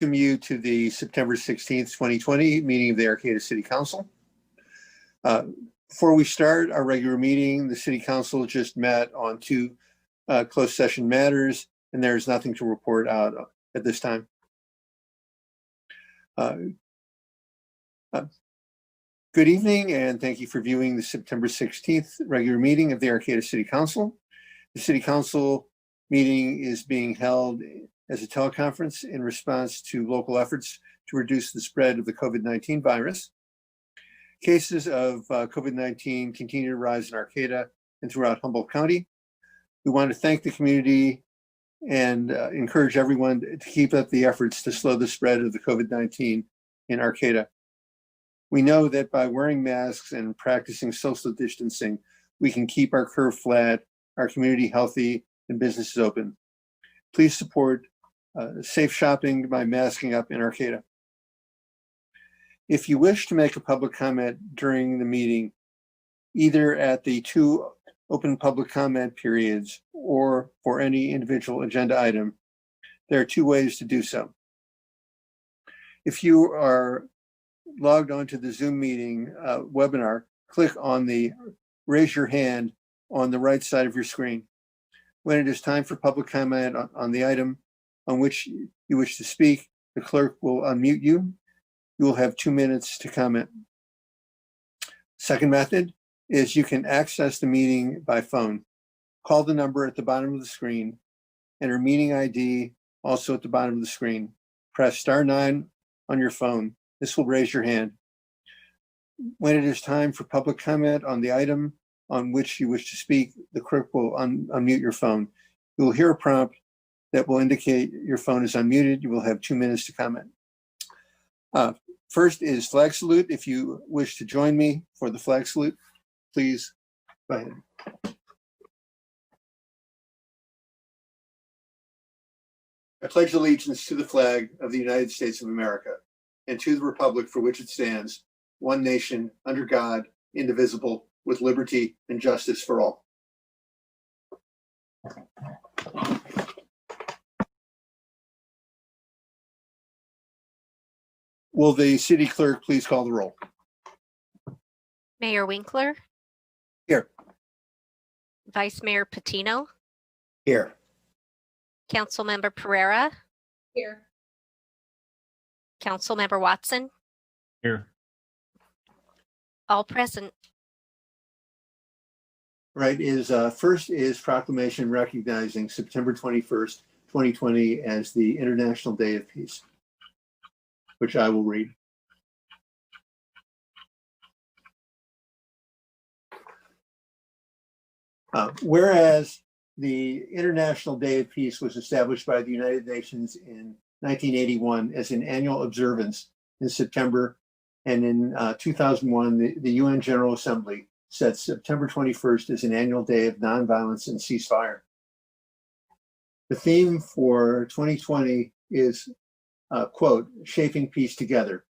welcome you to the September 16th, 2020 meeting of the Arcata City Council. Before we start our regular meeting, the City Council just met on two closed session matters, and there's nothing to report out at this time. Good evening, and thank you for viewing the September 16th regular meeting of the Arcata City Council. The City Council meeting is being held as a teleconference in response to local efforts to reduce the spread of the COVID-19 virus. Cases of COVID-19 continue to rise in Arcata and throughout Humboldt County. We want to thank the community and encourage everyone to keep up the efforts to slow the spread of the COVID-19 in Arcata. We know that by wearing masks and practicing social distancing, we can keep our curve flat, our community healthy, and businesses open. Please support safe shopping by masking up in Arcata. If you wish to make a public comment during the meeting, either at the two open public comment periods or for any individual agenda item, there are two ways to do so. If you are logged onto the Zoom meeting webinar, click on the raise your hand on the right side of your screen. When it is time for public comment on the item on which you wish to speak, the clerk will unmute you. You will have 2 minutes to comment. Second method is you can access the meeting by phone. Call the number at the bottom of the screen, enter meeting ID also at the bottom of the screen. Press *9 on your phone. This will raise your hand. When it is time for public comment on the item on which you wish to speak, the clerk will unmute your phone. You will hear a prompt that will indicate your phone is unmuted. You will have 2 minutes to comment. First is flag salute. If you wish to join me for the flag salute, please go ahead. I pledge allegiance to the flag of the United States of America and to the republic for which it stands, one nation, under God, indivisible, with liberty and justice for all. Will the city clerk please call the roll? Mayor Winkler? Here. Vice Mayor Patino? Here. Councilmember Pereira? Here. Councilmember Watson? Here. All present. Right, first is proclamation recognizing September 21st, 2020 as the International Day of Peace, which I will read. Whereas the International Day of Peace was established by the United Nations in 1981 as an annual observance in September, and in 2001, the UN General Assembly set September 21st as an annual day of nonviolence and ceasefire. The theme for 2020 is, quote, shaping peace together.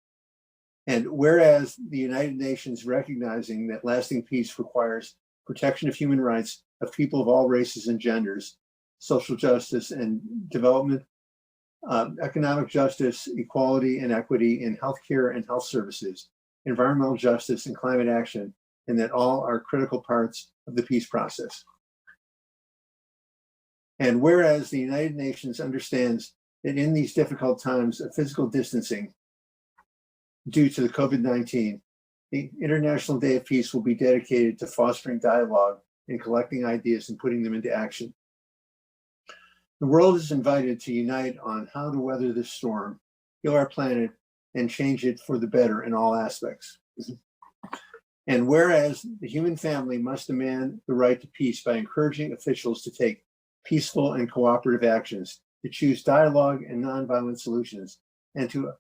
And whereas the United Nations recognizing that lasting peace requires protection of human rights of people of all races and genders, social justice and development, economic justice, equality and equity in healthcare and health services, environmental justice and climate action, and that all are critical parts of the peace process. And whereas the United Nations understands that in these difficult times of physical distancing due to the COVID-19, the International Day of Peace will be dedicated to fostering dialogue and collecting ideas and putting them into action. The world is invited to unite on how to weather this storm, heal our planet, and change it for the better in all aspects. And whereas the human family must demand the right to peace by encouraging officials to take peaceful and cooperative actions, to choose dialogue and nonviolent solutions, and to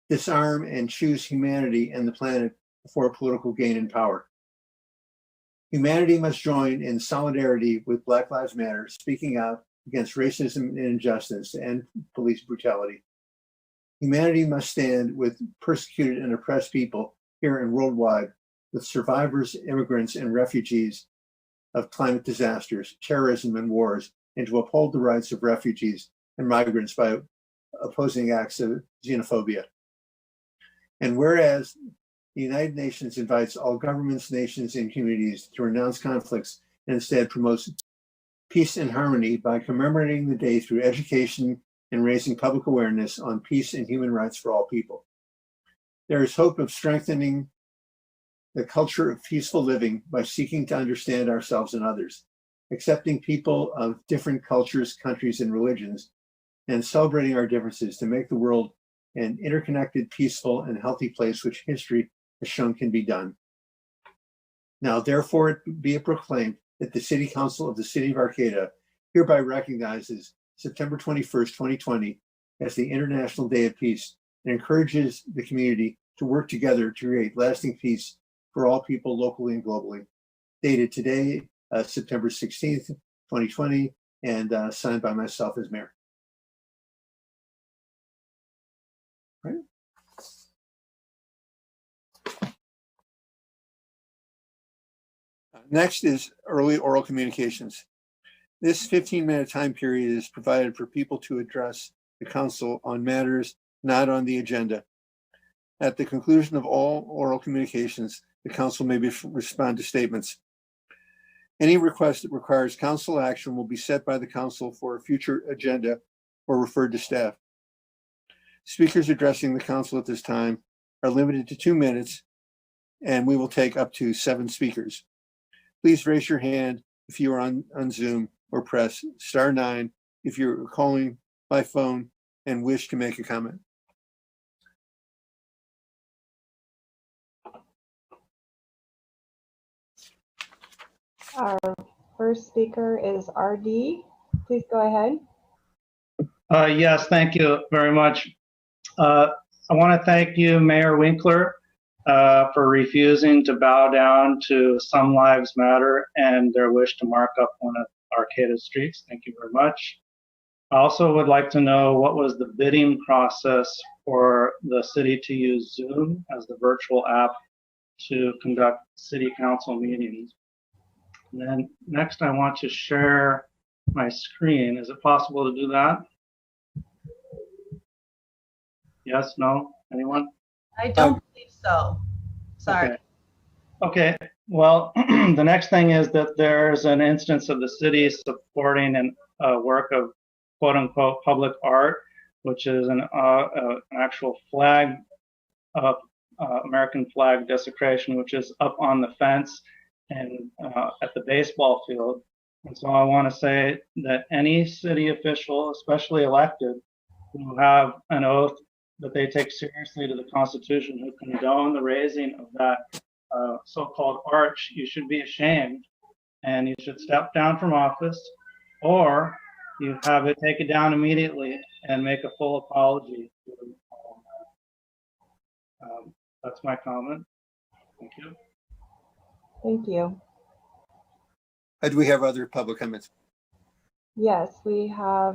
disarm and choose humanity and the planet for political gain and power. Humanity must join in solidarity with Black Lives Matter, speaking out against racism and injustice and police brutality. Humanity must stand with persecuted and oppressed people here and worldwide, with survivors, immigrants, and refugees of climate disasters, terrorism, and wars, and to uphold the rights of refugees and migrants by opposing acts of xenophobia. And whereas the United Nations invites all governments, nations, and communities to renounce conflicts and instead promotes peace and harmony by commemorating the day through education and raising public awareness on peace and human rights for all people. There is hope of strengthening the culture of peaceful living by seeking to understand ourselves and others, accepting people of different cultures, countries, and religions, and celebrating our differences to make the world an interconnected, peaceful, and healthy place which history has shown can be done. Now, therefore, it be it proclaimed that the City Council of the City of Arcata hereby recognizes September 21st, 2020 as the International Day of Peace and encourages the community to work together to create lasting peace for all people locally and globally. Dated today, September 16th, 2020, and signed by myself as mayor. Right. Next is early oral communications. This 15-minute time period is provided for people to address the council on matters not on the agenda. At the conclusion of all oral communications, the council may respond to statements. Any request that requires council action will be set by the council for a future agenda or referred to staff. Speakers addressing the council at this time are limited to 2 minutes, and we will take up to 7 speakers. Please raise your hand if you are on Zoom, or press *9 if you're calling by phone and wish to make a comment. Our first speaker is RD. Please go ahead. Yes, thank you very much. I want to thank you, Mayor Winkler, for refusing to bow down to Some Lives Matter and their wish to mark up one of Arcata streets. Thank you very much. I also would like to know what was the bidding process for the city to use Zoom as the virtual app to conduct city council meetings. And then next, I want to share my screen. Is it possible to do that? Yes, no, anyone? I don't believe so. Sorry. Okay. Well, the next thing is that there's an instance of the city supporting a work of quote unquote public art, which is an actual flag, American flag desecration, which is up on the fence and at the baseball field. And so I want to say that any city official, especially elected, who have an oath that they take seriously to the Constitution, who condone the raising of that so-called arch, you should be ashamed and you should step down from office, or you have it taken down immediately and make a full apology. That's my comment. Thank you. Thank you. Do we have other public comments? Yes, we have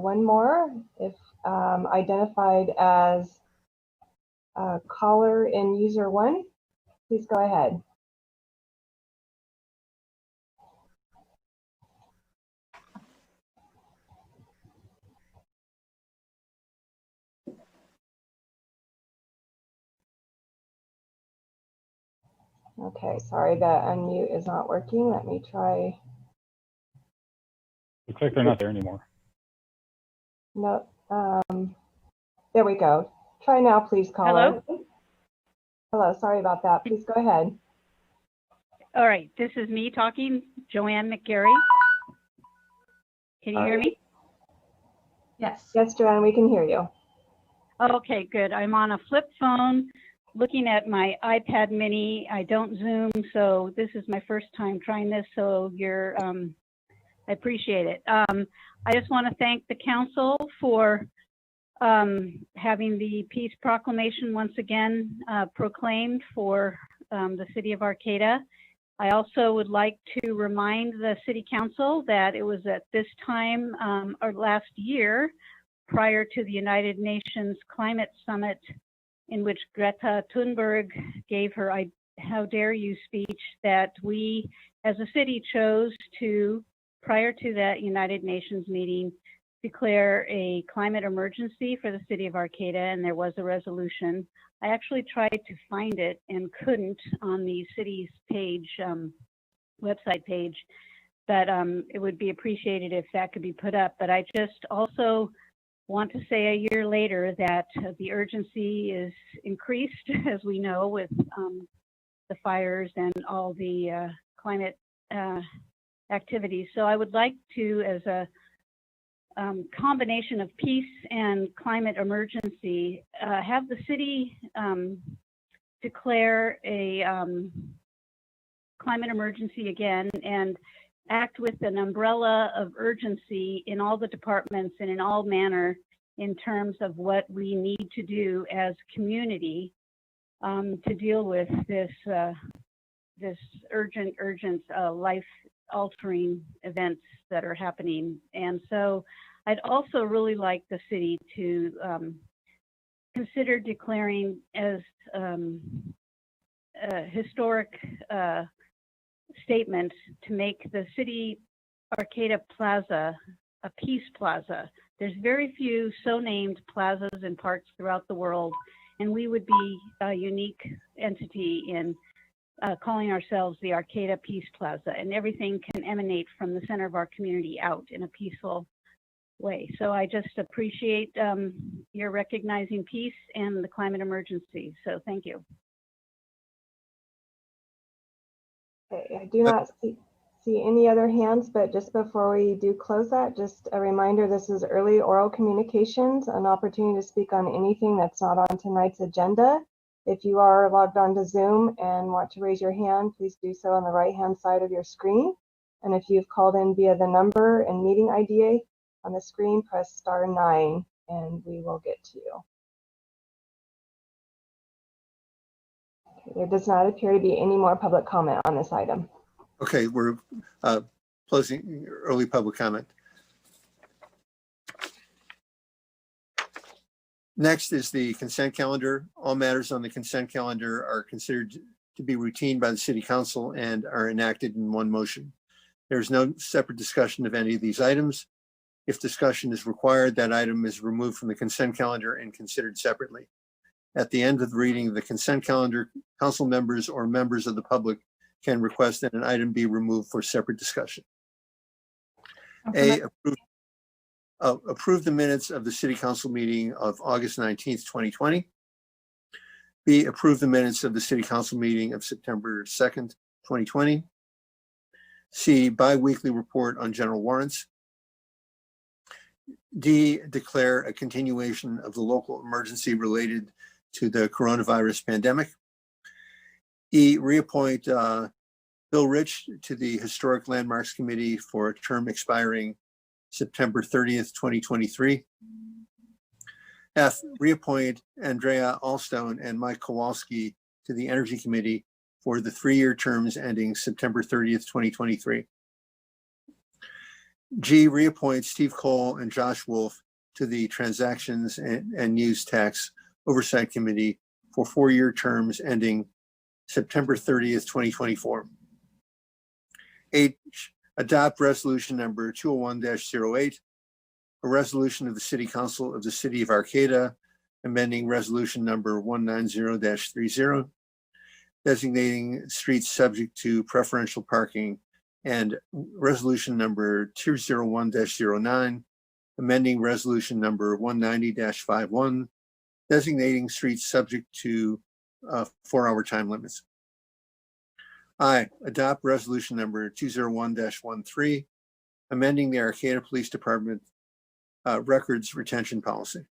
one more. If identified as caller in user 1, please go ahead. Okay, sorry, the unmute is not working. Let me try. Looks like they're not there anymore. No, there we go. Try now, please, caller. Hello? Hello, sorry about that. Please go ahead. All right, this is me talking, Joanne McGarry. Can you hear me? Yes. Yes, Joanne, we can hear you. Okay, good. I'm on a flip phone looking at my iPad mini. I don't Zoom, so this is my first time trying this, so I appreciate it. I just want to thank the council for having the peace proclamation once again proclaimed for the city of Arcata. I also would like to remind the city council that it was at this time or last year, prior to the United Nations Climate Summit, in which Greta Thunberg gave her "How Dare You" speech, that we as a city chose to, prior to that United Nations meeting, declare a climate emergency for the city of Arcata, and there was a resolution. I actually tried to find it and couldn't on the city's page, website page, but it would be appreciated if that could be put up. But I just also want to say a year later that the urgency is increased, as we know, with the fires and all the climate activities. So I would like to, as a combination of peace and climate emergency, have the city declare a climate emergency again and act with an umbrella of urgency in all the departments and in all manner in terms of what we need to do as community to deal with this urgent life-altering events that are happening. And so I'd also really like the city to consider declaring as a historic statement to make the city Arcata Plaza a peace plaza. There's very few so named plazas and parks throughout the world, and we would be a unique entity in calling ourselves the Arcata Peace Plaza, and everything can emanate from the center of our community out in a peaceful way. So I just appreciate your recognizing peace and the climate emergency. So thank you. Okay, I do not see any other hands, but just before we do close that, just a reminder, this is early oral communications, an opportunity to speak on anything that's not on tonight's agenda. If you are logged on to Zoom and want to raise your hand, please do so on the right-hand side of your screen. And if you've called in via the number and meeting ID on the screen, press *9 and we will get to you. Okay, there does not appear to be any more public comment on this item. Okay, we're closing early public comment. Next is the consent calendar. All matters on the consent calendar are considered to be routine by the City Council and are enacted in one motion. There is no separate discussion of any of these items. If discussion is required, that item is removed from the consent calendar and considered separately. At the end of the reading of the consent calendar, council members or members of the public can request that an item be removed for separate discussion. A, approve the minutes of the City Council meeting of August 19th, 2020. B, approve the minutes of the City Council meeting of September 2nd, 2020. C, bi-weekly report on general warrants. D, declare a continuation of the local emergency related to the coronavirus pandemic. E, reappoint Bill Rich to the Historic Landmarks Committee for a term expiring September 30th, 2023. F, reappoint Andrea Allstone and Mike Kowalski to the Energy Committee for the 3-year terms ending September 30th, 2023. G, reappoint Steve Cole and Josh Wolf to the Transactions and Use Tax Oversight Committee for 4-year terms ending September 30th, 2024. H, adopt resolution number 201-08, a resolution of the City Council of the City of Arcata, amending resolution number 190-30, designating streets subject to preferential parking, and resolution number 201-09, amending resolution number 190-51, designating streets subject to 4-hour time limits. I, adopt resolution number 201-13, amending the Arcata Police Department records retention policy.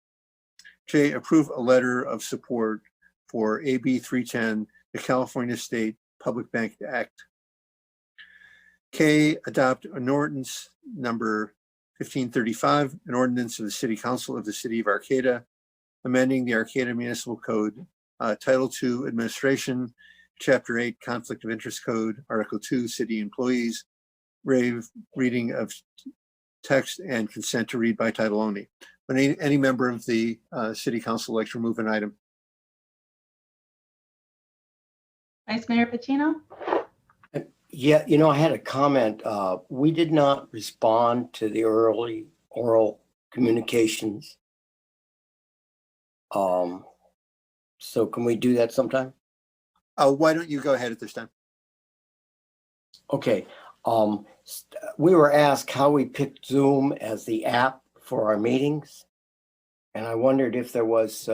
J, approve a letter of support for AB 310, the California State Public Bank Act. K, adopt an ordinance number 1535, an ordinance of the City Council of the City of Arcata, amending the Arcata Municipal Code, Title II, Administration, Chapter 8, Conflict of Interest Code, Article 2, City Employees, reading of text and consent to read by title only. But any member of the City Council like to remove an item? Vice Mayor Patino? Yeah, I had a comment. We did not respond to the early oral communications. So can we do that sometime? Why don't you go ahead at this time? Okay. We were asked how we picked Zoom as the app for our meetings. And I wondered if there was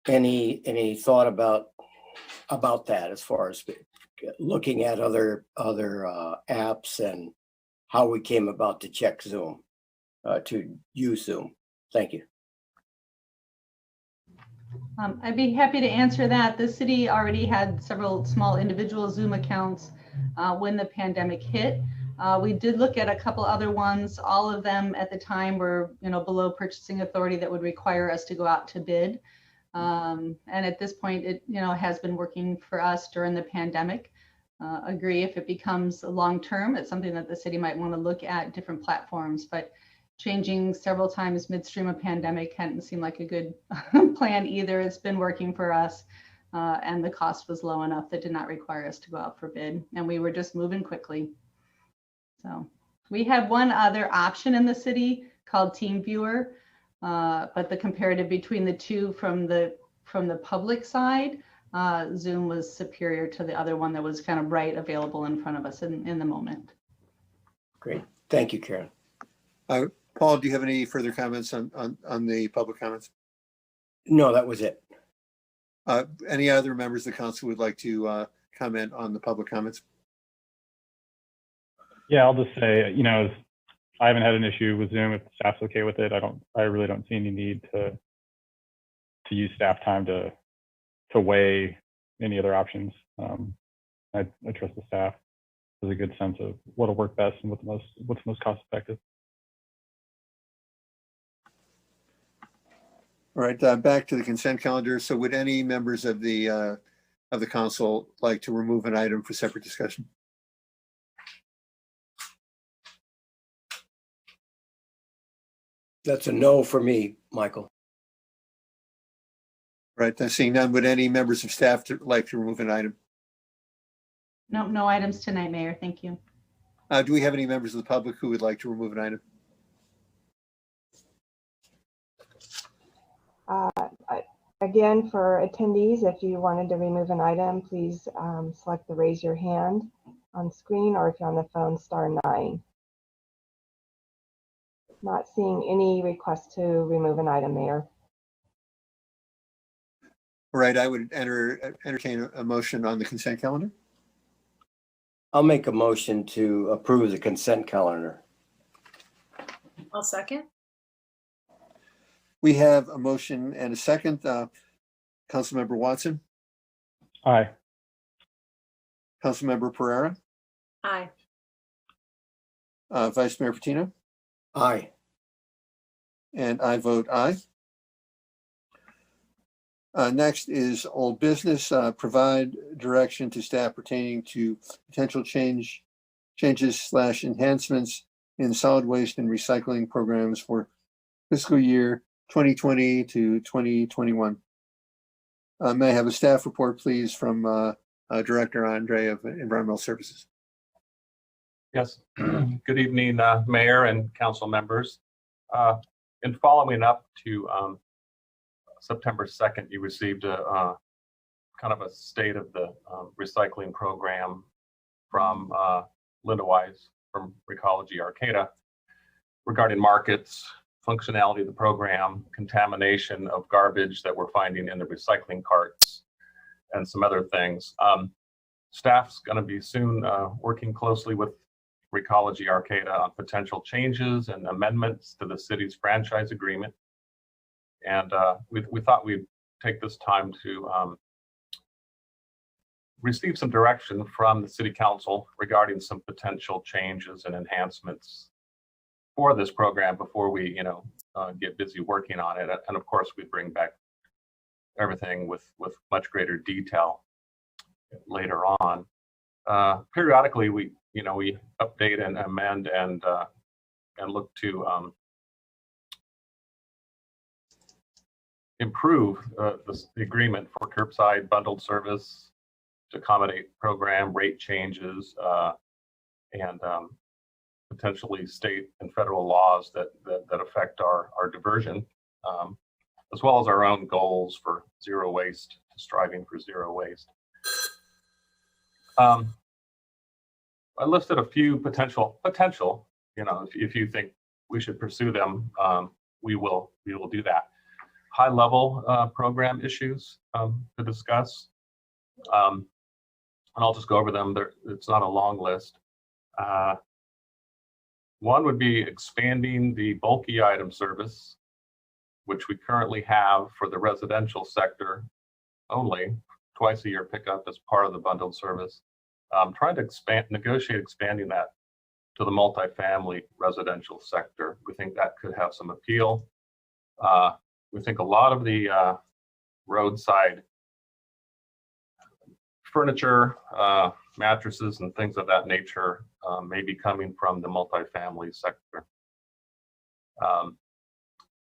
any thought about that as far as looking at other apps and how we came about to check Zoom, to use Zoom. Thank you. I'd be happy to answer that. The city already had several small individual Zoom accounts when the pandemic hit. We did look at a couple other ones. All of them at the time were, below purchasing authority that would require us to go out to bid. And at this point, it, has been working for us during the pandemic. Agree if it becomes long term, it's something that the city might want to look at different platforms, but changing several times midstream of pandemic hadn't seemed like a good plan either. It's been working for us, and the cost was low enough that did not require us to go out for bid, and we were just moving quickly. So we have one other option in the city called TeamViewer, but the comparative between the two from the public side, Zoom was superior to the other one that was kind of right available in front of us in the moment. Great. Thank you, Karen. Paul, do you have any further comments on the public comments? No, that was it. Any other members of the council would like to comment on the public comments? Yeah, I'll just say, I haven't had an issue with Zoom. If the staff's okay with it, I really don't see any need to use staff time to weigh any other options. I trust the staff has a good sense of what'll work best and what's most cost effective. All right, back to the consent calendar. So would any members of the council like to remove an item for separate discussion? That's a no for me, Michael. Right, seeing none, would any members of staff like to remove an item? No items tonight, Mayor. Thank you. Do we have any members of the public who would like to remove an item? Again, for attendees, if you wanted to remove an item, please select the raise your hand on screen, or if you're on the phone, *9. Not seeing any requests to remove an item, Mayor. All right, I would entertain a motion on the consent calendar. I'll make a motion to approve the consent calendar. I'll second. We have a motion and a second. Councilmember Watson, Aye. Councilmember Pereira, Aye. Vice Mayor Patino, Aye. and I vote aye. Next is old business. Provide direction to staff pertaining to potential changes/enhancements in solid waste and recycling programs for fiscal year 2020 to 2021. May I have a staff report, please, from Director Andre of Environmental Services? Yes. Good evening, Mayor and council members. In following up to September 2nd, you received a kind of a state of the recycling program from Linda Wise from Recology Arcata regarding markets, functionality of the program, contamination of garbage that we're finding in the recycling carts, and some other things. Staff's going to be soon working closely with Recology Arcata on potential changes and amendments to the city's franchise agreement. And we thought we'd take this time to receive some direction from the City Council regarding some potential changes and enhancements for this program before we, get busy working on it. And of course, we bring back everything with much greater detail later on. Periodically, we update and amend and look to improve the agreement for curbside bundled service to accommodate program rate changes and potentially state and federal laws that affect our diversion, as well as our own goals for zero waste, striving for zero waste. I listed a few potential, if you think we should pursue them, we will do that. High level program issues to discuss. And I'll just go over them. It's not a long list. One would be expanding the bulky item service, which we currently have for the residential sector only, twice a year pickup as part of the bundled service. Trying to negotiate expanding that to the multifamily residential sector. We think that could have some appeal. We think a lot of the roadside furniture, mattresses, and things of that nature may be coming from the multifamily sector.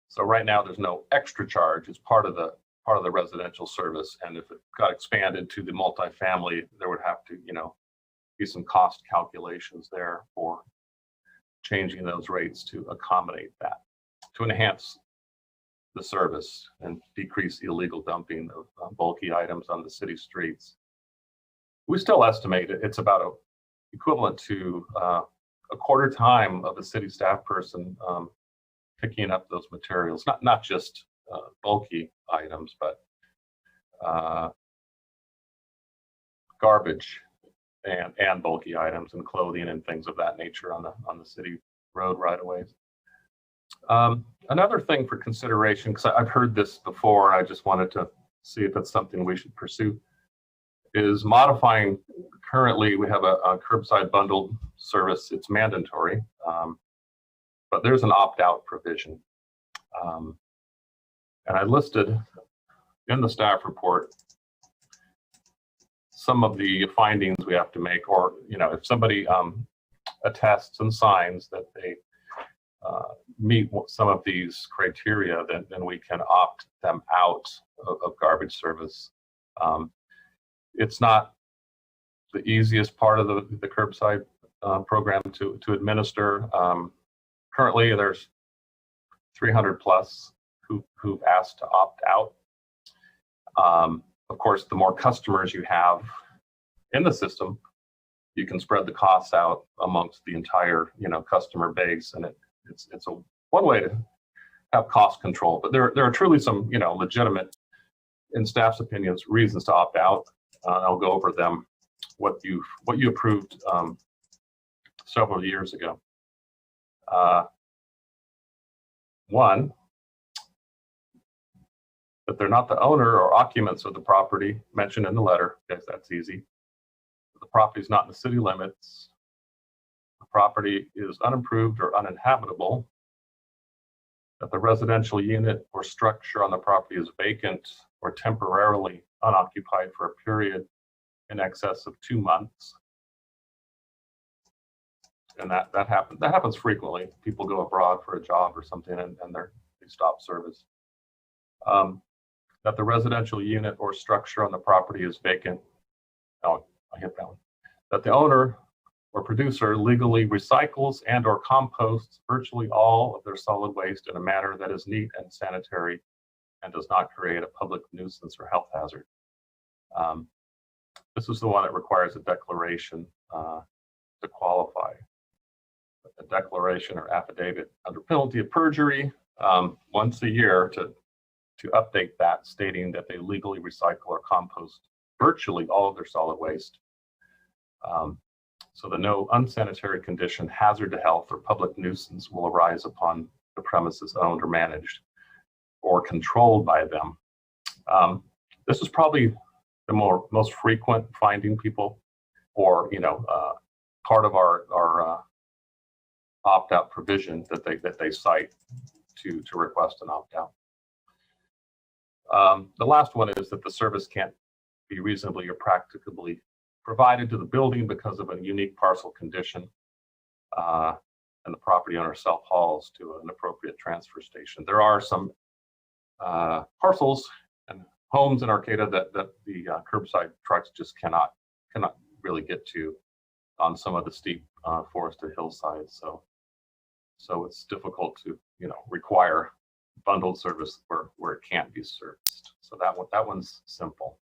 So right now, there's no extra charge. It's part of the residential service, and if it got expanded to the multifamily, there would have to, be some cost calculations there for changing those rates to accommodate that, to enhance the service and decrease the illegal dumping of bulky items on the city streets. We still estimate it's about equivalent to a quarter time of a city staff person picking up those materials, not just bulky items, but garbage and bulky items and clothing and things of that nature on the city road right-of-ways. Another thing for consideration, because I've heard this before, I just wanted to see if it's something we should pursue, is modifying. Currently, we have a curbside bundled service. It's mandatory, but there's an opt-out provision. And I listed in the staff report some of the findings we have to make, or if somebody attests and signs that they meet some of these criteria, then we can opt them out of garbage service. It's not the easiest part of the curbside program to administer. Currently, there's 300 plus who've asked to opt out. Of course, the more customers you have in the system, you can spread the costs out amongst the entire customer base, and it's one way to have cost control. But there are truly some legitimate, in staff's opinions, reasons to opt out. I'll go over them, what you approved several years ago. One, that they're not the owner or occupants of the property mentioned in the letter. Yes, that's easy. The property is not in the city limits. The property is unimproved or uninhabitable. That the residential unit or structure on the property is vacant or temporarily unoccupied for a period in excess of 2 months. And that happens frequently. People go abroad for a job or something, and they stop service. That the residential unit or structure on the property is vacant. Oh, I hit that one. That the owner or producer legally recycles and or composts virtually all of their solid waste in a manner that is neat and sanitary and does not create a public nuisance or health hazard. This is the one that requires a declaration to qualify. A declaration or affidavit under penalty of perjury once a year to update that, stating that they legally recycle or compost virtually all of their solid waste, so that no unsanitary condition, hazard to health, or public nuisance will arise upon the premises owned or managed or controlled by them. This is probably the most frequent finding people, or part of our opt-out provision that they cite to request an opt-out. The last one is that the service can't be reasonably or practicably provided to the building because of a unique parcel condition, and the property owner self-hauls to an appropriate transfer station. There are some parcels and homes in Arcata that the curbside trucks just cannot really get to on some of the steep forested hillsides. So it's difficult to, require bundled service where it can't be serviced. So that one's simple.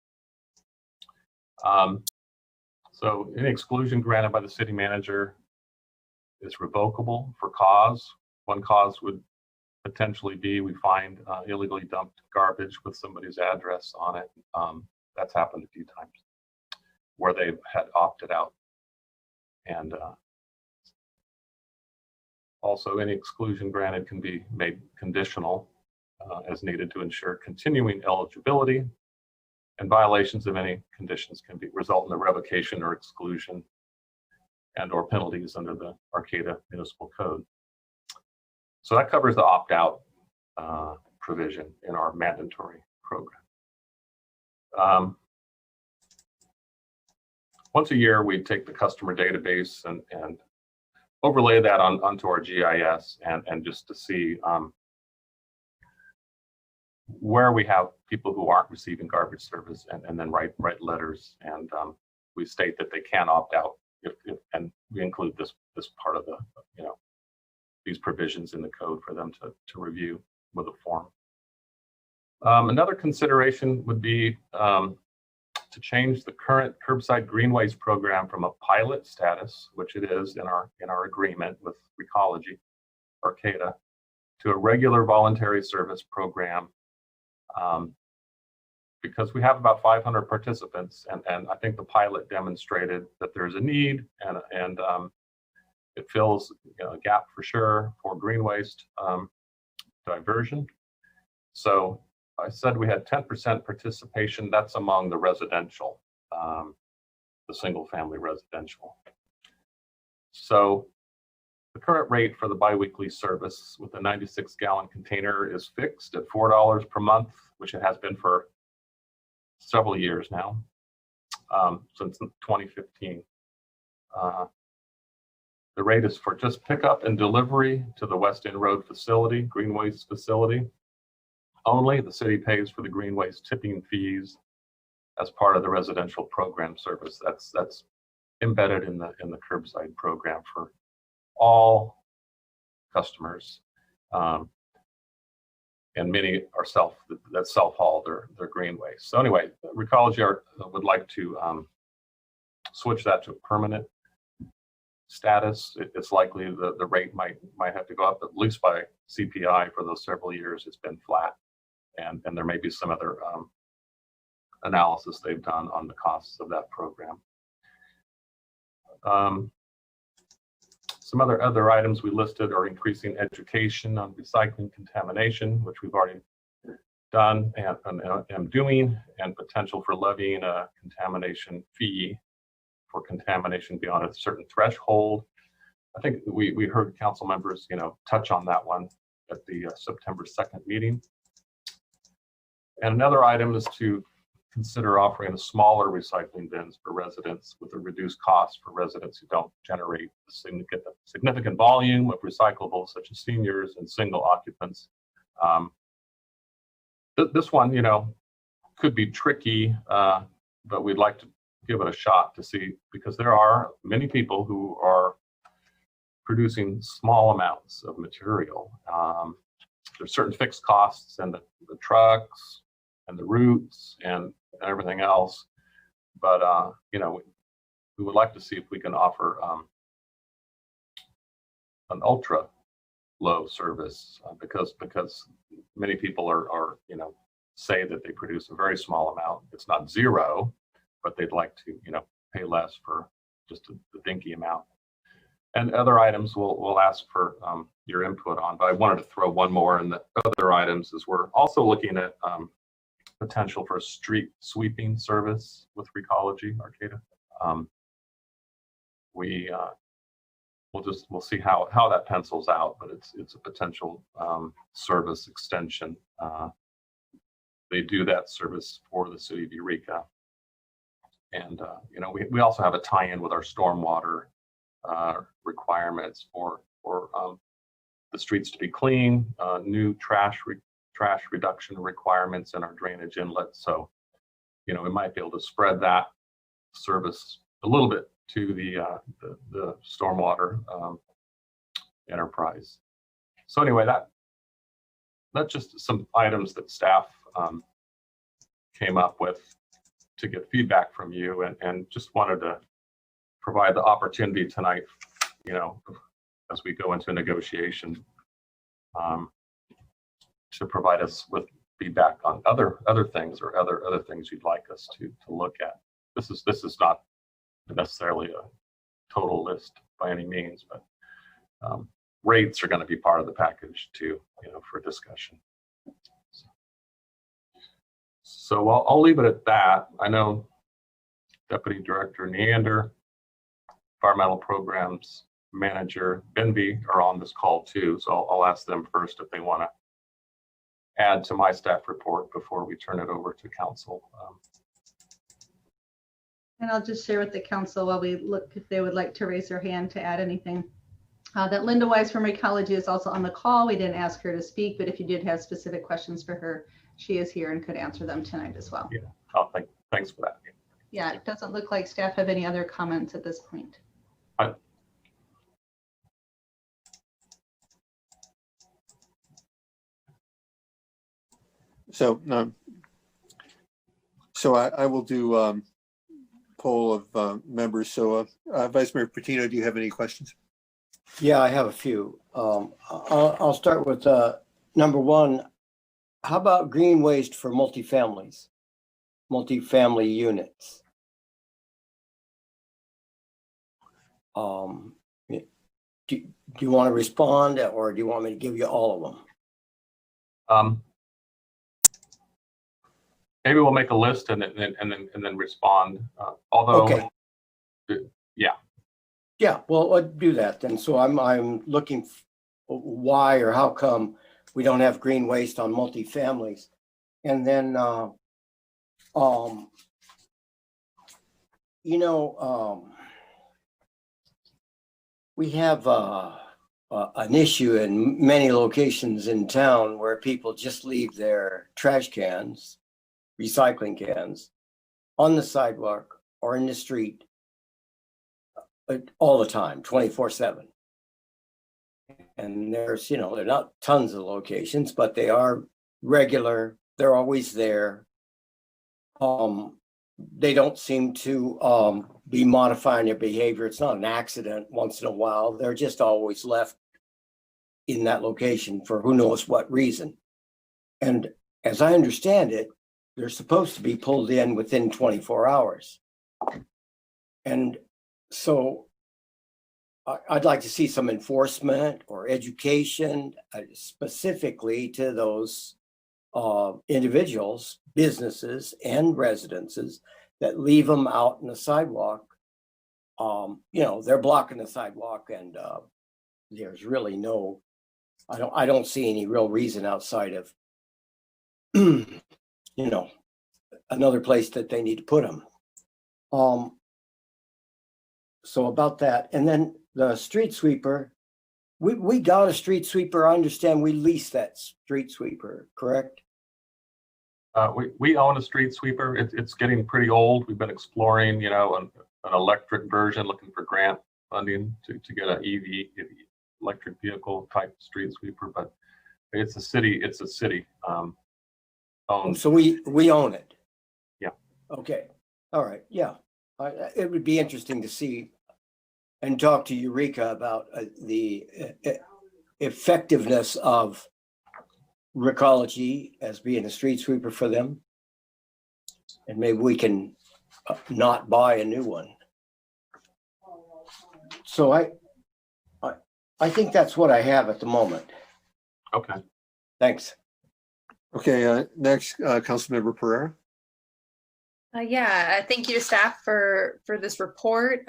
So any exclusion granted by the city manager is revocable for cause. One cause would potentially be we find illegally dumped garbage with somebody's address on it. That's happened a few times where they had opted out. And also any exclusion granted can be made conditional as needed to ensure continuing eligibility, and violations of any conditions can result in the revocation or exclusion and or penalties under the Arcata Municipal Code. So that covers the opt-out provision in our mandatory program. Once a year, we take the customer database and overlay that onto our GIS and just to see where we have people who aren't receiving garbage service, and then write letters, and we state that they can opt out and we include this part of the these provisions in the code for them to review with a form. Another consideration would be to change the current curbside greenways program from a pilot status, which it is in our agreement with Recology, Arcata, to a regular voluntary service program, because we have about 500 participants, and I think the pilot demonstrated that there's a need, and it fills a gap for sure for green waste diversion. So I said we had 10% participation. That's among the residential, the single family residential. So the current rate for the biweekly service with a 96-gallon container is fixed at $4 per month, which it has been for several years now, since 2015. The rate is for just pickup and delivery to the West End Road facility, green waste facility. Only the city pays for the green waste tipping fees as part of the residential program service. That's embedded in the curbside program for all customers, and many are self-haul their green waste. So anyway, Recology would like to switch that to a permanent status. It's likely the rate might have to go up, at least by CPI. For those several years it's been flat, and there may be some other analysis they've done on the costs of that program. Some other items we listed are increasing education on recycling contamination, which we've already done and am doing, and potential for levying a contamination fee for contamination beyond a certain threshold. I think we heard council members, touch on that one at the September 2nd meeting. And another item is to consider offering a smaller recycling bins for residents with a reduced cost for residents who don't generate a significant volume of recyclables, such as seniors and single occupants. This one, could be tricky, but we'd like to give it a shot to see, because there are many people who are producing small amounts of material. There's certain fixed costs and the trucks and the routes and everything else, but we would like to see if we can offer an ultra low service, because many people are say that they produce a very small amount. It's not zero, but they'd like to pay less for just a dinky amount. And other items we'll ask for your input on, but I wanted to throw one more in. The other items is we're also looking at potential for a street sweeping service with Recology, Arcata. We'll see how that pencils out, but it's a potential service extension. They do that service for the city of Eureka, and we also have a tie-in with our stormwater requirements for the streets to be clean, new trash reduction requirements in our drainage inlet. So we might be able to spread that service a little bit to the stormwater enterprise. So anyway, that's just some items that staff came up with to get feedback from you, and just wanted to provide the opportunity tonight, as we go into a negotiation, to provide us with feedback on other things or other things you'd like us to look at. This is not necessarily a total list by any means, but rates are going to be part of the package too, for discussion. So I'll leave it at that. I know Deputy Director Neander, Environmental Programs Manager Benby are on this call too, so I'll ask them first if they want to add to my staff report before we turn it over to council. And I'll just share with the council while we look if they would like to raise their hand to add anything. That Linda Wise from Ecology is also on the call. We didn't ask her to speak, but if you did have specific questions for her, she is here and could answer them tonight as well. Yeah, oh, thanks for that. Yeah, it doesn't look like staff have any other comments at this point. So I will do poll of members. So Vice Mayor Patino, do you have any questions? Yeah, I have a few. I'll start with number one. How about green waste for multifamily units? Do you want to respond, or do you want me to give you all of them? Maybe we'll make a list and then respond. Although, okay. Yeah, well, let's do that then. So I'm looking why or how come we don't have green waste on multifamilies, and then we have an issue in many locations in town where people just leave their trash cans, recycling cans, on the sidewalk or in the street all the time, 24/7. And there's, they're not tons of locations, but they are regular. They're always there. They don't seem to be modifying their behavior. It's not an accident once in a while. They're just always left in that location for who knows what reason. And as I understand it, they're supposed to be pulled in within 24 hours. And so I'd like to see some enforcement or education specifically to those individuals, businesses, and residences that leave them out in the sidewalk. They're blocking the sidewalk, and there's really no, I don't see any real reason outside of, another place that they need to put them. So about that, and then the street sweeper, we got a street sweeper. I understand we leased that street sweeper, correct? We own a street sweeper. It's getting pretty old. We've been exploring, an electric version, looking for grant funding to get an EV, electric vehicle type street sweeper. But it's a city owned. So we own it. Yeah. Okay. All right. Yeah. It would be interesting to see and talk to Eureka about the effectiveness of Recology as being a street sweeper for them. And maybe we can not buy a new one. So I think that's what I have at the moment. Okay. Thanks. Okay, next, Councilmember Pereira. Thank you to staff for this report.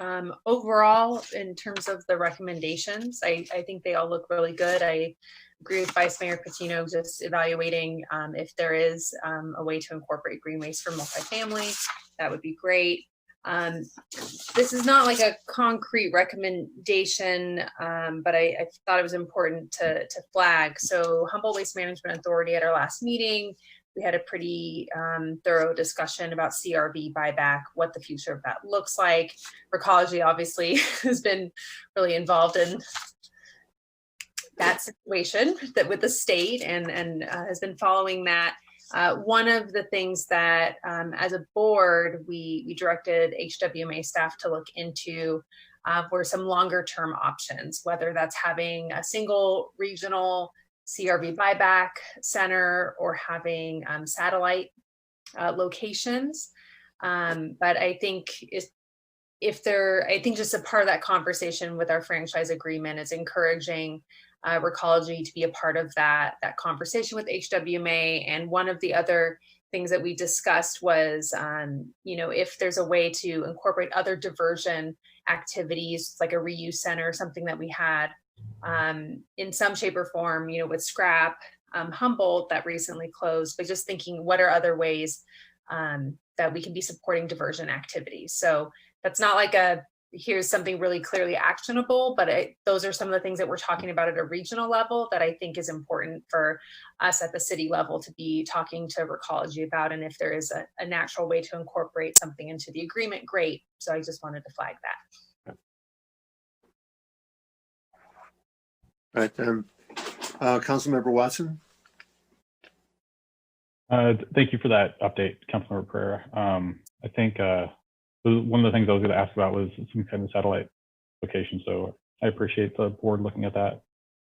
Overall, in terms of the recommendations, I think they all look really good. I agree with Vice Mayor Patino, just evaluating if there is a way to incorporate green waste for multifamily. That would be great. This is not like a concrete recommendation, but I thought it was important to flag. So Humboldt Waste Management Authority at our last meeting, we had a pretty thorough discussion about CRV buyback, what the future of that looks like. Recology obviously has been really involved in that situation that with the state and has been following that. One of the things that as a board, we directed HWMA staff to look into were some longer term options, whether that's having a single regional CRV buyback center or having satellite locations. But I think I think just a part of that conversation with our franchise agreement is encouraging Recology to be a part of that conversation with HWMA. And one of the other things that we discussed was, if there's a way to incorporate other diversion activities, like a reuse center, something that we had in some shape or form, with Scrap, Humboldt that recently closed, but just thinking what are other ways that we can be supporting diversion activities. So that's not like here's something really clearly actionable, but those are some of the things that we're talking about at a regional level that I think is important for us at the city level to be talking to Recology about. And if there is a natural way to incorporate something into the agreement, great. So I just wanted to flag that. All right, Councilmember Watson. Thank you for that update, Councilmember Pereira. I think one of the things I was going to ask about was some kind of satellite location. So I appreciate the board looking at that.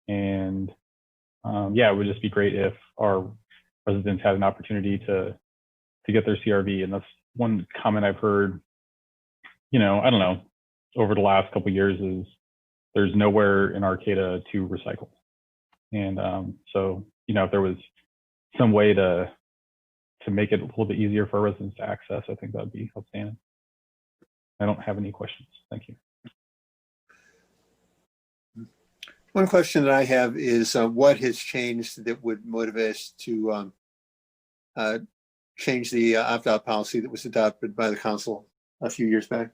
And yeah, it would just be great if our residents had an opportunity to get their CRV. And that's one comment I've heard, I don't know, over the last couple of years is there's nowhere in Arcata to recycle. And so, if there was some way to make it a little bit easier for our residents to access, I think that'd be outstanding. I don't have any questions. Thank you. One question that I have is what has changed that would motivate us to change the opt-out policy that was adopted by the council a few years back?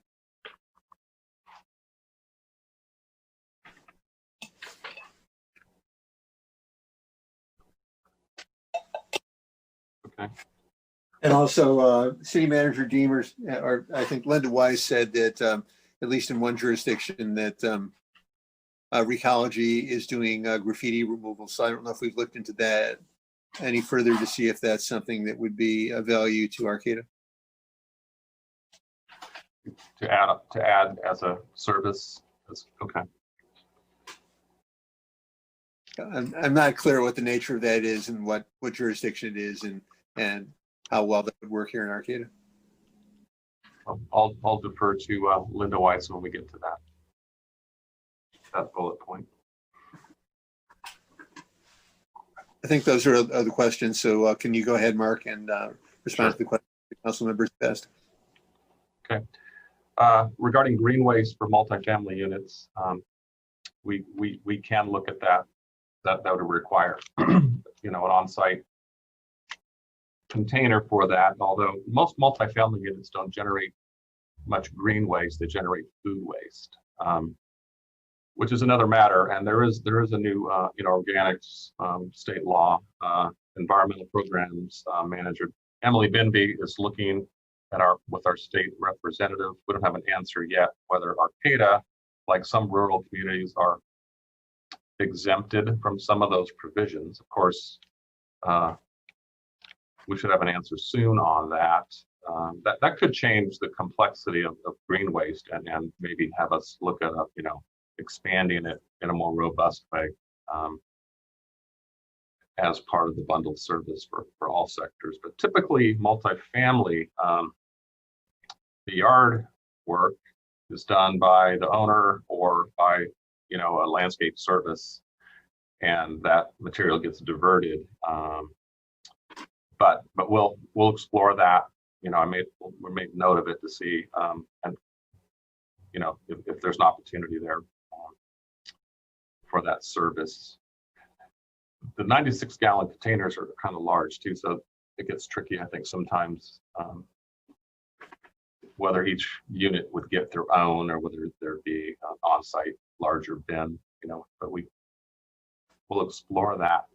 Okay. And also, City Manager Deemers, or I think Linda Wise said that at least in one jurisdiction that Recology is doing graffiti removal. So I don't know if we've looked into that any further to see if that's something that would be of value to Arcata. To add as a service. Okay. I'm not clear what the nature of that is and what jurisdiction it is and how well that would work here in Arcata. I'll defer to Linda Weiss when we get to that bullet point. I think those are the questions. So can you go ahead, Mark, and respond to the question the council members asked? Okay. Regarding green waste for multifamily units, we can look at that. That would require, an on-site container for that. Although most multifamily units don't generate much green waste, they generate food waste, which is another matter. And there is a new, organics state law, environmental programs manager Emily Binby is looking at with our state representative. We don't have an answer yet whether Arcata, like some rural communities, are exempted from some of those provisions. Of course, we should have an answer soon on that. That could change the complexity of green waste and maybe have us look at expanding it in a more robust way as part of the bundled service for all sectors. But typically, multifamily, the yard work is done by the owner or by a landscape service, and that material gets diverted. But we'll explore that. We made note of it to see, and if there's an opportunity there for that service. The 96-gallon containers are kind of large too, so it gets tricky, I think, sometimes whether each unit would get their own or whether there'd be an on-site larger bin, but we'll explore that.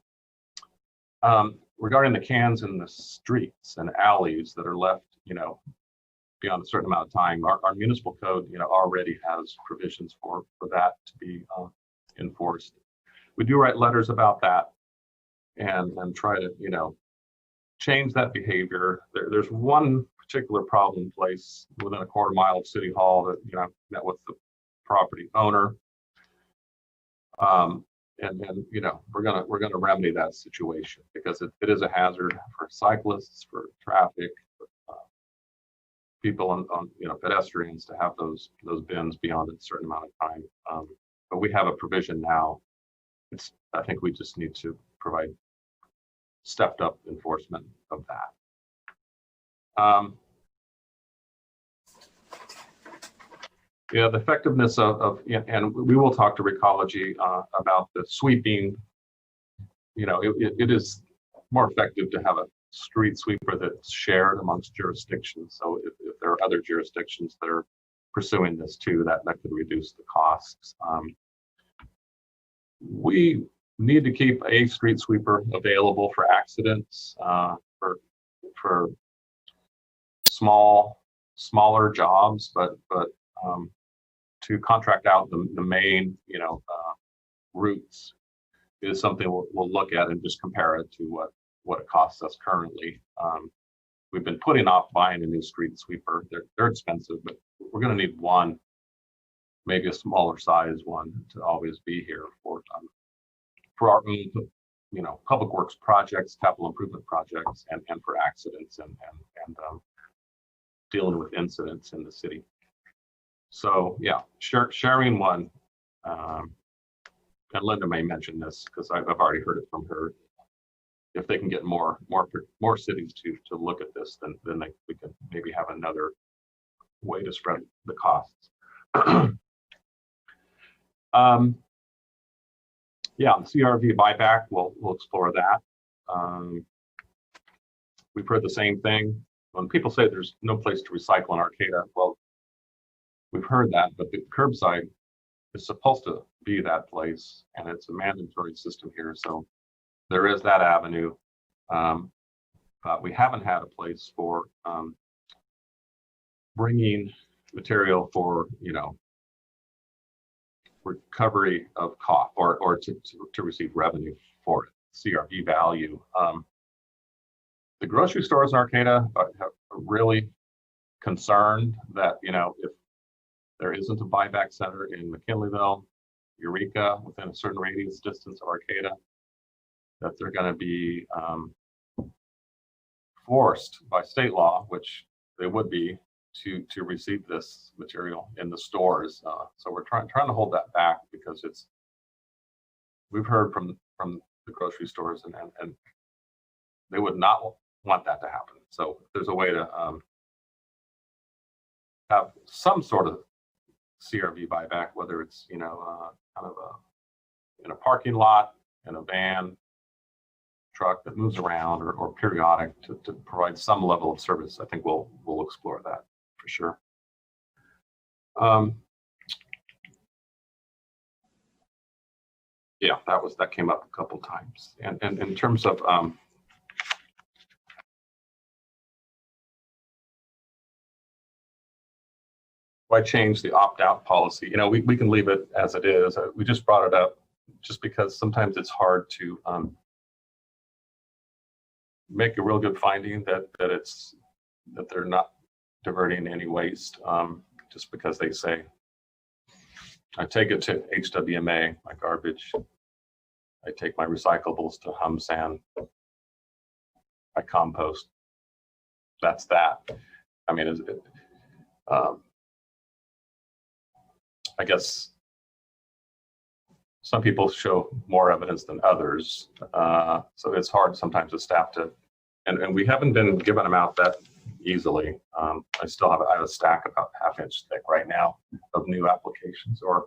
regarding the cans in the streets and alleys that are left, beyond a certain amount of time, our municipal code, already has provisions for that to be enforced. We do write letters about that and try to, change that behavior. There's one particular problem place within a quarter mile of City Hall that, I've met with the property owner. And we're gonna remedy that situation because it is a hazard for cyclists, for traffic, people on pedestrians to have those bins beyond a certain amount of time. But we have a provision now. I think we just need to provide stepped up enforcement of that. The effectiveness of and we will talk to Recology about the sweeping. It is more effective to have a street sweeper that's shared amongst jurisdictions. So if there are other jurisdictions that are pursuing this too, that could reduce the costs. We need to keep a street sweeper available for accidents, for smaller jobs, but to contract out the main, routes is something we'll look at and just compare it to what it costs us currently. We've been putting off buying a new street sweeper. They're expensive, but we're going to need one, maybe a smaller size one, to always be here for our own, public works projects, capital improvement projects, and for accidents and dealing with incidents in the city. So yeah, sharing one, and Linda may mention this because I've already heard it from her. If they can get more cities to look at this, then we can maybe have another way to spread the costs. Yeah, the CRV buyback, we'll explore that. We've heard the same thing. When people say there's no place to recycle in Arcata, well, we've heard that, but the curbside is supposed to be that place, and it's a mandatory system here. So there is that avenue. But we haven't had a place for bringing material for, recovery of cost or to receive revenue for it, CRV value. The grocery stores in Arcata are really concerned that, if there isn't a buyback center in McKinleyville, Eureka, within a certain radius distance of Arcata, that they're going to be forced by state law, which they would be, to receive this material in the stores. So we're trying to hold that back because we've heard from the grocery stores and they would not want that to happen. So if there's a way to have some sort of CRV buyback, whether it's kind of in a parking lot, in a van, truck that moves around, or periodic to provide some level of service, I think we'll explore that for sure. Yeah, that came up a couple times, and in terms of why change the opt-out policy? We can leave it as it is. We just brought it up just because sometimes it's hard to make a real good finding that they're not diverting any waste, just because they say, I take it to HWMA, my garbage. I take my recyclables to Hum Sand. I compost. That's that. I mean, I guess some people show more evidence than others. So it's hard sometimes as staff to, and we haven't been giving them out that easily. I have a stack about half-inch thick right now of new applications, or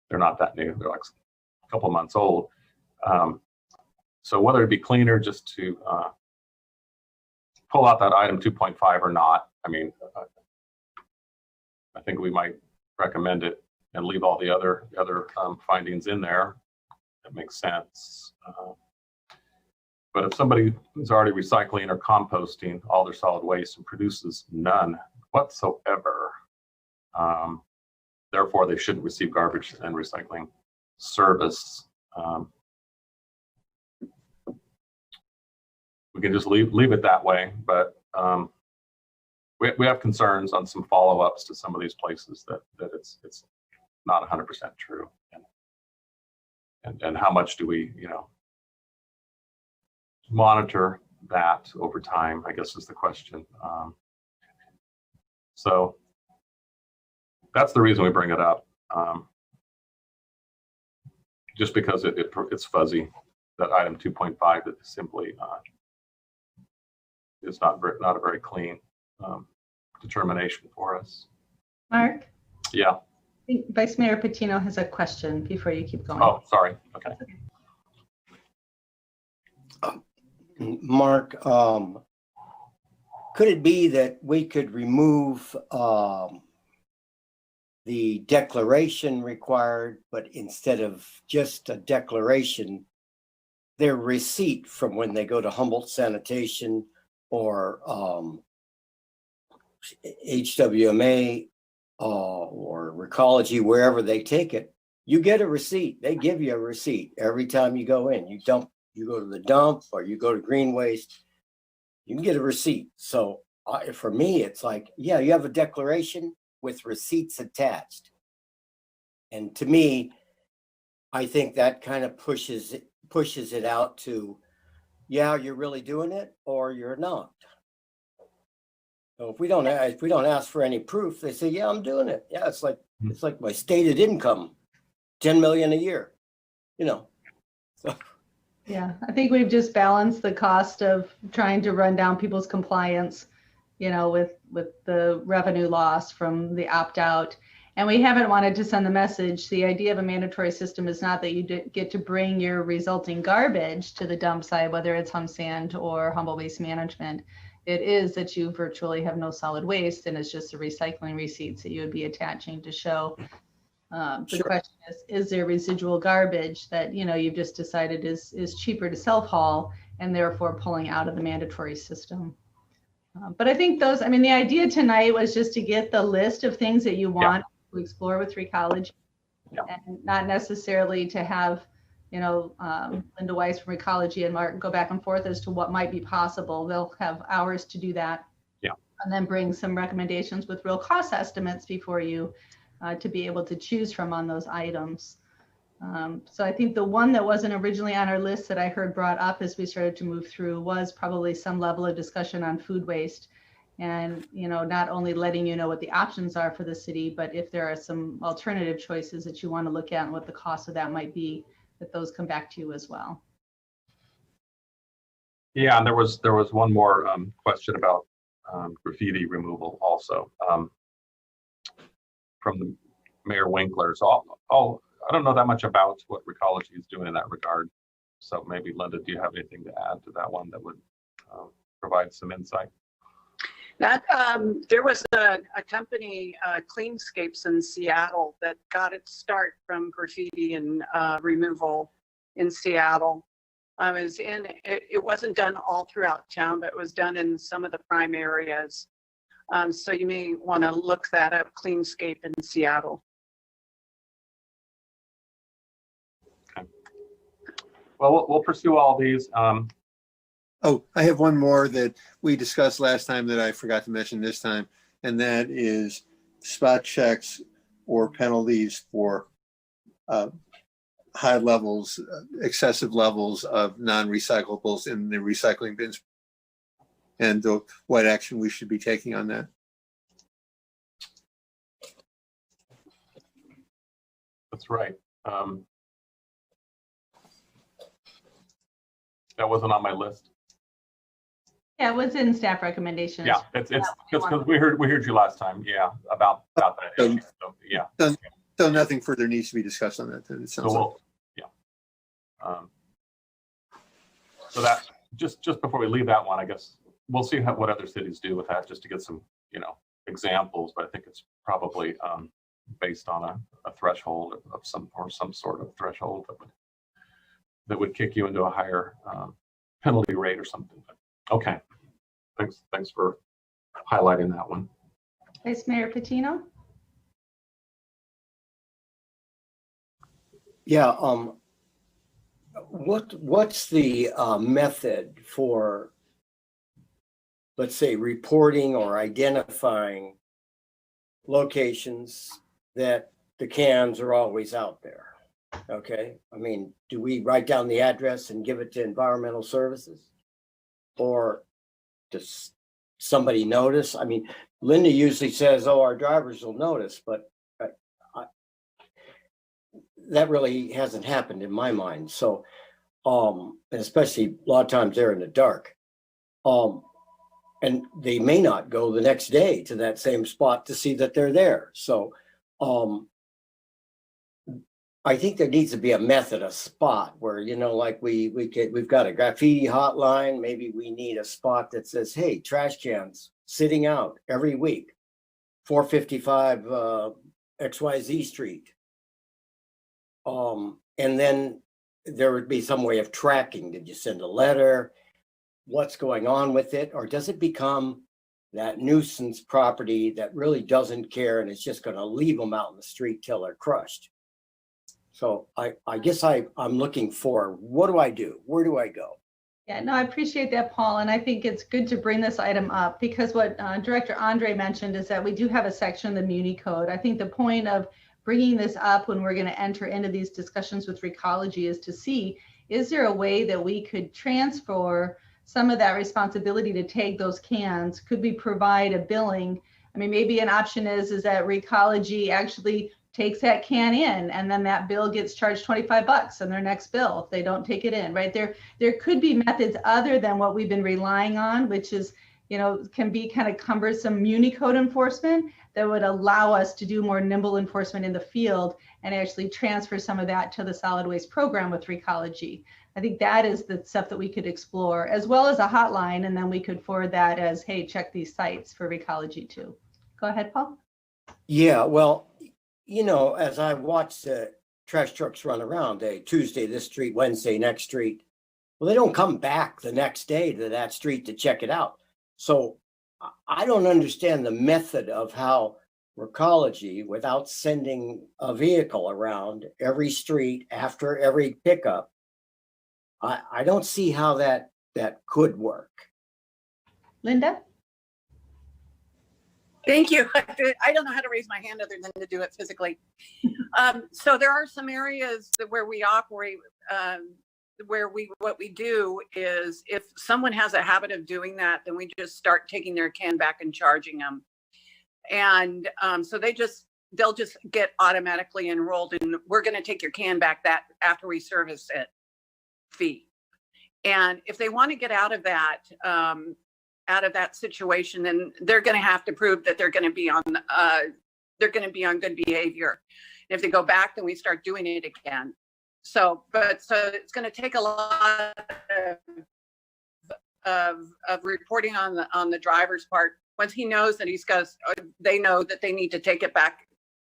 they're not that new. They're like a couple months old. So whether it'd be cleaner just to pull out that item 2.5 or not, I mean, I think we might recommend it and leave all the other findings in there. That makes sense. But if somebody is already recycling or composting all their solid waste and produces none whatsoever, therefore they shouldn't receive garbage and recycling service. We can just leave it that way, but we have concerns on some follow-ups to some of these places that it's not 100% true, and how much do we monitor that over time, I guess is the question. So that's the reason we bring it up, just because it's fuzzy. That item 2.5 that simply is not a very clean determination for us. Mark? Yeah. I think Vice Mayor Patino has a question before you keep going. Oh, sorry. Okay. Mark, could it be that we could remove the declaration required, but instead of just a declaration, their receipt from when they go to Humboldt Sanitation or HWMA or Recology, wherever they take it, you get a receipt. They give you a receipt every time you go in. You go to the dump or you go to green waste, you can get a receipt. So for me, it's like, yeah, you have a declaration with receipts attached. And to me, I think that kind of pushes it out to, yeah, you're really doing it or you're not. So if we don't ask for any proof, they say, yeah, I'm doing it. Yeah, it's like my stated income, 10 million a year, So. Yeah, I think we've just balanced the cost of trying to run down people's compliance, with the revenue loss from the opt-out. And we haven't wanted to send the message. The idea of a mandatory system is not that you get to bring your resulting garbage to the dump site, whether it's Hum Sand or Humboldt Waste Management. It is that you virtually have no solid waste, and it's just the recycling receipts that you would be attaching to show. The Sure. question is there residual garbage that you've just decided is cheaper to self-haul and therefore pulling out of the mandatory system? But I think the idea tonight was just to get the list of things that you want to explore with Recology, and not necessarily to have Linda Weiss from Recology and Mark go back and forth as to what might be possible. They'll have hours to do that, and then bring some recommendations with real cost estimates before you to be able to choose from on those items. So I think the one that wasn't originally on our list that I heard brought up as we started to move through was probably some level of discussion on food waste, and not only letting you know what the options are for the city, but if there are some alternative choices that you want to look at and what the cost of that might be, that those come back to you as well. Yeah, and there was one more question about graffiti removal also from the Mayor Winkler. So I don't know that much about what Recology is doing in that regard. So maybe Linda, do you have anything to add to that one that would provide some insight? That there was a company, Cleanscapes in Seattle, that got its start from graffiti and removal in Seattle. It wasn't done all throughout town, but it was done in some of the prime areas. So you may want to look that up, Cleanscape in Seattle. Okay. Well, we'll pursue all these. Oh, I have one more that we discussed last time that I forgot to mention this time, and that is spot checks or penalties for high levels, excessive levels of non-recyclables in the recycling bins, and what action we should be taking on that. That's right. That wasn't on my list. Yeah, it was in staff recommendations. Yeah, it's because we heard you last time. Yeah, about that issue. So yeah. So nothing further needs to be discussed on that. Then it sounds like. So that just before we leave that one, I guess we'll see what other cities do with that, just to get some examples. But I think it's probably based on a threshold of some sort of threshold that would kick you into a higher penalty rate or something. Okay, thanks for highlighting that one. Vice Mayor Patino? Yeah, what's the method for, let's say, reporting or identifying locations that the cans are always out there? Okay, I mean, do we write down the address and give it to environmental services? Or does somebody notice? I mean, Linda usually says, oh, our drivers will notice, but that really hasn't happened in my mind. So, especially a lot of times they're in the dark. And they may not go the next day to that same spot to see that they're there. So, I think there needs to be a method, a spot where, you know, like we've got a graffiti hotline. Maybe we need a spot that says, hey, trash cans sitting out every week, 455 XYZ Street. And then there would be some way of tracking. Did you send a letter? What's going on with it? Or does it become that nuisance property that really doesn't care and it's just going to leave them out in the street till they're crushed? So I guess I'm looking for, what do I do? Where do I go? Yeah, no, I appreciate that, Paul. And I think it's good to bring this item up because what Director Andre mentioned is that we do have a section in the Muni Code. I think the point of bringing this up when we're going to enter into these discussions with Recology is to see, is there a way that we could transfer some of that responsibility to take those cans? Could we provide a billing? I mean, maybe an option is that Recology actually takes that can in and then that bill gets charged $25 on their next bill if they don't take it in, right? There could be methods other than what we've been relying on, which is, you know, can be kind of cumbersome Muni Code enforcement that would allow us to do more nimble enforcement in the field and actually transfer some of that to the solid waste program with Recology. I think that is the stuff that we could explore, as well as a hotline, and then we could forward that as, hey, check these sites for Recology too. Go ahead, Paul. Yeah, well, you know, as I watch the trash trucks run around, Tuesday this street, Wednesday next street, well, they don't come back the next day to that street to check it out. So I don't understand the method of how Recology, without sending a vehicle around every street after every pickup, I don't see how that could work. Linda? Thank you. I don't know how to raise my hand other than to do it physically. So there are some areas where we operate, what we do is if someone has a habit of doing that, then we just start taking their can back and charging them. And so they'll just get automatically enrolled in, we're going to take your can back that after we service it fee. And if they want to get out of that situation, then they're going to have to prove that they're going to be on good behavior. And if they go back, then we start doing it again. So it's going to take a lot of reporting on the driver's part. Once he knows that they know that they need to take it back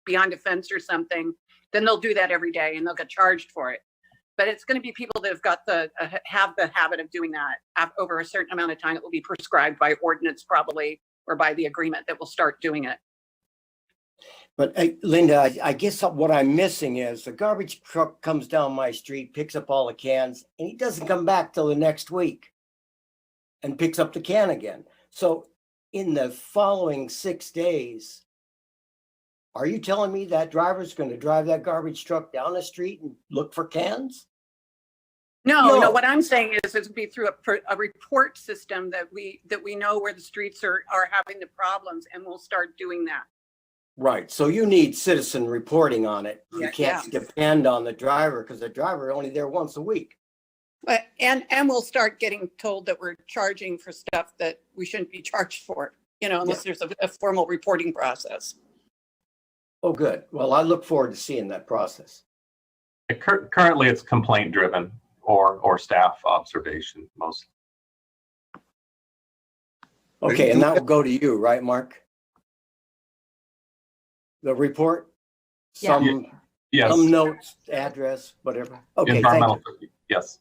beyond a fence or something, then they'll do that every day and they'll get charged for it. But it's going to be people that have the habit of doing that over a certain amount of time. It will be prescribed by ordinance probably, or by the agreement that will start doing it. But Linda, I guess what I'm missing is the garbage truck comes down my street, picks up all the cans, and he doesn't come back till the next week and picks up the can again. So in the following 6 days, are you telling me that driver's going to drive that garbage truck down the street and look for cans? No. What I'm saying is it would be through a report system that we know where the streets are having the problems, and we'll start doing that. Right. So you need citizen reporting on it. You can't depend on the driver because the driver only there once a week. But and we'll start getting told that we're charging for stuff that we shouldn't be charged for, unless there's a formal reporting process. Oh, good. Well, I look forward to seeing that process. Currently, it's complaint driven or staff observation mostly. Okay, and that will go to you, right, Mark? The report? Some notes, address, whatever. Okay, thank you. Yes.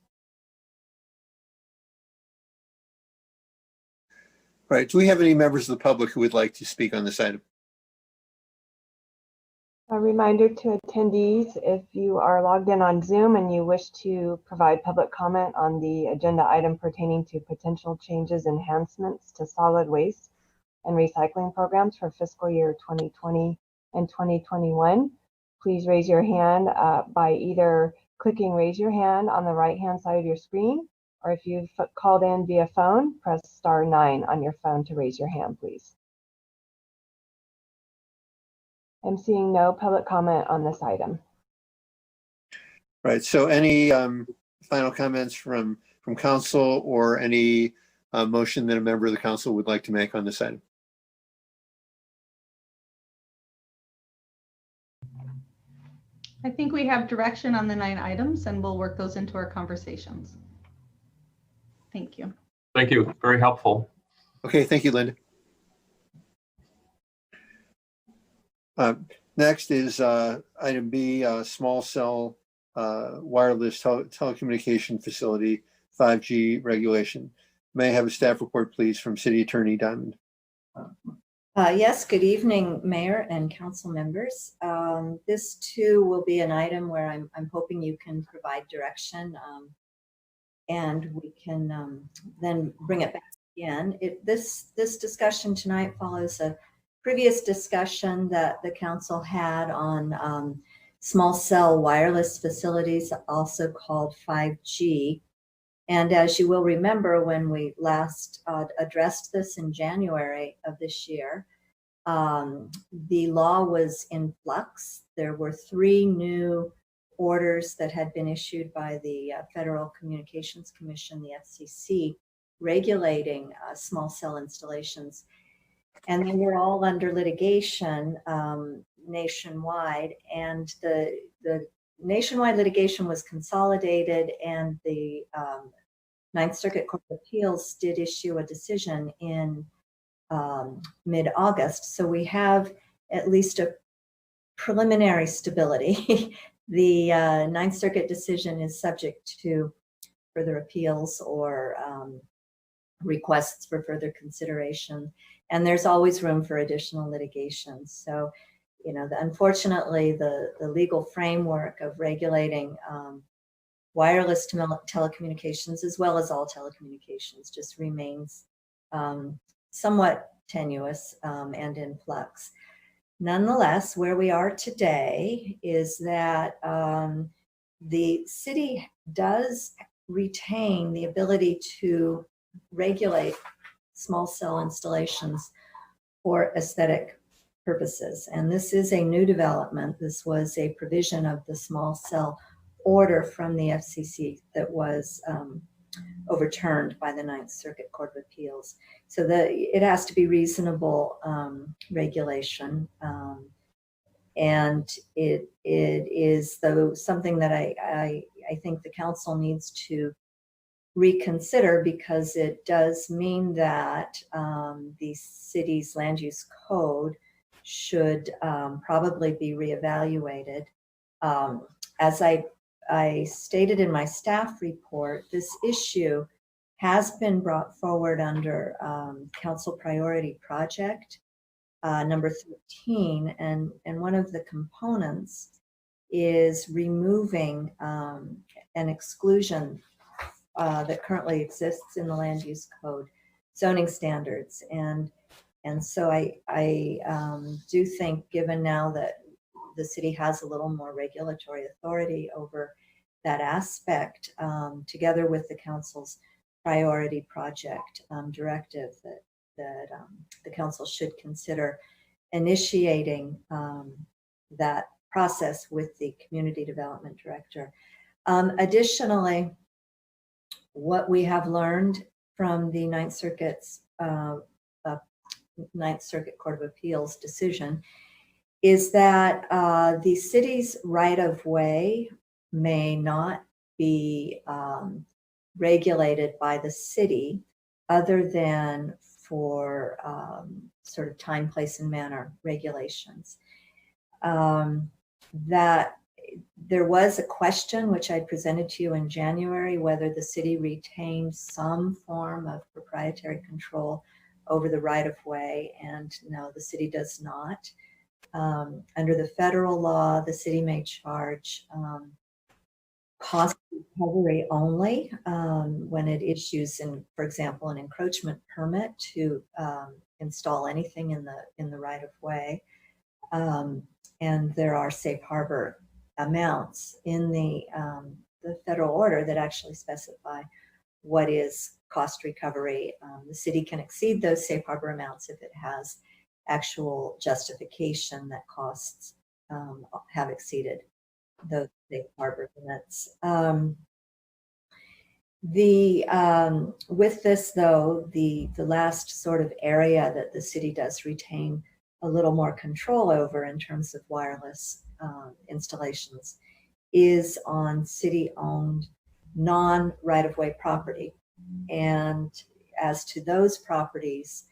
Right. Do we have any members of the public who would like to speak on this item? A reminder to attendees, if you are logged in on Zoom and you wish to provide public comment on the agenda item pertaining to potential changes, enhancements to solid waste and recycling programs for fiscal year 2020 and 2021, please raise your hand by either clicking raise your hand on the right-hand side of your screen, or if you've called in via phone, press *9 on your phone to raise your hand, please. I'm seeing no public comment on this item. Right. So any final comments from council or any motion that a member of the council would like to make on this item? I think we have direction on the 9 items and we'll work those into our conversations. Thank you. Thank you. Very helpful. Okay. Thank you, Linda. Next is item B, small cell wireless telecommunication facility 5G regulation. May I have a staff report, please, from City Attorney Diamond? Yes, good evening, Mayor and council members. This too will be an item where I'm hoping you can provide direction and we can then bring it back again. This discussion tonight follows a previous discussion that the council had on small cell wireless facilities, also called 5G. And as you will remember, when we last addressed this in January of this year, the law was in flux. There were 3 new orders that had been issued by the Federal Communications Commission, the FCC, regulating small cell installations. And they were all under litigation nationwide. And the nationwide litigation was consolidated, and the Ninth Circuit Court of Appeals did issue a decision in mid-August. So we have at least a preliminary stability. The Ninth Circuit decision is subject to further appeals or requests for further consideration. And there's always room for additional litigation. So, you know, unfortunately, the legal framework of regulating wireless telecommunications, as well as all telecommunications, just remains somewhat tenuous and in flux. Nonetheless, where we are today is that the city does retain the ability to regulate small cell installations for aesthetic purposes. And this is a new development. This was a provision of the small cell order from the FCC that was overturned by the Ninth Circuit Court of Appeals. So it has to be reasonable regulation. And it is, though, something that I think the council needs to reconsider, because it does mean that the city's land use code should probably be reevaluated. As I stated in my staff report, this issue has been brought forward under Council Priority Project number 13, and one of the components is removing an exclusion that currently exists in the land use code, zoning standards. And so I do think, given now that the city has a little more regulatory authority over that aspect, together with the council's priority project directive, that the council should consider initiating that process with the community development director. Additionally, what we have learned from the Ninth Circuit Court of Appeals decision is that the city's right-of-way may not be regulated by the city other than for sort of time, place, and manner regulations. That there was a question, which I presented to you in January, whether the city retained some form of proprietary control over the right of way, and no, the city does not. Under the federal law, the city may charge cost recovery only when it issues, for example, an encroachment permit to install anything in the right of way. And there are safe harbor amounts in the federal order that actually specify what is cost recovery. The city can exceed those safe harbor amounts if it has actual justification that costs have exceeded those safe harbor limits. With this though, the last sort of area that the city does retain a little more control over in terms of wireless installations is on city-owned non-right-of-way property. And as to those properties,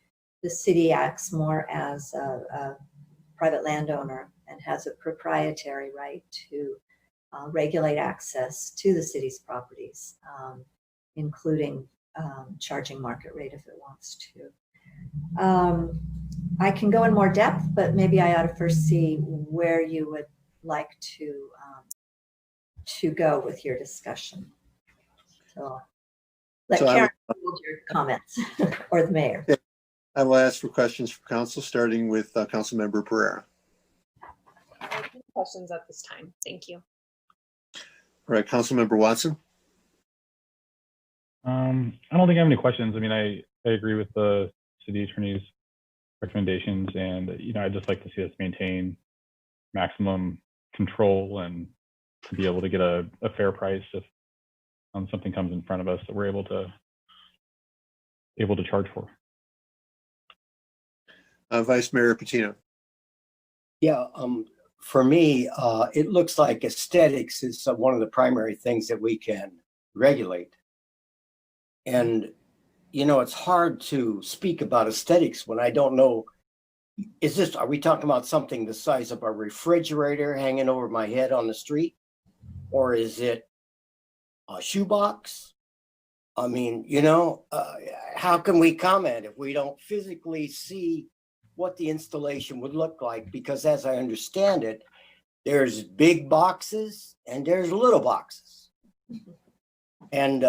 the city acts more as a private landowner and has a proprietary right to regulate access to the city's properties, including charging market rate if it wants to. I can go in more depth, but maybe I ought to first see where you would like to go with your discussion. So let Karen hold your comments or the mayor. I will ask for questions from council, starting with Councilmember Pereira. No questions at this time. Thank you. All right, Councilmember Watson. I don't think I have any questions. I mean, I agree with the city attorney's recommendations, and I'd just like to see us maintain maximum control and to be able to get a fair price if something comes in front of us that we're able to charge for. Vice Mayor Patino. Yeah, for me, it looks like aesthetics is one of the primary things that we can regulate. And, it's hard to speak about aesthetics when I don't know, are we talking about something the size of a refrigerator hanging over my head on the street? Or is it a shoebox? I mean, how can we comment if we don't physically see what the installation would look like? Because as I understand it, there's big boxes and there's little boxes. And,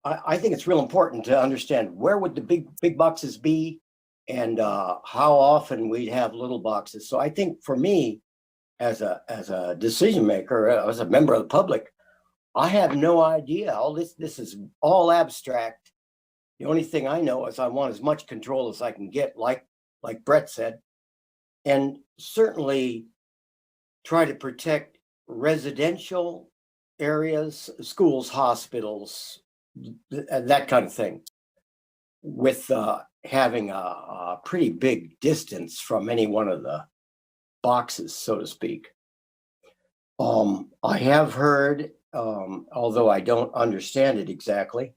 I think it's real important to understand where would the big boxes be and how often we'd have little boxes. So I think for me, as a decision maker, as a member of the public, I have no idea. All this is all abstract. The only thing I know is I want as much control as I can get, like Brett said, and certainly try to protect residential areas, schools, hospitals, that kind of thing, with having a pretty big distance from any one of the boxes, so to speak. I have heard, although I don't understand it exactly,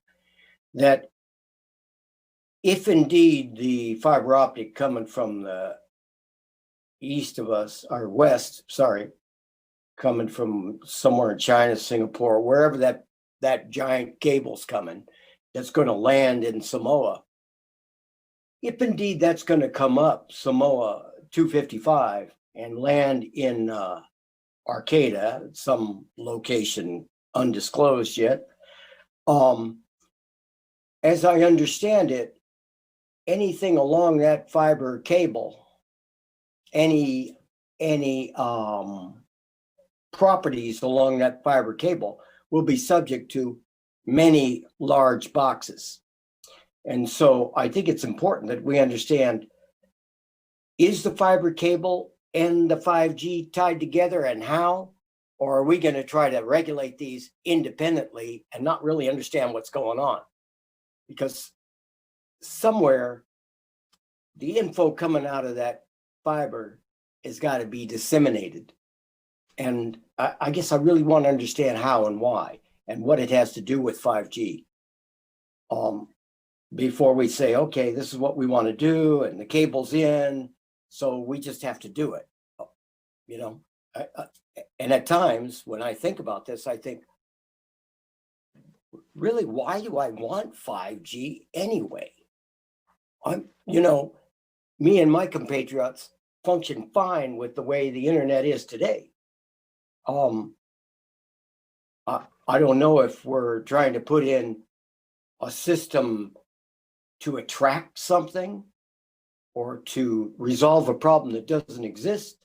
that if indeed the fiber optic coming from the east of us, or west, sorry, coming from somewhere in China, Singapore, wherever that giant cable's coming, that's going to land in Samoa, if indeed that's going to come up Samoa 255 and land in Arcata, some location undisclosed yet, as I understand it, anything along that fiber cable, any properties along that fiber cable will be subject to many large boxes. And so I think it's important that we understand, is the fiber cable and the 5G tied together, and how? Or are we going to try to regulate these independently and not really understand what's going on? Because somewhere the info coming out of that fiber has got to be disseminated. And I guess I really want to understand how and why and what it has to do with 5G. Before we say, okay, this is what we want to do and the cable's in, so we just have to do it. And at times when I think about this, I think, really, why do I want 5G anyway? Me and my compatriots function fine with the way the internet is today. I don't know if we're trying to put in a system to attract something or to resolve a problem that doesn't exist.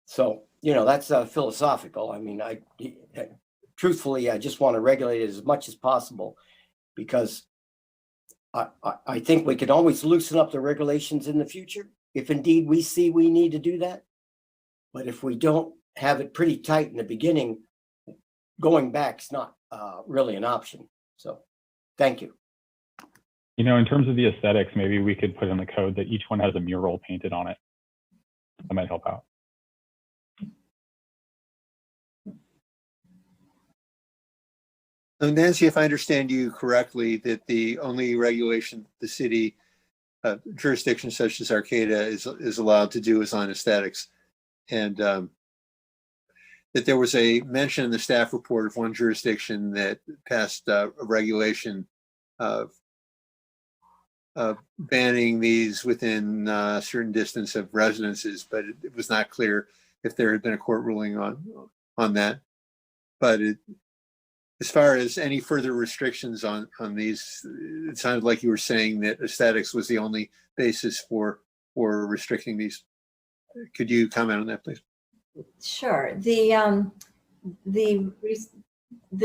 So, that's philosophical. I mean, truthfully, I just want to regulate it as much as possible because I think we can always loosen up the regulations in the future if indeed we see we need to do that. But if we don't have it pretty tight in the beginning, going back is not really an option. So thank you. In terms of the aesthetics, maybe we could put in the code that each one has a mural painted on it. That might help out. So Nancy, if I understand you correctly, that the only regulation the city jurisdiction such as Arcata is allowed to do is on aesthetics, and that there was a mention in the staff report of one jurisdiction that passed a regulation of banning these within a certain distance of residences, but it was not clear if there had been a court ruling on that. But as far as any further restrictions on these, it sounded like you were saying that aesthetics was the only basis for restricting these. Could you comment on that, please? Sure. The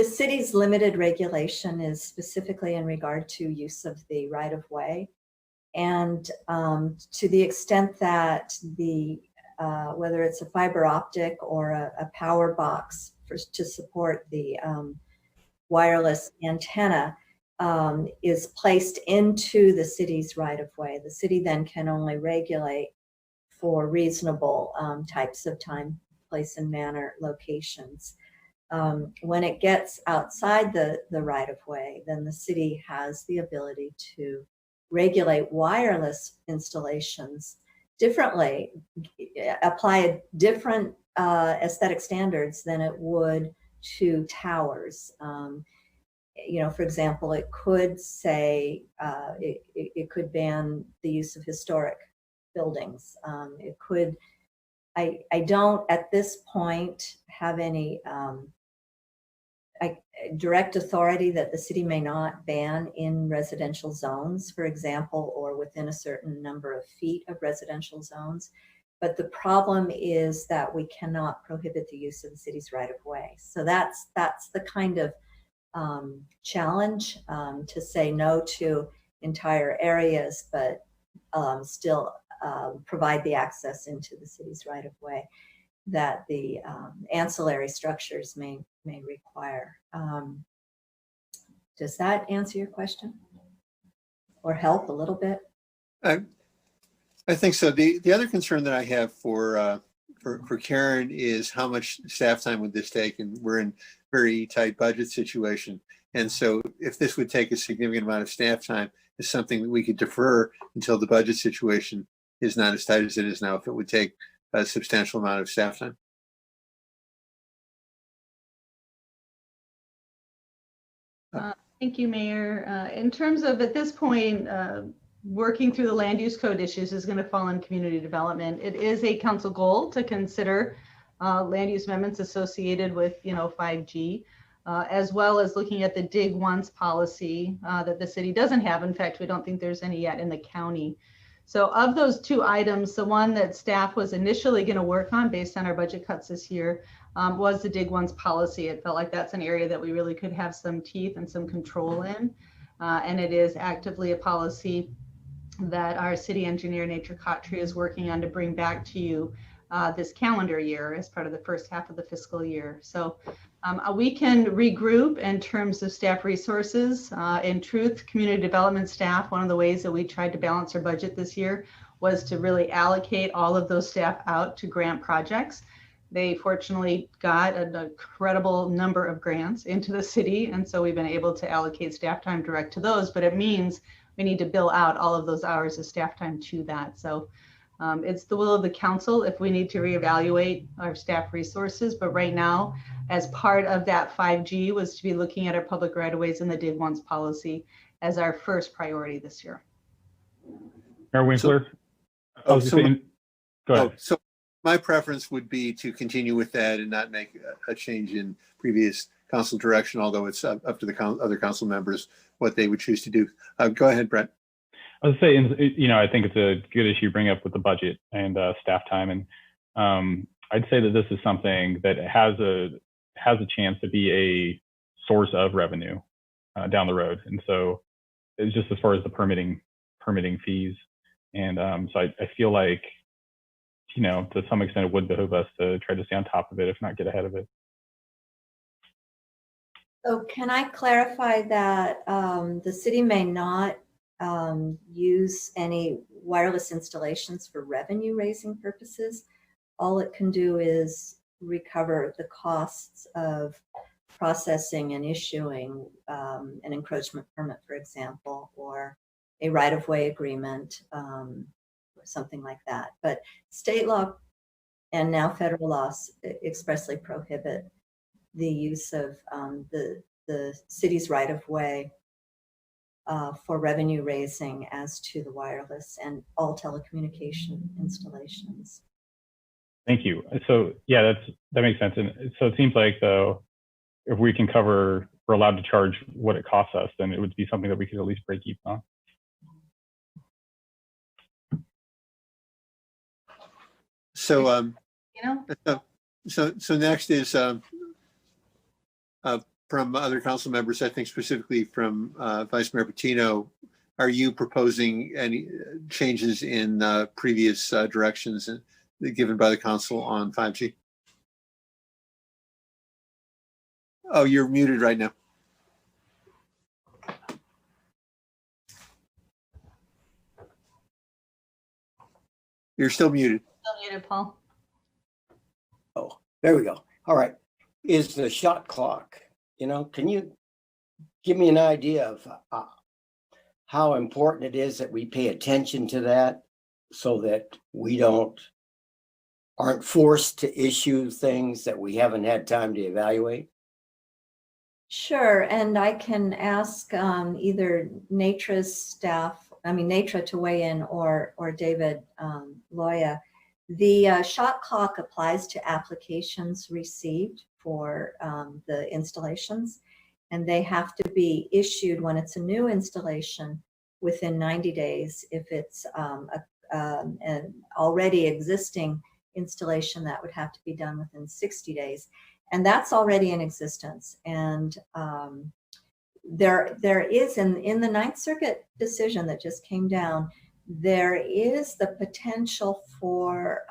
city's limited regulation is specifically in regard to use of the right-of-way. And to the extent that whether it's a fiber optic or a power box to support the wireless antenna is placed into the city's right-of-way, the city then can only regulate for reasonable types of time, place, and manner locations. When it gets outside the right-of-way, then the city has the ability to regulate wireless installations differently, apply different aesthetic standards than it would to towers. For example, it could say it could ban the use of historic buildings. It could. I don't at this point have any direct authority that the city may not ban in residential zones, for example, or within a certain number of feet of residential zones. But the problem is that we cannot prohibit the use of the city's right-of-way. So that's the kind of challenge, to say no to entire areas, but still provide the access into the city's right-of-way that the ancillary structures may require. Does that answer your question or help a little bit? I think so. The other concern that I have for Karen is how much staff time would this take, and we're in very tight budget situation. And so if this would take a significant amount of staff time, is something that we could defer until the budget situation is not as tight as it is now, if it would take a substantial amount of staff time. Thank you, Mayor. In terms of, at this point, working through the land use code issues is going to fall in community development. It is a council goal to consider land use amendments associated with 5G, as well as looking at the dig once policy that the city doesn't have. In fact, we don't think there's any yet in the county. So of those two items, the one that staff was initially going to work on based on our budget cuts this year was the dig once policy. It felt like that's an area that we really could have some teeth and some control in. And it is actively a policy that our city engineer, Nature Kotri, is working on to bring back to you this calendar year as part of the first half of the fiscal year. So we can regroup in terms of staff resources. In truth, community development staff, one of the ways that we tried to balance our budget this year was to really allocate all of those staff out to grant projects. They fortunately got an incredible number of grants into the city, and so we've been able to allocate staff time direct to those, but it means we need to bill out all of those hours of staff time to that. So It's the will of the council if we need to reevaluate our staff resources, but right now, as part of that 5G was to be looking at our public right-of-ways and the dig once policy as our first priority this year. Mayor Winkler? Oh, I was just so saying, go ahead. So my preference would be to continue with that and not make a change in previous council direction, although it's up to the other council members what they would choose to do. Go ahead, Brett. I was saying, I think it's a good issue to bring up with the budget and staff time. And I'd say that this is something that has a chance to be a source of revenue down the road. And so it's just as far as the permitting fees. And so I feel like, to some extent, it would behoove us to try to stay on top of it, if not get ahead of it. So can I clarify that the city may not use any wireless installations for revenue raising purposes? All it can do is recover the costs of processing and issuing an encroachment permit, for example, or a right-of-way agreement, or something like that. But state law and now federal laws expressly prohibit the use of the city's right-of-way for revenue raising as to the wireless and all telecommunication installations. Thank you. So yeah, that makes sense. And so it seems like, though, if we can we're allowed to charge what it costs us, then it would be something that we could at least break even on. So so next is from other council members, I think specifically from Vice Mayor Patino. Are you proposing any changes in previous directions given by the council on 5G? Oh, you're muted right now. You're still muted. Still muted, Paul. Oh, there we go. All right. Is the shot clock, can you give me an idea of how important it is that we pay attention to that so that we aren't forced to issue things that we haven't had time to evaluate? Sure, and I can ask either NATRA's staff, NATRA to weigh in, or David Loya. The shot clock applies to applications received for the installations, and they have to be issued when it's a new installation within 90 days. If it's an already existing installation, that would have to be done within 60 days. And that's already in existence. And there is, in the Ninth Circuit decision that just came down, there is the potential for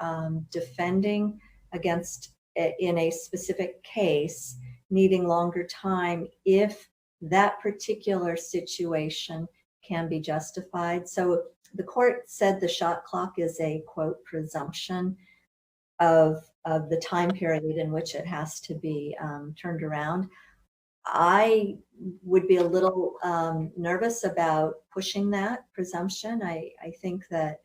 defending against, in a specific case, needing longer time if that particular situation can be justified. So the court said the shot clock is a, quote, presumption of the time period in which it has to be turned around. I would be a little nervous about pushing that presumption. I think that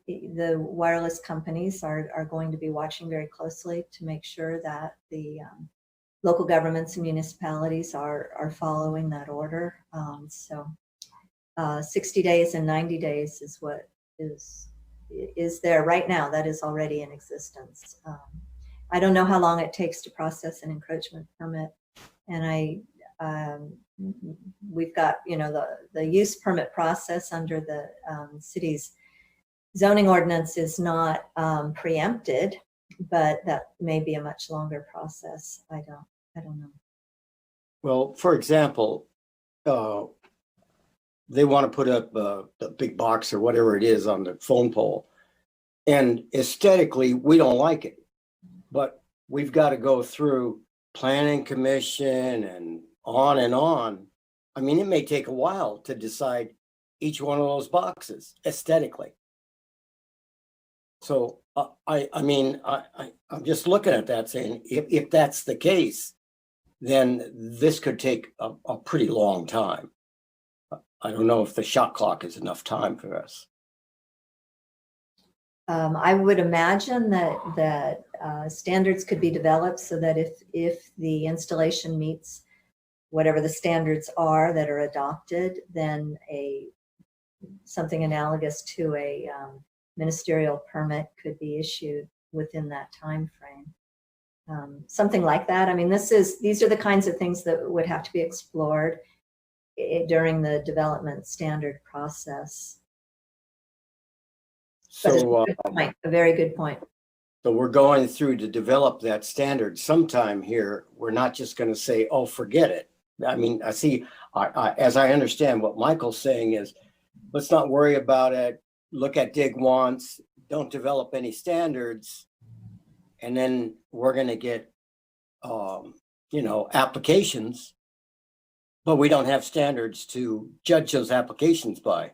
the wireless companies are going to be watching very closely to make sure that the local governments and municipalities are following that order. So 60 days and 90 days is what is there right now. That is already in existence. I don't know how long it takes to process an encroachment permit, and we've got the use permit process under the city's zoning ordinance is not preempted, but that may be a much longer process. I don't know. Well, for example, they want to put up the big box or whatever it is on the phone pole, and aesthetically we don't like it, but we've got to go through planning commission and on and on. I mean, it may take a while to decide each one of those boxes aesthetically. So I'm just looking at that saying, if that's the case, then this could take a pretty long time. I don't know if the shot clock is enough time for us. I would imagine that standards could be developed so that if the installation meets whatever the standards are that are adopted, then something analogous to a ministerial permit could be issued within that time frame. Something like that. I mean, these are the kinds of things that would have to be explored during the development standard process. But it's So, a good point, a very good point. so we're going through to develop that standard sometime here. We're not just going to say, oh, forget it. I mean, as I understand what Michael's saying is, let's not worry about it. Look at dig once, don't develop any standards. And then we're going to get, applications, but we don't have standards to judge those applications by.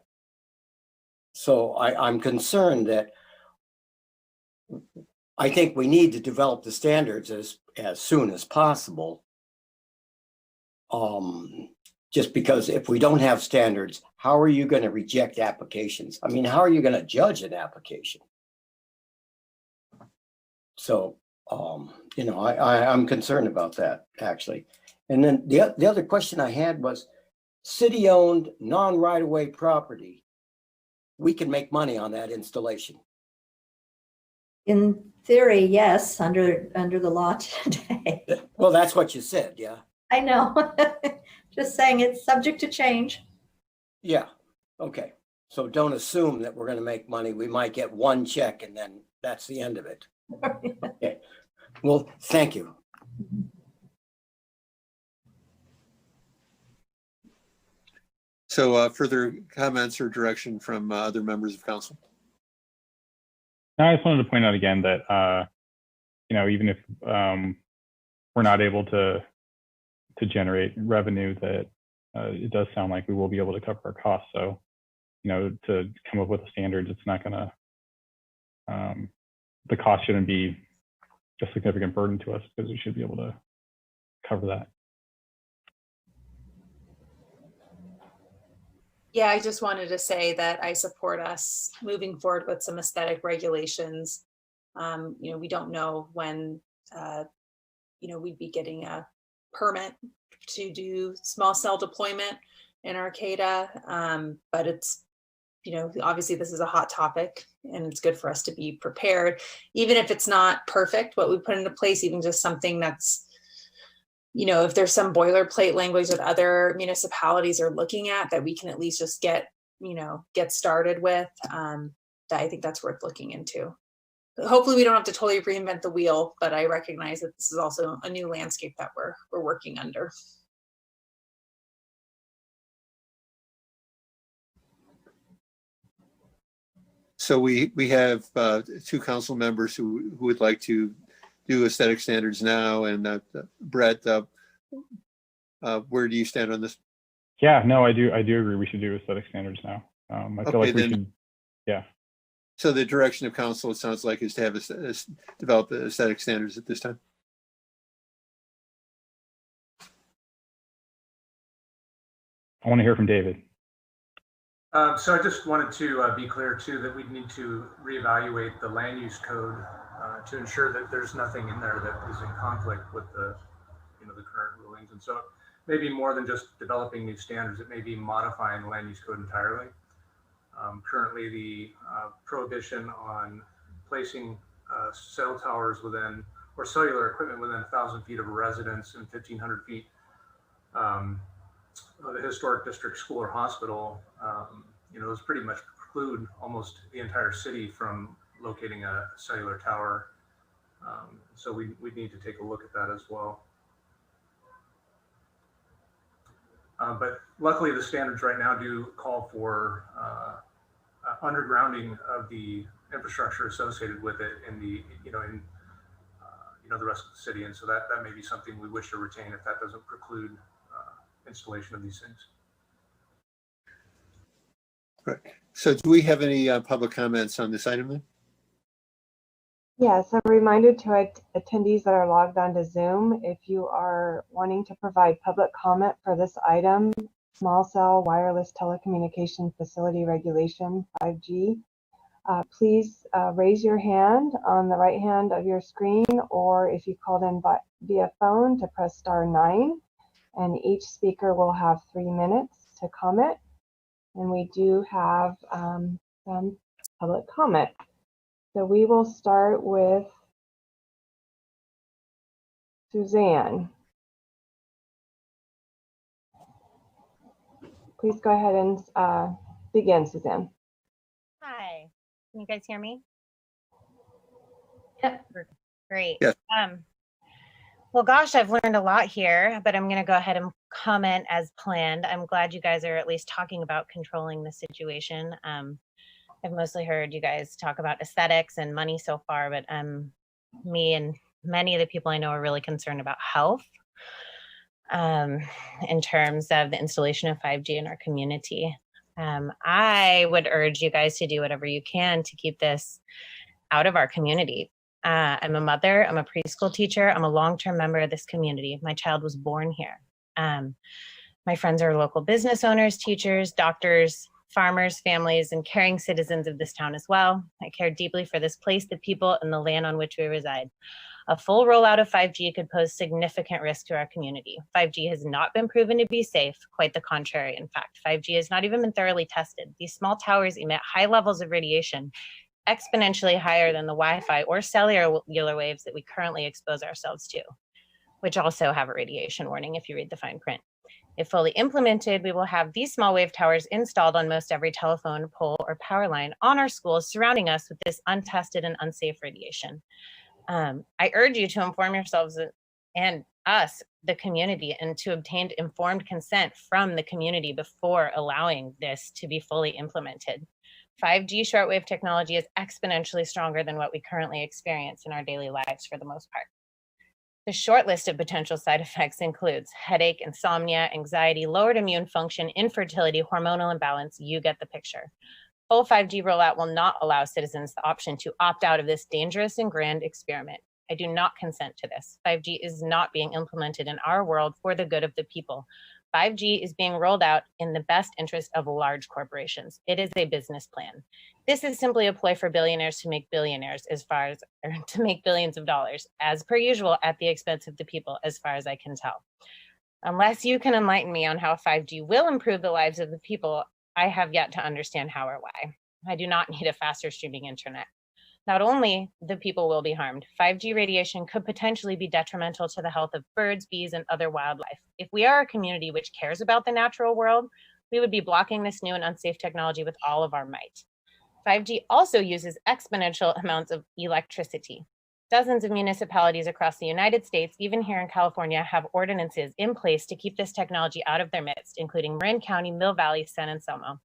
So I'm concerned that I think we need to develop the standards as soon as possible. Just because if we don't have standards, how are you going to reject applications? I mean, how are you going to judge an application? So, I'm concerned about that, actually. And then the other question I had was, city-owned, non-right-of-way property, we can make money on that installation. In theory, yes, under the law today. Well, that's what you said, yeah. I know. Just saying it's subject to change. Yeah, okay. So don't assume that we're going to make money. We might get one check and then that's the end of it. Okay. Well, thank you. So further comments or direction from other members of council? I just wanted to point out again that, even if we're not able to generate revenue, that it does sound like we will be able to cover our costs. So, to come up with the standards, it's not going to, the cost shouldn't be a significant burden to us because we should be able to cover that. Yeah, I just wanted to say that I support us moving forward with some aesthetic regulations. We don't know when, we'd be getting a permit to do small cell deployment in Arcata, but it's, obviously this is a hot topic and it's good for us to be prepared, even if it's not perfect, what we put into place, even just something that's, if there's some boilerplate language that other municipalities are looking at that we can at least just get started with, that I think that's worth looking into. Hopefully we don't have to totally reinvent the wheel, but I recognize that this is also a new landscape that we're working under. So we have two council members who would like to do aesthetic standards now, and Brett, where do you stand on this? Yeah, no, I do agree. We should do aesthetic standards now. I feel like we should, yeah. So the direction of council, it sounds like, is to have develop aesthetic standards at this time. I want to hear from David. So I just wanted to be clear too that we need to reevaluate the land use code to ensure that there's nothing in there that is in conflict with the current rulings. And so maybe more than just developing new standards, it may be modifying the land use code entirely. Currently, the prohibition on placing cell towers within or cellular equipment within 1,000 feet of a residence and 1,500 feet of the historic district, school, or hospital, those pretty much preclude almost the entire city from locating a cellular tower. So we need to take a look at that as well. But luckily, the standards right now do call for undergrounding of the infrastructure associated with it in the the rest of the city, and so that may be something we wish to retain if that doesn't preclude installation of these things. Right. So do we have any public comments on this item then? Yes, a reminder to attendees that are logged onto Zoom, if you are wanting to provide public comment for this item, small cell wireless telecommunication facility regulation 5G, Please raise your hand on the right hand of your screen, or if you called in via phone, to press *9. And each speaker will have 3 minutes to comment. And we do have some public comment. So we will start with Suzanne. Please go ahead and begin, Suzanne. Hi, can you guys hear me? Yep. Great. Yes. Well, gosh, I've learned a lot here, but I'm going to go ahead and comment as planned. I'm glad you guys are at least talking about controlling the situation. I've mostly heard you guys talk about aesthetics and money so far, but me and many of the people I know are really concerned about health in terms of the installation of 5G in our community. I would urge you guys to do whatever you can to keep this out of our community. I'm a mother, I'm a preschool teacher, I'm a long-term member of this community. My child was born here. My friends are local business owners, teachers, doctors, farmers, families, and caring citizens of this town as well. I care deeply for this place, the people, and the land on which we reside. A full rollout of 5G could pose significant risk to our community. 5G has not been proven to be safe, quite the contrary. In fact, 5G has not even been thoroughly tested. These small towers emit high levels of radiation, exponentially higher than the Wi-Fi or cellular waves that we currently expose ourselves to, which also have a radiation warning if you read the fine print. If fully implemented, we will have these small wave towers installed on most every telephone pole or power line on our schools, surrounding us with this untested and unsafe radiation. I urge you to inform yourselves and us, the community, and to obtain informed consent from the community before allowing this to be fully implemented. 5G shortwave technology is exponentially stronger than what we currently experience in our daily lives for the most part. The short list of potential side effects includes headache, insomnia, anxiety, lowered immune function, infertility, hormonal imbalance. You get the picture. Full 5G rollout will not allow citizens the option to opt out of this dangerous and grand experiment. I do not consent to this. 5G is not being implemented in our world for the good of the people. 5G is being rolled out in the best interest of large corporations. It is a business plan. This is simply a ploy for billionaires to make billionaires or to make billions of dollars, as per usual, at the expense of the people, as far as I can tell. Unless you can enlighten me on how 5G will improve the lives of the people, I have yet to understand how or why. I do not need a faster streaming internet. Not only the people will be harmed, 5G radiation could potentially be detrimental to the health of birds, bees, and other wildlife. If we are a community which cares about the natural world, we would be blocking this new and unsafe technology with all of our might. 5G also uses exponential amounts of electricity. Dozens of municipalities across the United States, even here in California, have ordinances in place to keep this technology out of their midst, including Marin County, Mill Valley, San Anselmo.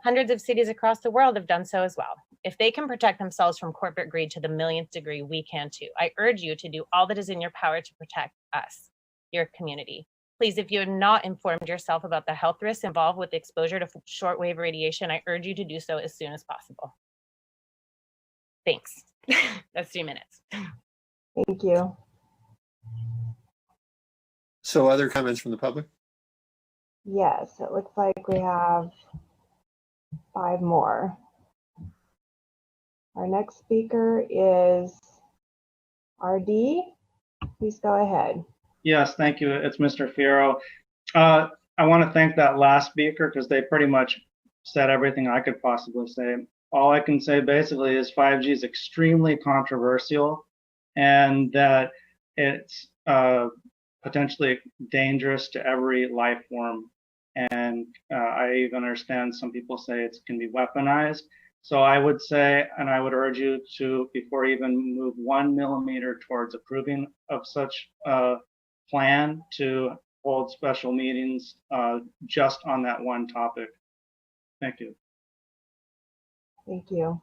Hundreds of cities across the world have done so as well. If they can protect themselves from corporate greed to the millionth degree, we can too. I urge you to do all that is in your power to protect us, your community. Please, if you have not informed yourself about the health risks involved with exposure to shortwave radiation, I urge you to do so as soon as possible. Thanks. That's 3 minutes. Thank you. So other comments from the public? Yes, it looks like we have 5 more. Our next speaker is RD. Please go ahead. Yes, thank you. It's Mr. Fierro. I want to thank that last speaker because they pretty much said everything I could possibly say. All I can say basically is 5G is extremely controversial and that it's potentially dangerous to every life form. And I even understand some people say it can be weaponized. So I would say, and I would urge you to, before you even move 1 millimeter towards approving of such a plan, to hold special meetings just on that one topic. Thank you. Thank you.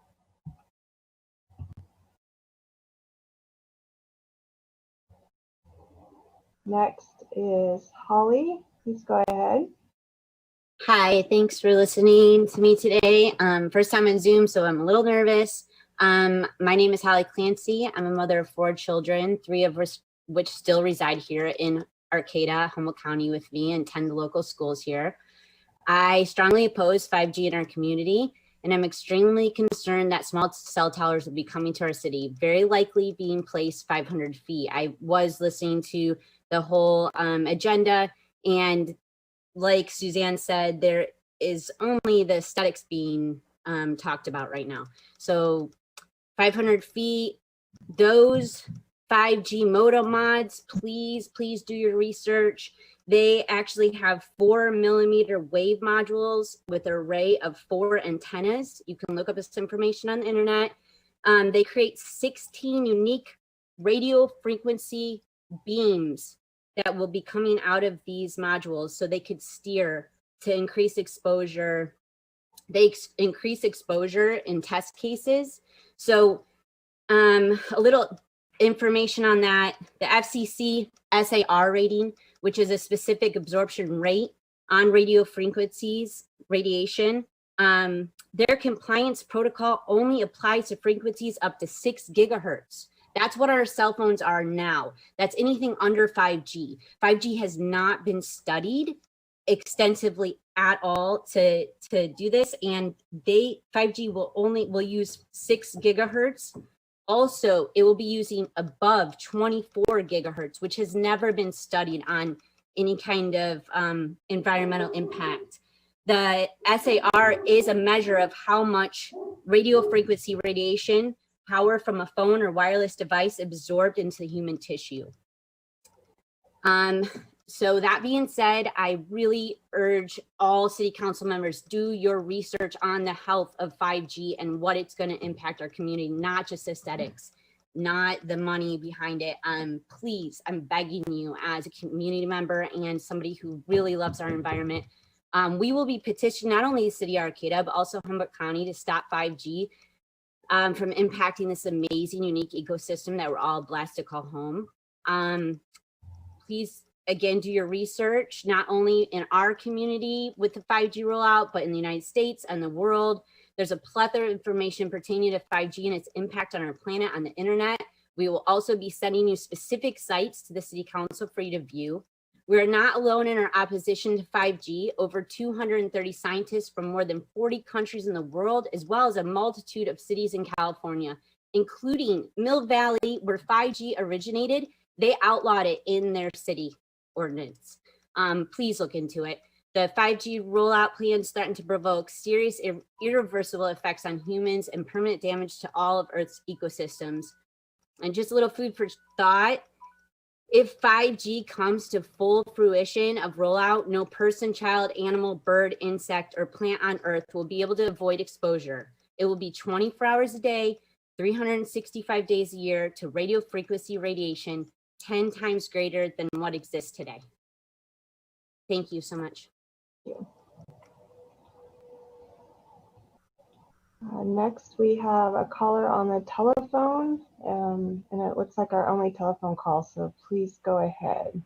Next is Holly. Please go ahead. Hi, thanks for listening to me today. First time on Zoom, so I'm a little nervous. My name is Holly Clancy. I'm a mother of 4 children, 3 of which still reside here in Arcata, Humboldt County with me and attend the local schools here. I strongly oppose 5G in our community. and I'm extremely concerned that small cell towers will be coming to our city, very likely being placed 500 feet. I was listening to the whole agenda, and like Suzanne said, there is only the aesthetics being talked about right now. So 500 feet, those 5G modem mods, please do your research. They actually have 4mm wave modules with an array of 4 antennas. You can look up this information on the internet. They create 16 unique radio frequency beams that will be coming out of these modules, so they could steer to increase exposure. They increase exposure in test cases. So a little information on that. The FCC SAR rating, which is a specific absorption rate on radio frequencies, radiation, their compliance protocol only applies to frequencies up to 6 gigahertz. That's what our cell phones are now. That's anything under 5G. 5G has not been studied extensively at all to do this, and 5G will use 6 gigahertz. Also, it will be using above 24 gigahertz, which has never been studied on any kind of environmental impact. The SAR is a measure of how much radio frequency radiation power from a phone or wireless device absorbed into human tissue. So that being said, I really urge all city council members, do your research on the health of 5G and what it's going to impact our community, not just aesthetics, not the money behind it. Please, I'm begging you as a community member and somebody who really loves our environment. We will be petitioning not only the city of Arcata, but also Humboldt County to stop 5G from impacting this amazing, unique ecosystem that we're all blessed to call home. Please, again, do your research, not only in our community with the 5G rollout, but in the United States and the world. There's a plethora of information pertaining to 5G and its impact on our planet on the internet. We will also be sending you specific sites to the City Council for you to view. We are not alone in our opposition to 5G. Over 230 scientists from more than 40 countries in the world, as well as a multitude of cities in California, including Mill Valley, where 5G originated, they outlawed it in their city ordinance. Please look into it. The 5G rollout plans threaten to provoke serious irreversible effects on humans and permanent damage to all of Earth's ecosystems. And just a little food for thought. If 5G comes to full fruition of rollout, no person, child, animal, bird, insect, or plant on Earth will be able to avoid exposure. It will be 24 hours a day, 365 days a year to radio frequency radiation, 10 times greater than what exists today. Thank you so much. Next, we have a caller on the telephone, and it looks like our only telephone call, so please go ahead.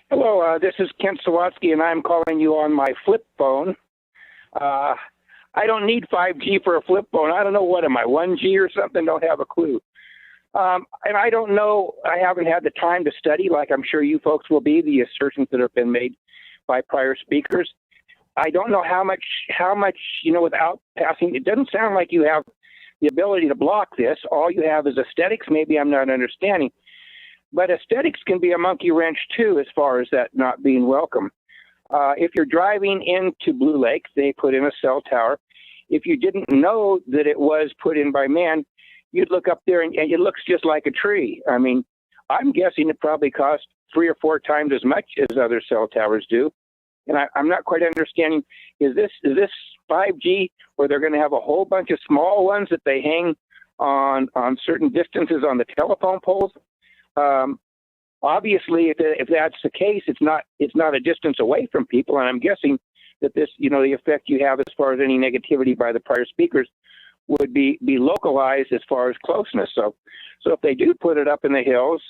Hello, this is Kent Sawatsky, and I'm calling you on my flip phone. I don't need 5G for a flip phone. I don't know, what am I, 1G or something? Don't have a clue. And I don't know, I haven't had the time to study, like I'm sure you folks will be, the assertions that have been made by prior speakers. I don't know how much, without passing, it doesn't sound like you have the ability to block this. All you have is aesthetics. Maybe I'm not understanding. But aesthetics can be a monkey wrench too, as far as that not being welcome. If you're driving into Blue Lake, they put in a cell tower. If you didn't know that it was put in by man, you'd look up there and it looks just like a tree. I mean, I'm guessing it probably costs 3 or 4 times as much as other cell towers do. And I'm not quite understanding, is this 5G where they're going to have a whole bunch of small ones that they hang on certain distances on the telephone poles? Obviously, if that's the case, it's not a distance away from people. And I'm guessing that this, the effect you have as far as any negativity by the prior speakers would be localized as far as closeness. So if they do put it up in the hills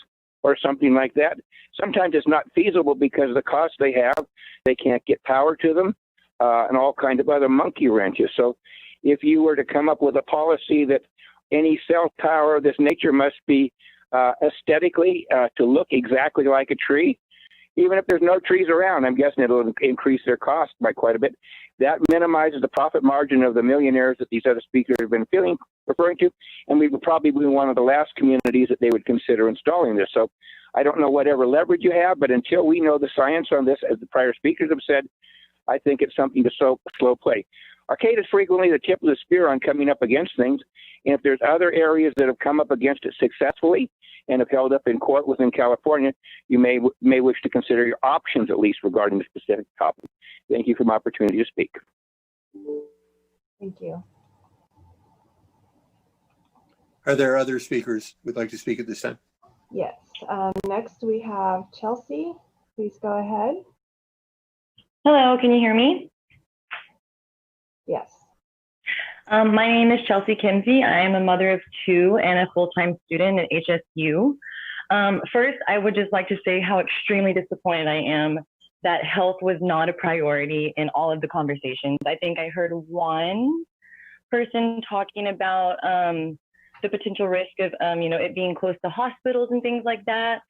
or something like that, sometimes it's not feasible because of the cost they have. They can't get power to them and all kinds of other monkey wrenches. So if you were to come up with a policy that any cell tower of this nature must be aesthetically to look exactly like a tree, even if there's no trees around, I'm guessing it'll increase their cost by quite a bit. That minimizes the profit margin of the millionaires that these other speakers have been referring to, and we would probably be one of the last communities that they would consider installing this. So I don't know whatever leverage you have, but until we know the science on this, as the prior speakers have said, I think it's something to slow play. Arcata is frequently the tip of the spear on coming up against things, and if there's other areas that have come up against it successfully and have held up in court within California, you may wish to consider your options, at least regarding the specific topic. Thank you for my opportunity to speak. Thank you. Are there other speakers who would like to speak at this time? Yes. Next we have Chelsea. Please go ahead. Hello, can you hear me? Yes. My name is Chelsea Kinsey. I am a mother of two and a full-time student at HSU. First, I would just like to say how extremely disappointed I am that health was not a priority in all of the conversations. I think I heard one person talking about the potential risk of it being close to hospitals and things like that.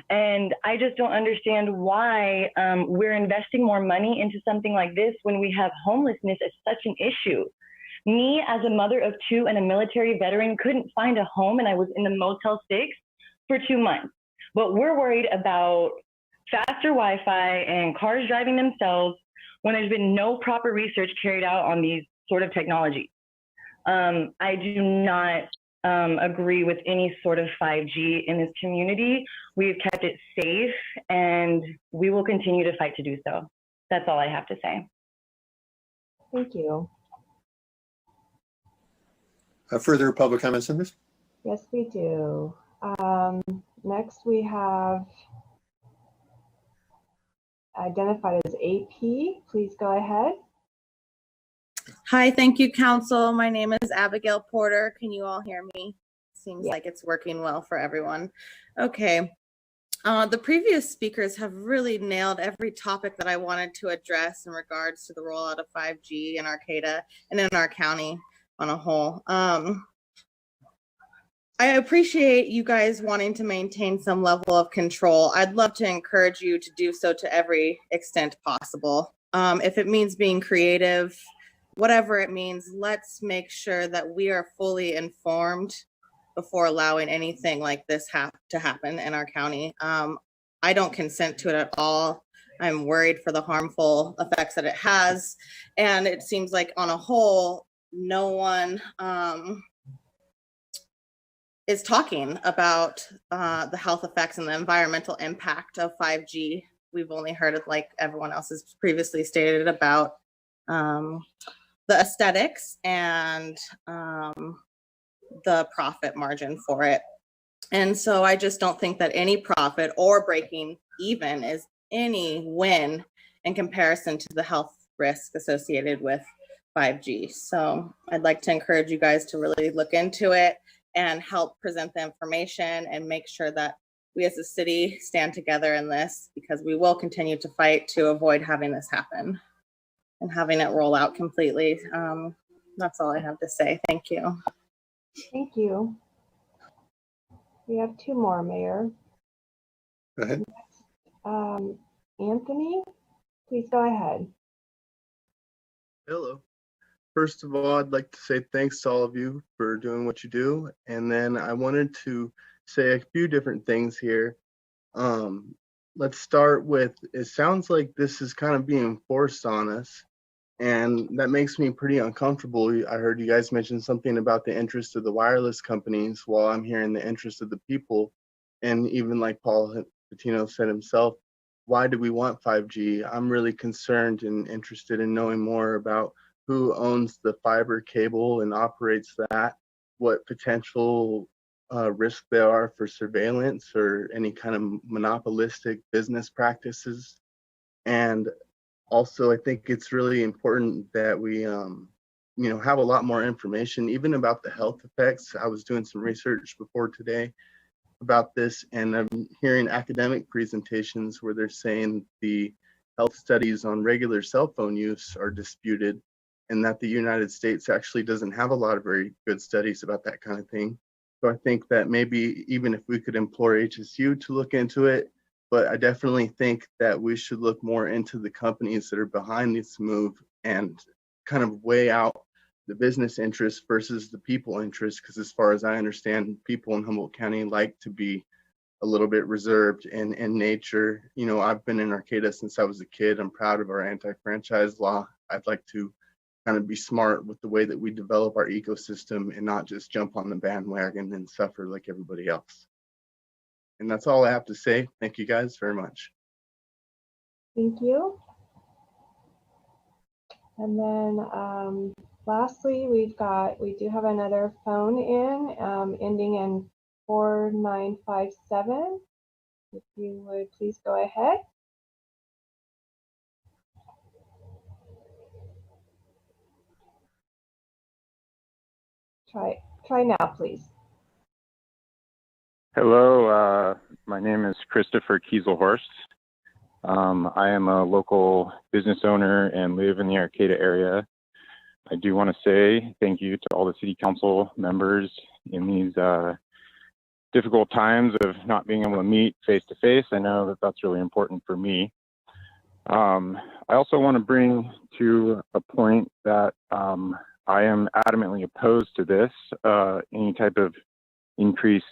And I just don't understand why we're investing more money into something like this when we have homelessness as such an issue. Me, as a mother of two and a military veteran, couldn't find a home, and I was in the Motel 6 for 2 months. But we're worried about faster Wi-Fi and cars driving themselves when there's been no proper research carried out on these sort of technologies. I do not agree with any sort of 5G in this community. We've kept it safe, and we will continue to fight to do so. That's all I have to say. Thank you. Further public comments on this? Yes, we do. Next we have identified as AP. Please go ahead. Hi, thank you, Council. My name is Abigail Porter. Can you all hear me? Seems like it's working well for everyone. Okay. The previous speakers have really nailed every topic that I wanted to address in regards to the rollout of 5G in Arcata and in our county on a whole. I appreciate you guys wanting to maintain some level of control. I'd love to encourage you to do so to every extent possible. If it means being creative, whatever it means, let's make sure that we are fully informed before allowing anything like this to happen in our county. I don't consent to it at all. I'm worried for the harmful effects that it has. And it seems like on a whole, no one is talking about the health effects and the environmental impact of 5G. We've only heard it, like everyone else has previously stated, about the aesthetics and the profit margin for it. And so I just don't think that any profit or breaking even is any win in comparison to the health risk associated with 5G. So I'd like to encourage you guys to really look into it and help present the information and make sure that we as a city stand together in this, because we will continue to fight to avoid having this happen and having it roll out completely. That's all I have to say. Thank you. Thank you. We have two more, Mayor. Go ahead. Anthony, please go ahead. Hello. First of all, I'd like to say thanks to all of you for doing what you do. And then I wanted to say a few different things here. Let's start with, it sounds like this is kind of being forced on us, and that makes me pretty uncomfortable. I heard you guys mention something about the interest of the wireless companies, while I'm hearing the interest of the people. And even like Paul Patino said himself, why do we want 5G? I'm really concerned and interested in knowing more about who owns the fiber cable and operates that, what potential risk there are for surveillance or any kind of monopolistic business practices. And also, I think it's really important that we have a lot more information, even about the health effects. I was doing some research before today about this, and I'm hearing academic presentations where they're saying the health studies on regular cell phone use are disputed, and that the United States actually doesn't have a lot of very good studies about that kind of thing. So I think that maybe even if we could implore HSU to look into it, but I definitely think that we should look more into the companies that are behind this move and kind of weigh out the business interests versus the people interests, because as far as I understand, people in Humboldt County like to be a little bit reserved in nature. You know, I've been in Arcata since I was a kid. I'm proud of our anti-franchise law. I'd like to kind of be smart with the way that we develop our ecosystem and not just jump on the bandwagon and suffer like everybody else. And that's all I have to say. Thank you guys very much. Thank you. And then lastly, we do have another phone in ending in 4957. If you would please go ahead. Try now, please. Hello, my name is Christopher Kieselhorst. I am a local business owner and live in the Arcata area. I do want to say thank you to all the city council members in these difficult times of not being able to meet face to face. I know that that's really important for me. I also want to bring to a point that I am adamantly opposed to this. Any type of increased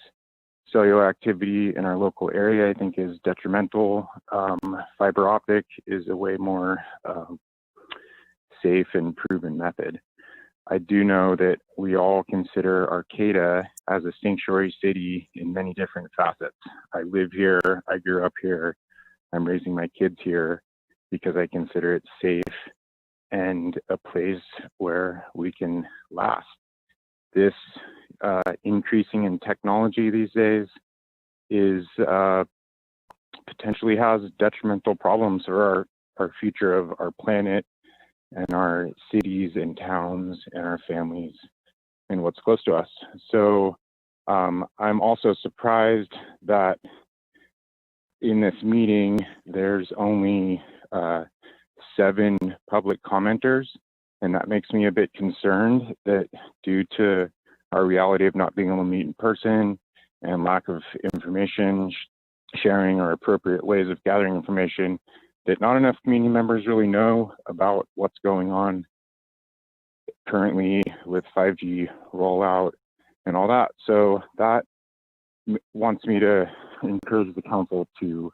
cellular activity in our local area, I think, is detrimental. Fiber optic is a way more safe and proven method. I do know that we all consider Arcata as a sanctuary city in many different facets. I live here, I grew up here, I'm raising my kids here because I consider it safe and a place where we can last. This increasing in technology these days is potentially has detrimental problems for our future of our planet and our cities and towns and our families and what's close to us. So I'm also surprised that in this meeting, there's only 7 public commenters, and that makes me a bit concerned that due to our reality of not being able to meet in person and lack of information sharing or appropriate ways of gathering information, that not enough community members really know about what's going on currently with 5G rollout and all that. So that wants me to encourage the council to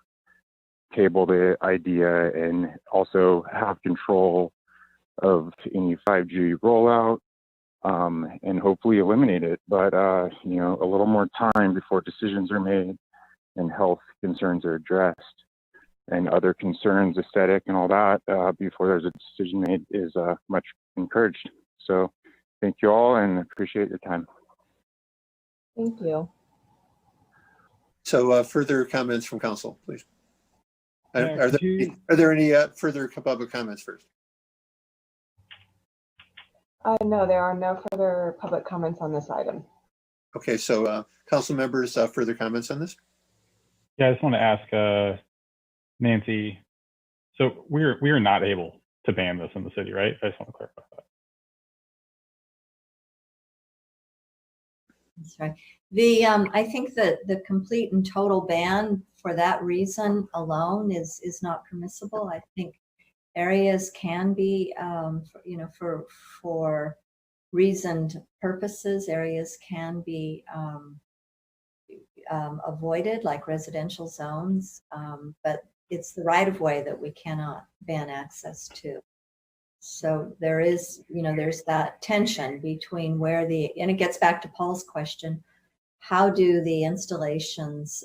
table the idea and also have control of any 5G rollout and hopefully eliminate it. But, you know, a little more time before decisions are made and health concerns are addressed and other concerns, aesthetic and all that, before there's a decision made is much encouraged. So thank you all and appreciate your time. Thank you. So further comments from council, please. Yeah, Are there any further public comments first? No, there are no further public comments on this item. Okay, so council members, further comments on this? Yeah, I just want to ask Nancy. So we are not able to ban this in the city, right? I just want to clarify that. That's right. I think that the complete and total ban for that reason alone is not permissible. I think areas can be, you know, for reasoned purposes, areas can be avoided, like residential zones, but it's the right of way that we cannot ban access to. So there is, you know, there's that tension between where and it gets back to Paul's question, how do the installations,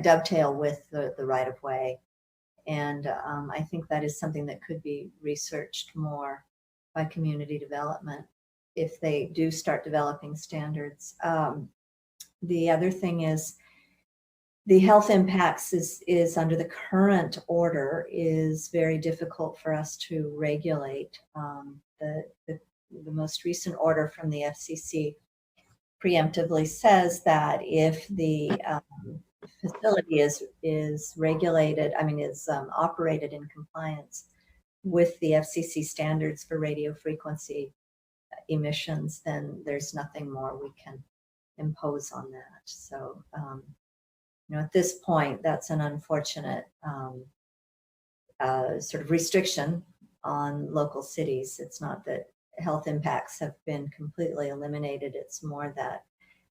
dovetail with the right of way? And I think that is something that could be researched more by community development if they do start developing standards. The other thing is the health impacts is under the current order is very difficult for us to regulate. The most recent order from the FCC preemptively says that if the facility is regulated, is operated in compliance with the FCC standards for radio frequency emissions, then there's nothing more we can impose on that. So at this point, that's an unfortunate sort of restriction on local cities. It's not that health impacts have been completely eliminated. It's more that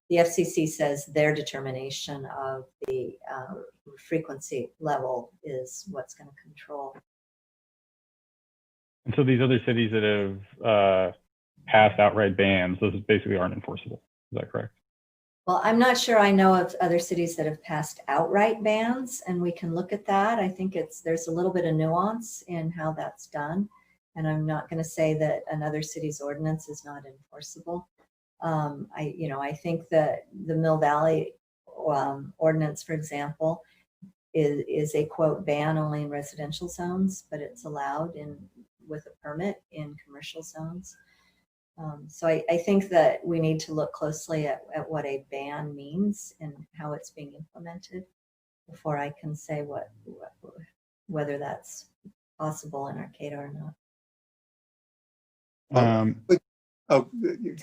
the FCC says their determination of the frequency level is what's going to control. And so these other cities that have passed outright bans, those basically aren't enforceable. Is that correct? Well, I'm not sure I know of other cities that have passed outright bans, and we can look at that. I think there's a little bit of nuance in how that's done, and I'm not going to say that another city's ordinance is not enforceable. I think that the Mill Valley ordinance, for example, is a quote ban only in residential zones, but it's allowed with a permit in commercial zones. So I think that we need to look closely at what a ban means and how it's being implemented before I can say whether that's possible in Arcata or not. Go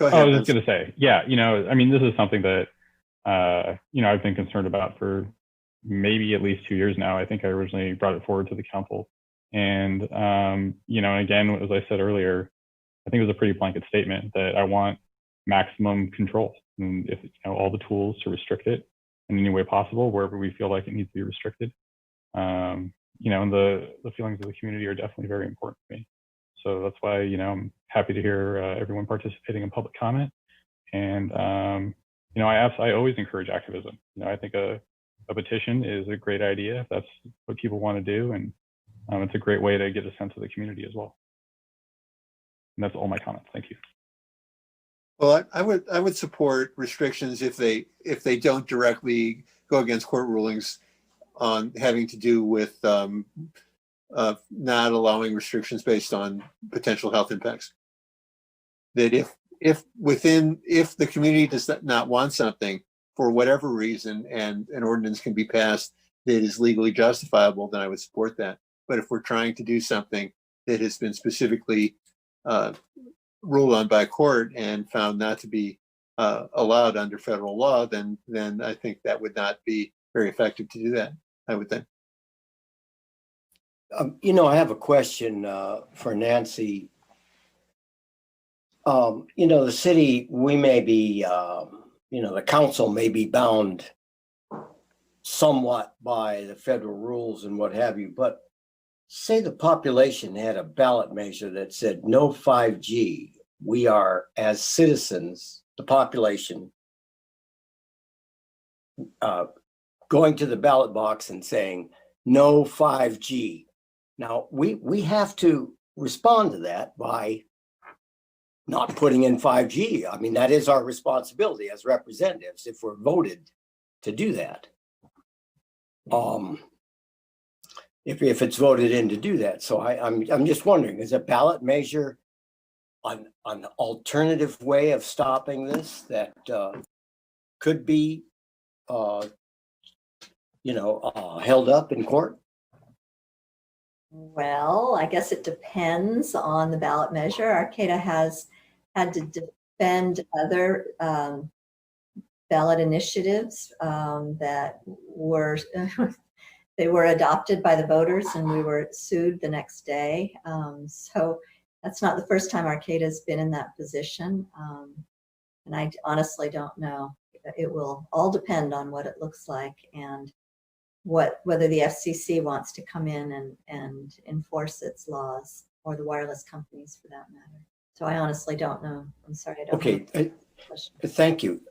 ahead. I was just going to say, yeah, I mean, this is something that, I've been concerned about for maybe at least 2 years now. I think I originally brought it forward to the council. And, again, as I said earlier, I think it was a pretty blanket statement that I want maximum control, and if all the tools to restrict it in any way possible, wherever we feel like it needs to be restricted. And the feelings of the community are definitely very important to me. So that's why, I'm happy to hear everyone participating in public comment. And, I always encourage activism. I think a petition is a great idea if that's what people want to do. And it's a great way to get a sense of the community as well. And that's all my comments. Thank you. Well, I would support restrictions if they don't directly go against court rulings on having to do with not allowing restrictions based on potential health impacts. That if the community does not want something for whatever reason, and an ordinance can be passed that is legally justifiable, then I would support that. But if we're trying to do something that has been specifically ruled on by court and found not to be allowed under federal law, then I think that would not be very effective to do that, I would think. I have a question for Nancy. The city, we may be, the council may be bound somewhat by the federal rules and what have you, but say the population had a ballot measure that said no 5G. We are, as citizens, the population, going to the ballot box and saying no 5G. Now, we have to respond to that by not putting in 5G. I mean, that is our responsibility as representatives if we're voted to do that. If it's voted in to do that. So I'm just wondering, is a ballot measure an alternative way of stopping this that could be held up in court? Well, I guess it depends on the ballot measure. Arcata has had to defend other ballot initiatives that were they were adopted by the voters, and we were sued the next day. So that's not the first time Arcata has been in that position. And I honestly don't know. It will all depend on what it looks like and whether the FCC wants to come in and enforce its laws, or the wireless companies for that matter. So I honestly don't know. I'm sorry, I don't know. Okay, thank you.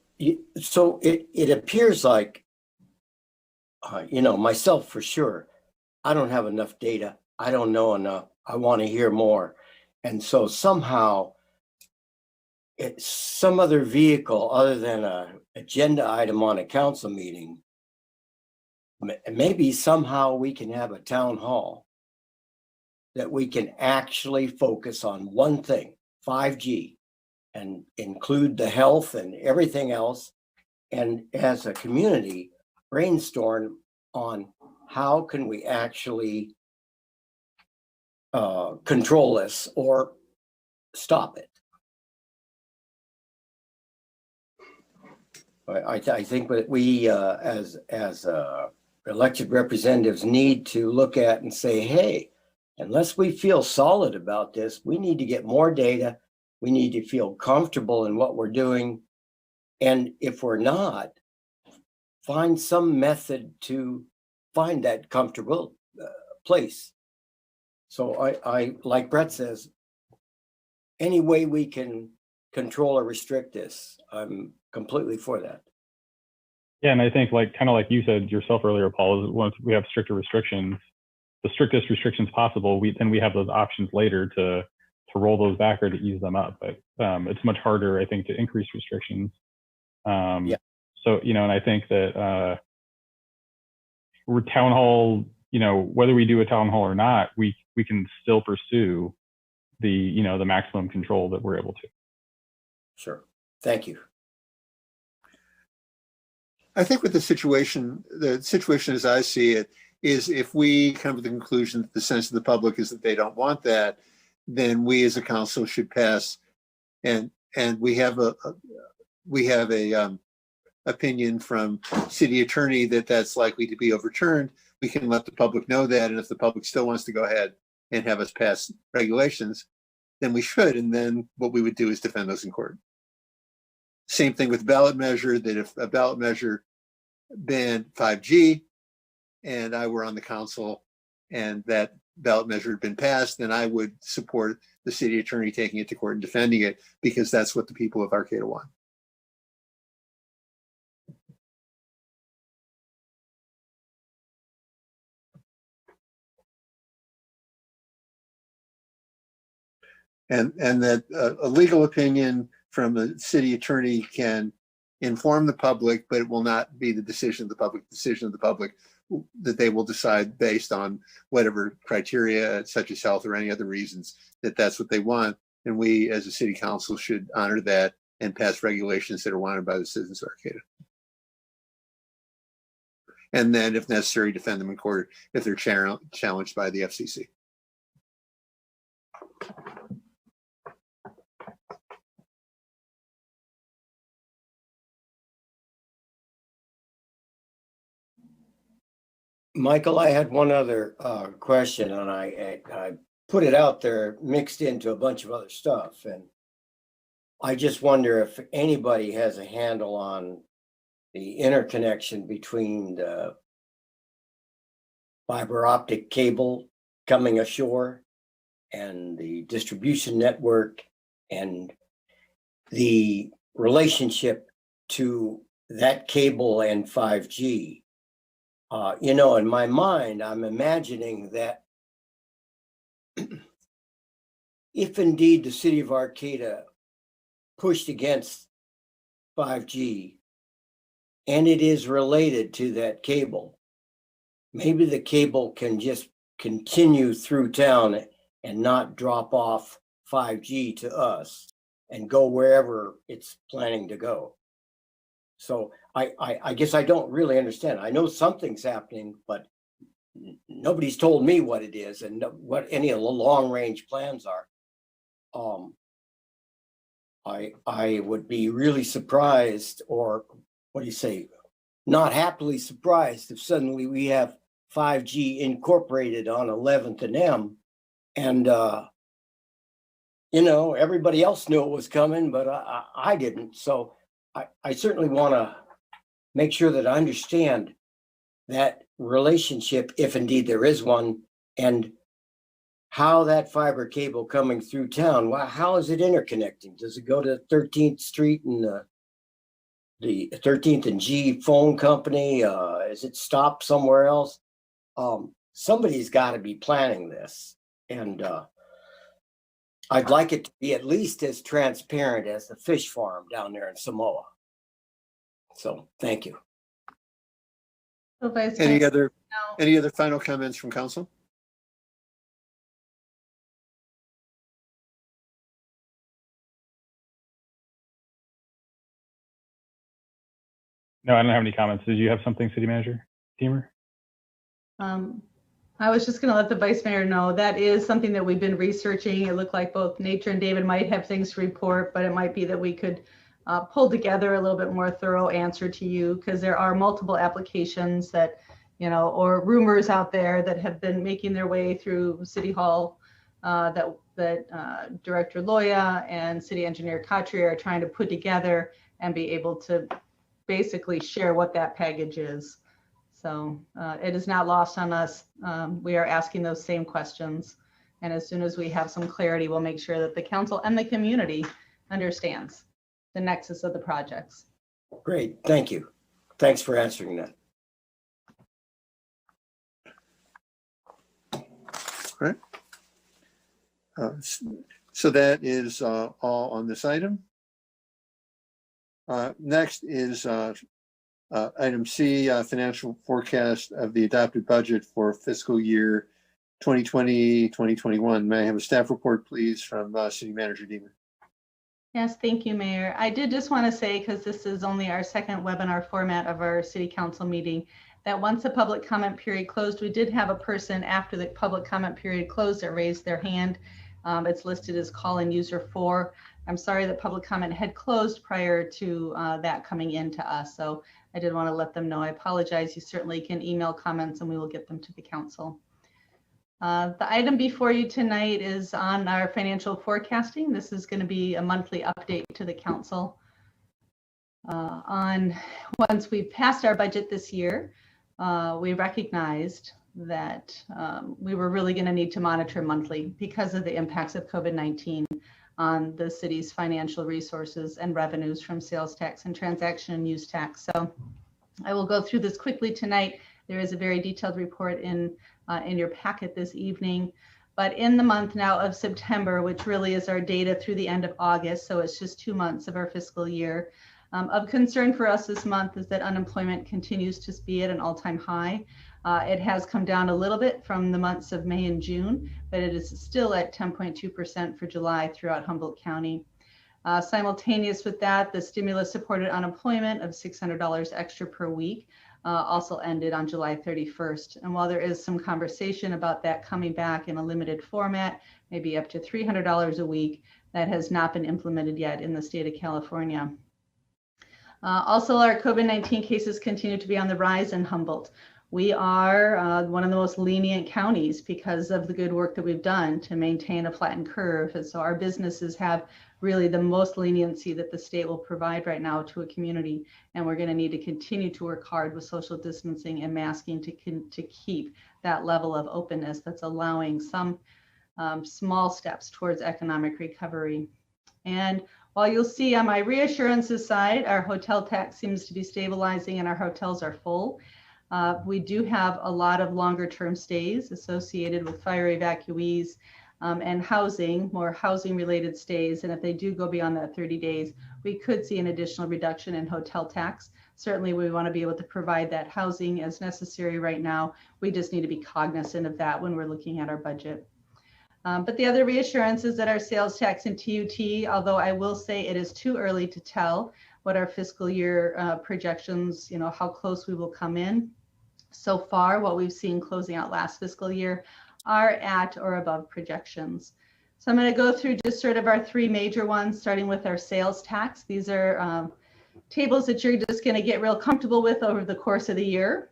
So it appears like, myself for sure, I don't have enough data. I don't know enough. I want to hear more. And so somehow it's some other vehicle other than an agenda item on a council meeting. Maybe somehow we can have a town hall that we can actually focus on one thing, 5G, and include the health and everything else. And as a community, brainstorm on how can we actually control this or stop it. I think that we, as elected representatives, need to look at and say, hey, unless we feel solid about this, we need to get more data. We need to feel comfortable in what we're doing. And if we're not, find some method to find that comfortable place. So I, like Brett says, any way we can control or restrict this, I'm completely for that. Yeah, and I think kind of like you said yourself earlier, Paul, is once we have stricter restrictions, the strictest restrictions possible, then we have those options later to roll those back or to ease them up. But it's much harder, I think, to increase restrictions. Yeah. So, and I think that we're town hall, whether we do a town hall or not, we can still pursue the maximum control that we're able to. Sure. Thank you. I think with the situation as I see it is if we come to the conclusion that the sense of the public is that they don't want that, then we as a council should pass, and we have a opinion from city attorney that that's likely to be overturned. We can let the public know that, and if the public still wants to go ahead and have us pass regulations, then we should, and then what we would do is defend those in court. Same thing with ballot measure, that if a ballot measure banned 5G and I were on the council and that ballot measure had been passed, then I would support the city attorney taking it to court and defending it, because that's what the people of Arcata want. And that a legal opinion from the city attorney can inform the public, but it will not be the decision of the public. That they will decide based on whatever criteria, such as health or any other reasons, that that's what they want. And we as a city council should honor that and pass regulations that are wanted by the citizens of Arcata. And then if necessary, defend them in court if they're challenged by the FCC. Michael, I had one other question, and I put it out there mixed into a bunch of other stuff. And I just wonder if anybody has a handle on the interconnection between the fiber optic cable coming ashore and the distribution network and the relationship to that cable and 5G. In my mind, I'm imagining that if indeed the city of Arcata pushed against 5G and it is related to that cable, maybe the cable can just continue through town and not drop off 5G to us and go wherever it's planning to go. So I guess I don't really understand. I know something's happening, but nobody's told me what it is and what any of the long range plans are. I would be really surprised, or what do you say, not happily surprised if suddenly we have 5G incorporated on 11th and M, and everybody else knew it was coming, but I didn't. So I certainly want to make sure that I understand that relationship, if indeed there is one, and how that fiber cable coming through town, how is it interconnecting? Does it go to 13th Street and the 13th and G phone company? Is it stopped somewhere else? Somebody's got to be planning this. And I'd like it to be at least as transparent as the fish farm down there in Samoa. So thank you. So Vice Any Mayor, other final comments from council? No, I don't have any comments. Did you have something, City Manager Teamer? I was just going to let the Vice Mayor know that is something that we've been researching. It looked like both Nature and David might have things to report, but it might be that we could pull together a little bit more thorough answer to you, because there are multiple applications that, or rumors out there that have been making their way through City Hall that Director Loya and City Engineer Khatri are trying to put together and be able to basically share what that package is. So it is not lost on us. We are asking those same questions. And as soon as we have some clarity, we'll make sure that the council and the community understands the nexus of the projects. Great, thank you. Thanks for answering that. Right. So that is all on this item. Next is item C, financial forecast of the adopted budget for fiscal year 2020-2021. May I have a staff report, please, from City Manager Deemer? Yes, thank you, Mayor. I did just want to say, because this is only our second webinar format of our City Council meeting, that once the public comment period closed, we did have a person after the public comment period closed that raised their hand. It's listed as call-in user 4. I'm sorry that public comment had closed prior to that coming in to us. So I did want to let them know. I apologize. You certainly can email comments and we will get them to the council. The item before you tonight is on our financial forecasting. This is going to be a monthly update to the council. Once we passed our budget this year, we recognized that we were really going to need to monitor monthly because of the impacts of COVID-19 on the city's financial resources and revenues from sales tax and transaction and use tax. So I will go through this quickly tonight. There is a very detailed report in your packet this evening. But in the month now of September, which really is our data through the end of August, so it's just 2 months of our fiscal year, of concern for us this month is that unemployment continues to be at an all-time high. It has come down a little bit from the months of May and June, but it is still at 10.2% for July throughout Humboldt County. Simultaneous with that, the stimulus-supported unemployment of $600 extra per week also ended on July 31st. And while there is some conversation about that coming back in a limited format, maybe up to $300 a week, that has not been implemented yet in the state of California. Also, our COVID-19 cases continue to be on the rise in Humboldt. We are one of the most lenient counties because of the good work that we've done to maintain a flattened curve. And so our businesses have really the most leniency that the state will provide right now to a community. And we're going to need to continue to work hard with social distancing and masking to keep that level of openness that's allowing some small steps towards economic recovery. And while you'll see on my reassurances side, our hotel tax seems to be stabilizing and our hotels are full. We do have a lot of longer term stays associated with fire evacuees and housing, more housing related stays. And if they do go beyond that 30 days, we could see an additional reduction in hotel tax. Certainly we want to be able to provide that housing as necessary right now. We just need to be cognizant of that when we're looking at our budget. But the other reassurance is that our sales tax and TUT, although I will say it is too early to tell what our fiscal year projections, how close we will come in. So far, what we've seen closing out last fiscal year are at or above projections. So I'm going to go through just sort of our three major ones, starting with our sales tax. These are tables that you're just going to get real comfortable with over the course of the year.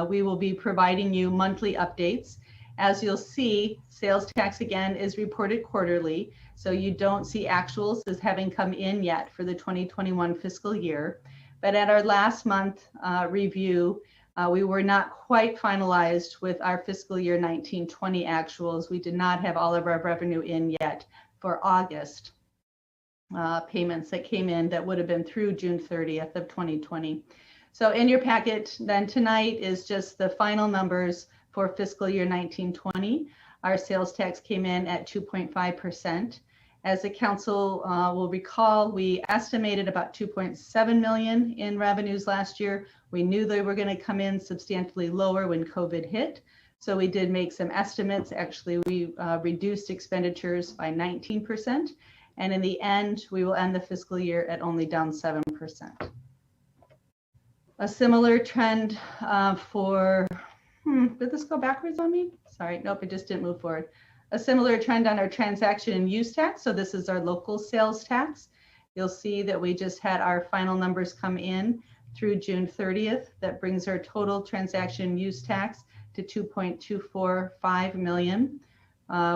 We will be providing you monthly updates. As you'll see, sales tax again is reported quarterly, so you don't see actuals as having come in yet for the 2021 fiscal year. But at our last month review, we were not quite finalized with our fiscal year 19-20 actuals. We did not have all of our revenue in yet for August payments that came in that would have been through June 30th of 2020. So in your packet then tonight is just the final numbers for fiscal year 19-20. Our sales tax came in at 2.5%. As the council will recall, we estimated about 2.7 million in revenues last year. We knew they were going to come in substantially lower when COVID hit. So we did make some estimates. Actually, we reduced expenditures by 19%. And in the end, we will end the fiscal year at only down 7%. A similar trend did this go backwards on me? Sorry, nope, it just didn't move forward. A similar trend on our transaction and use tax. So this is our local sales tax. you'll see that we just had our final numbers come in through June 30th. That brings our total transaction use tax to 2.245 million,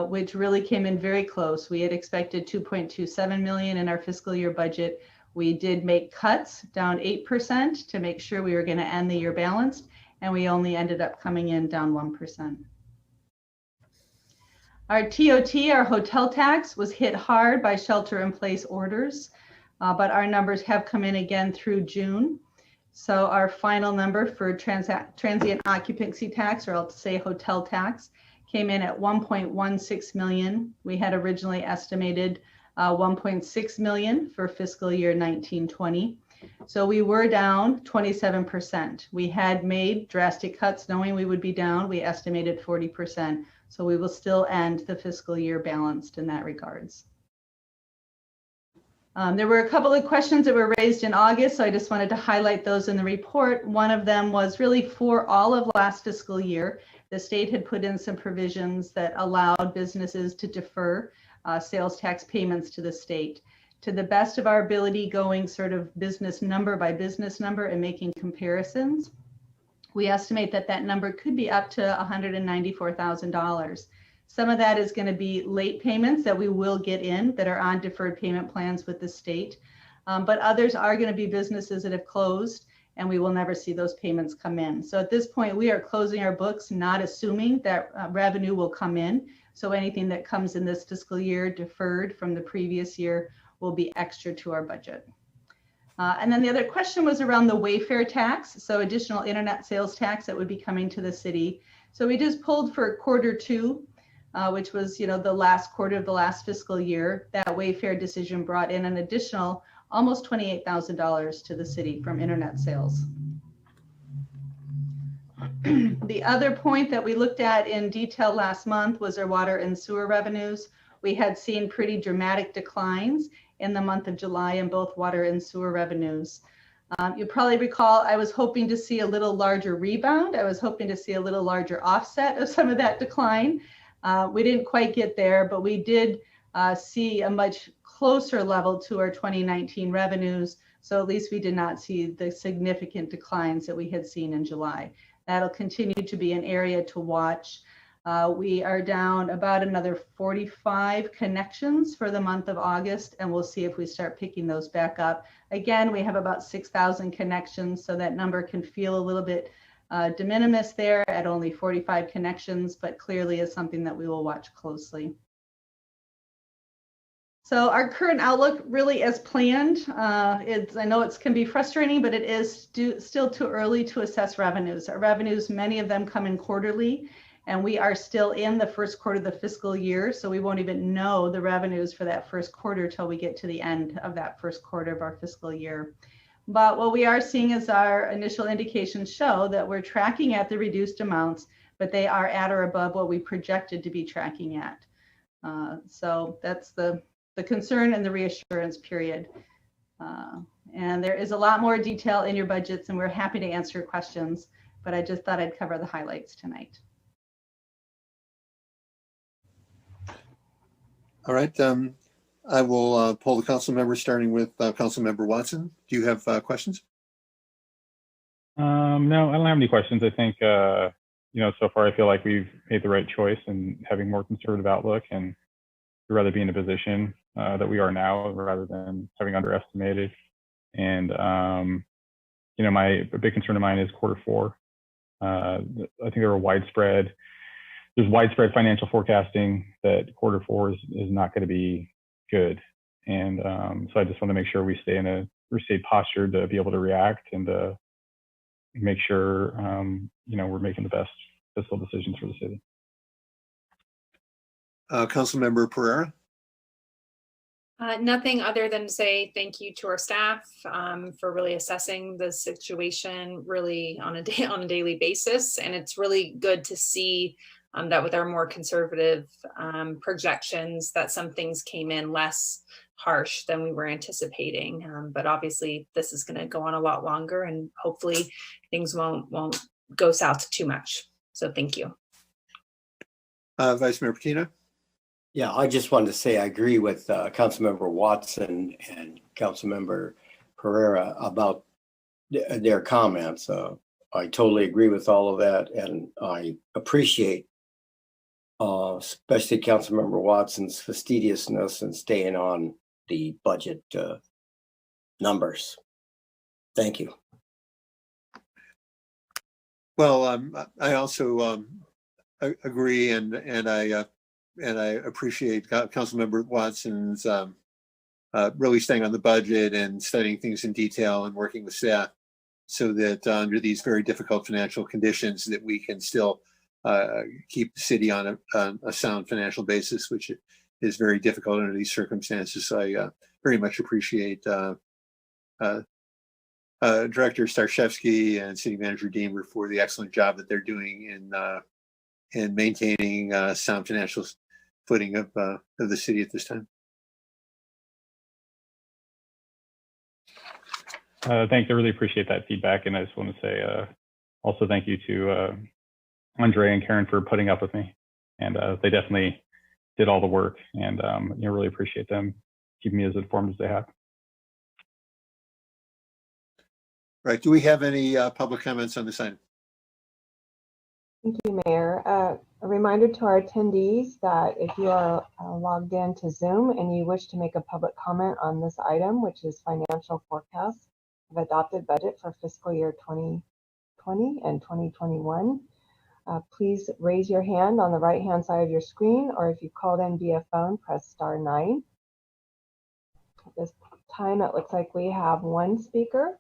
which really came in very close. We had expected 2.27 million in our fiscal year budget. We did make cuts down 8% to make sure we were going to end the year balanced, and we only ended up coming in down 1%. Our TOT, our hotel tax, was hit hard by shelter-in-place orders, but our numbers have come in again through June. So our final number for transient occupancy tax, or I'll say hotel tax, came in at 1.16 million. We had originally estimated 1.6 million for fiscal year 1920. So we were down 27%. We had made drastic cuts knowing we would be down. We estimated 40%. So we will still end the fiscal year balanced in that regards. There were a couple of questions that were raised in August, so I just wanted to highlight those in the report. One of them was really for all of last fiscal year. The state had put in some provisions that allowed businesses to defer sales tax payments to the state. To the best of our ability, going sort of business number by business number and making comparisons, we estimate that that number could be up to $194,000. Some of that is going to be late payments that we will get in that are on deferred payment plans with the state. But others are going to be businesses that have closed and we will never see those payments come in. So at this point, we are closing our books, not assuming that revenue will come in. So anything that comes in this fiscal year deferred from the previous year will be extra to our budget. And then the other question was around the Wayfair tax, so additional internet sales tax that would be coming to the city. So we just pulled for Q2, which was, the last quarter of the last fiscal year. That Wayfair decision brought in an additional almost $28,000 to the city from internet sales. The other point that we looked at in detail last month was our water and sewer revenues. We had seen pretty dramatic declines in the month of July in both water and sewer revenues. You probably recall I was hoping to see a little larger rebound. I was hoping to see a little larger offset of some of that decline. We didn't quite get there, but we did see a much closer level to our 2019 revenues. So at least we did not see the significant declines that we had seen in July. That'll continue to be an area to watch. We are down about another 45 connections for the month of August, and we'll see if we start picking those back up. Again, we have about 6,000 connections, so that number can feel a little bit de minimis there at only 45 connections, but clearly is something that we will watch closely. So our current outlook really as planned. I know it can be frustrating, but it is still too early to assess revenues. Our revenues, many of them come in quarterly, and we are still in the first quarter of the fiscal year, so we won't even know the revenues for that first quarter till we get to the end of that first quarter of our fiscal year. But what we are seeing is our initial indications show that we're tracking at the reduced amounts, but they are at or above what we projected to be tracking at. So that's the concern and the reassurance period. And there is a lot more detail in your budgets, and we're happy to answer your questions, but I just thought I'd cover the highlights tonight. All right. I will poll the council members, starting with Council Member Watson. Do you have questions? No, I don't have any questions. I think, so far I feel like we've made the right choice in having more conservative outlook, and we'd rather be in a position that we are now rather than having underestimated. And, a big concern of mine is Q4. I think there's widespread financial forecasting that Q4 is not going to be good. And so I just want to make sure we stay postured to be able to react and to make sure, we're making the best fiscal decisions for the city. Councilmember Pereira. Nothing other than to say thank you to our staff for really assessing the situation really on a daily basis. And it's really good to see that with our more conservative projections, that some things came in less harsh than we were anticipating. But obviously this is going to go on a lot longer, and hopefully things won't go south too much. So thank you. Vice Mayor Patino. Yeah, I just wanted to say I agree with Councilmember Watson and Councilmember Pereira about their comments. I totally agree with all of that, and I appreciate especially Councilmember Watson's fastidiousness and staying on the budget numbers. Thank you. Well, I also agree, and I appreciate Councilmember Watson's really staying on the budget and studying things in detail and working with staff, so that under these very difficult financial conditions, that we can still keep the city on a sound financial basis, which is very difficult under these circumstances. So I very much appreciate Director Starshevsky and City Manager Deemer for the excellent job that they're doing in maintaining sound financial footing of the city at this time. Thanks. I really appreciate that feedback, and I just want to say also thank you to Andre and Karen for putting up with me, and they definitely did all the work, and really appreciate them keeping me as informed as they have. Right. Do we have any public comments on this item? Thank you, Mayor. A reminder to our attendees that if you are logged in to Zoom and you wish to make a public comment on this item, which is financial forecast of adopted budget for fiscal year 2020 and 2021, please raise your hand on the right-hand side of your screen, or if you called in via phone, press *9. At this time, it looks like we have one speaker,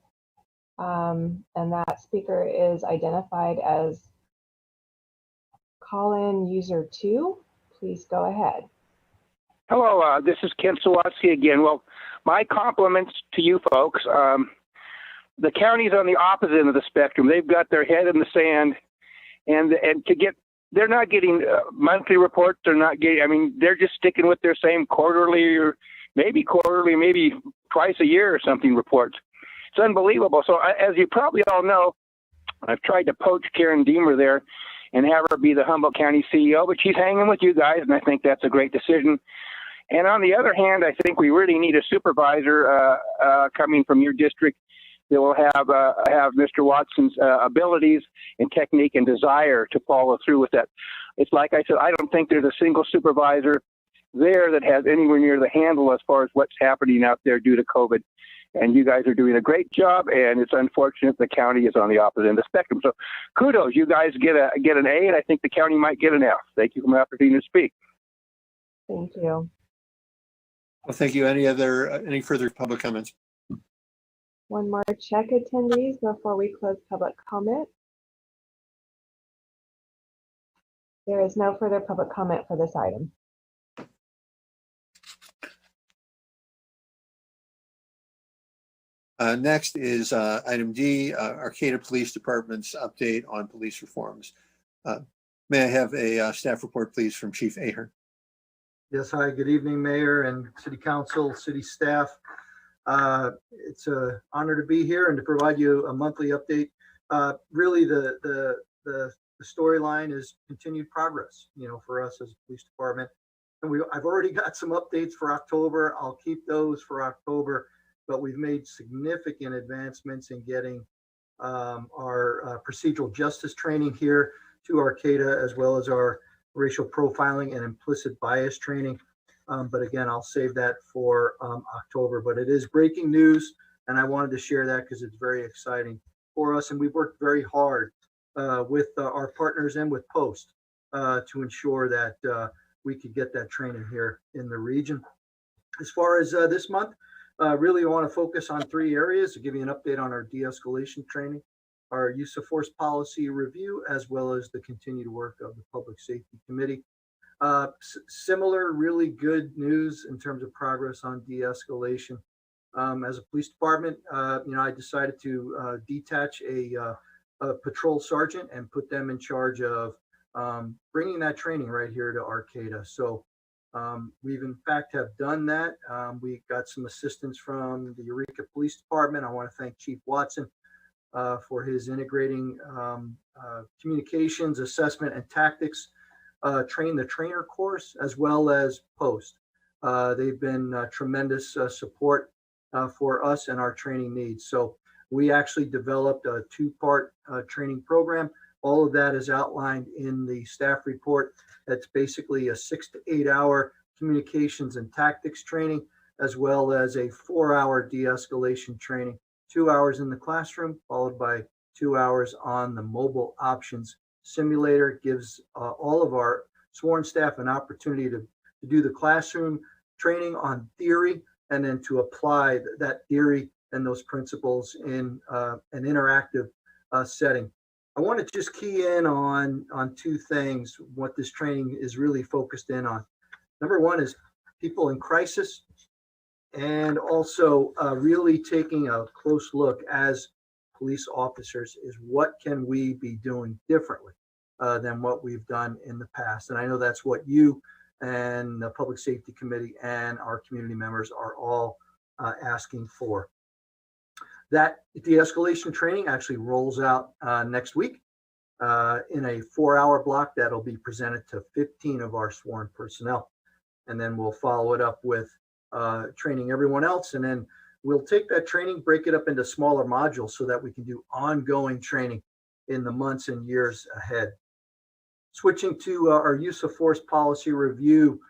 and that speaker is identified as call-in user 2. Please go ahead. Hello, this is Ken Sawatsky again. Well, my compliments to you folks. The county's on the opposite end of the spectrum. They've got their head in the sand, and they're not getting monthly reports. They're not getting. I mean, they're just sticking with their same quarterly, maybe twice a year or something reports. It's unbelievable. So as you probably all know, I've tried to poach Karen Deemer there and have her be the Humboldt County CEO, but she's hanging with you guys, and I think that's a great decision. And on the other hand, I think we really need a supervisor coming from your district that will have Mr. Watson's abilities and technique and desire to follow through with that. It's like I said, I don't think there's a single supervisor there that has anywhere near the handle as far as what's happening out there due to COVID. And you guys are doing a great job, and it's unfortunate the county is on the opposite end of the spectrum. So kudos, you guys get an A, and I think the county might get an F. Thank you for the opportunity to speak. Thank you. Well, thank you. Any further public comments? One more check, attendees, before we close public comment. There is no further public comment for this item. Next is item D, Arcata Police Department's update on police reforms. May I have a staff report, please, from Chief Ahern? Yes, hi, good evening, Mayor and City Council, city staff. It's an honor to be here and to provide you a monthly update. Really, the storyline is continued progress, for us as a police department. And I've already got some updates for October. I'll keep those for October, but we've made significant advancements in getting our procedural justice training here to Arcata, as well as our racial profiling and implicit bias training. But again, I'll save that for October. But it is breaking news, and I wanted to share that because it's very exciting for us. And we've worked very hard with our partners and with Post to ensure that we could get that training here in the region. As far as this month, really I want to focus on 3 areas to give you an update on our de-escalation training, our use of force policy review, as well as the continued work of the Public Safety Committee. Similar, really good news in terms of progress on de-escalation. As a police department, I decided to detach a patrol sergeant and put them in charge of bringing that training right here to Arcata. So we've in fact have done that. We got some assistance from the Eureka Police Department. I want to thank Chief Watson for his integrating communications, assessment, and tactics train the trainer course as well as post. They've been tremendous support for us and our training needs. So we actually developed a two-part training program. All of that is outlined in the staff report. That's basically a 6 to 8 hour communications and tactics training, as well as a 4-hour de-escalation training, 2 hours in the classroom, followed by 2 hours on the mobile options simulator. Gives all of our sworn staff an opportunity to do the classroom training on theory and then to apply that theory and those principles in an interactive setting. I want to just key in on two things, what this training is really focused in on. Number one is people in crisis, and also really taking a close look as police officers is what can we be doing differently than what we've done in the past. And I know that's what you and the Public Safety Committee and our community members are all asking for. That de-escalation training actually rolls out next week in a 4-hour block that'll be presented to 15 of our sworn personnel. And then we'll follow it up with training everyone else. And then we'll take that training, break it up into smaller modules so that we can do ongoing training in the months and years ahead. Switching to our use of force policy review,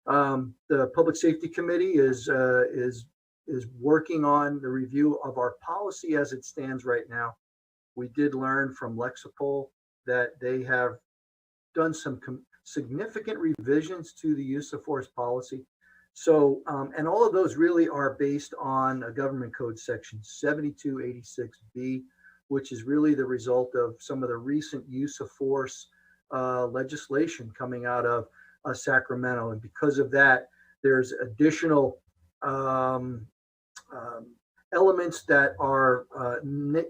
the Public Safety Committee is working on the review of our policy as it stands right now. We did learn from Lexipol that they have done some significant revisions to the use of force policy. So, and all of those really are based on a government code section 7286B, which is really the result of some of the recent use of force legislation coming out of Sacramento. And because of that, there's additional elements that are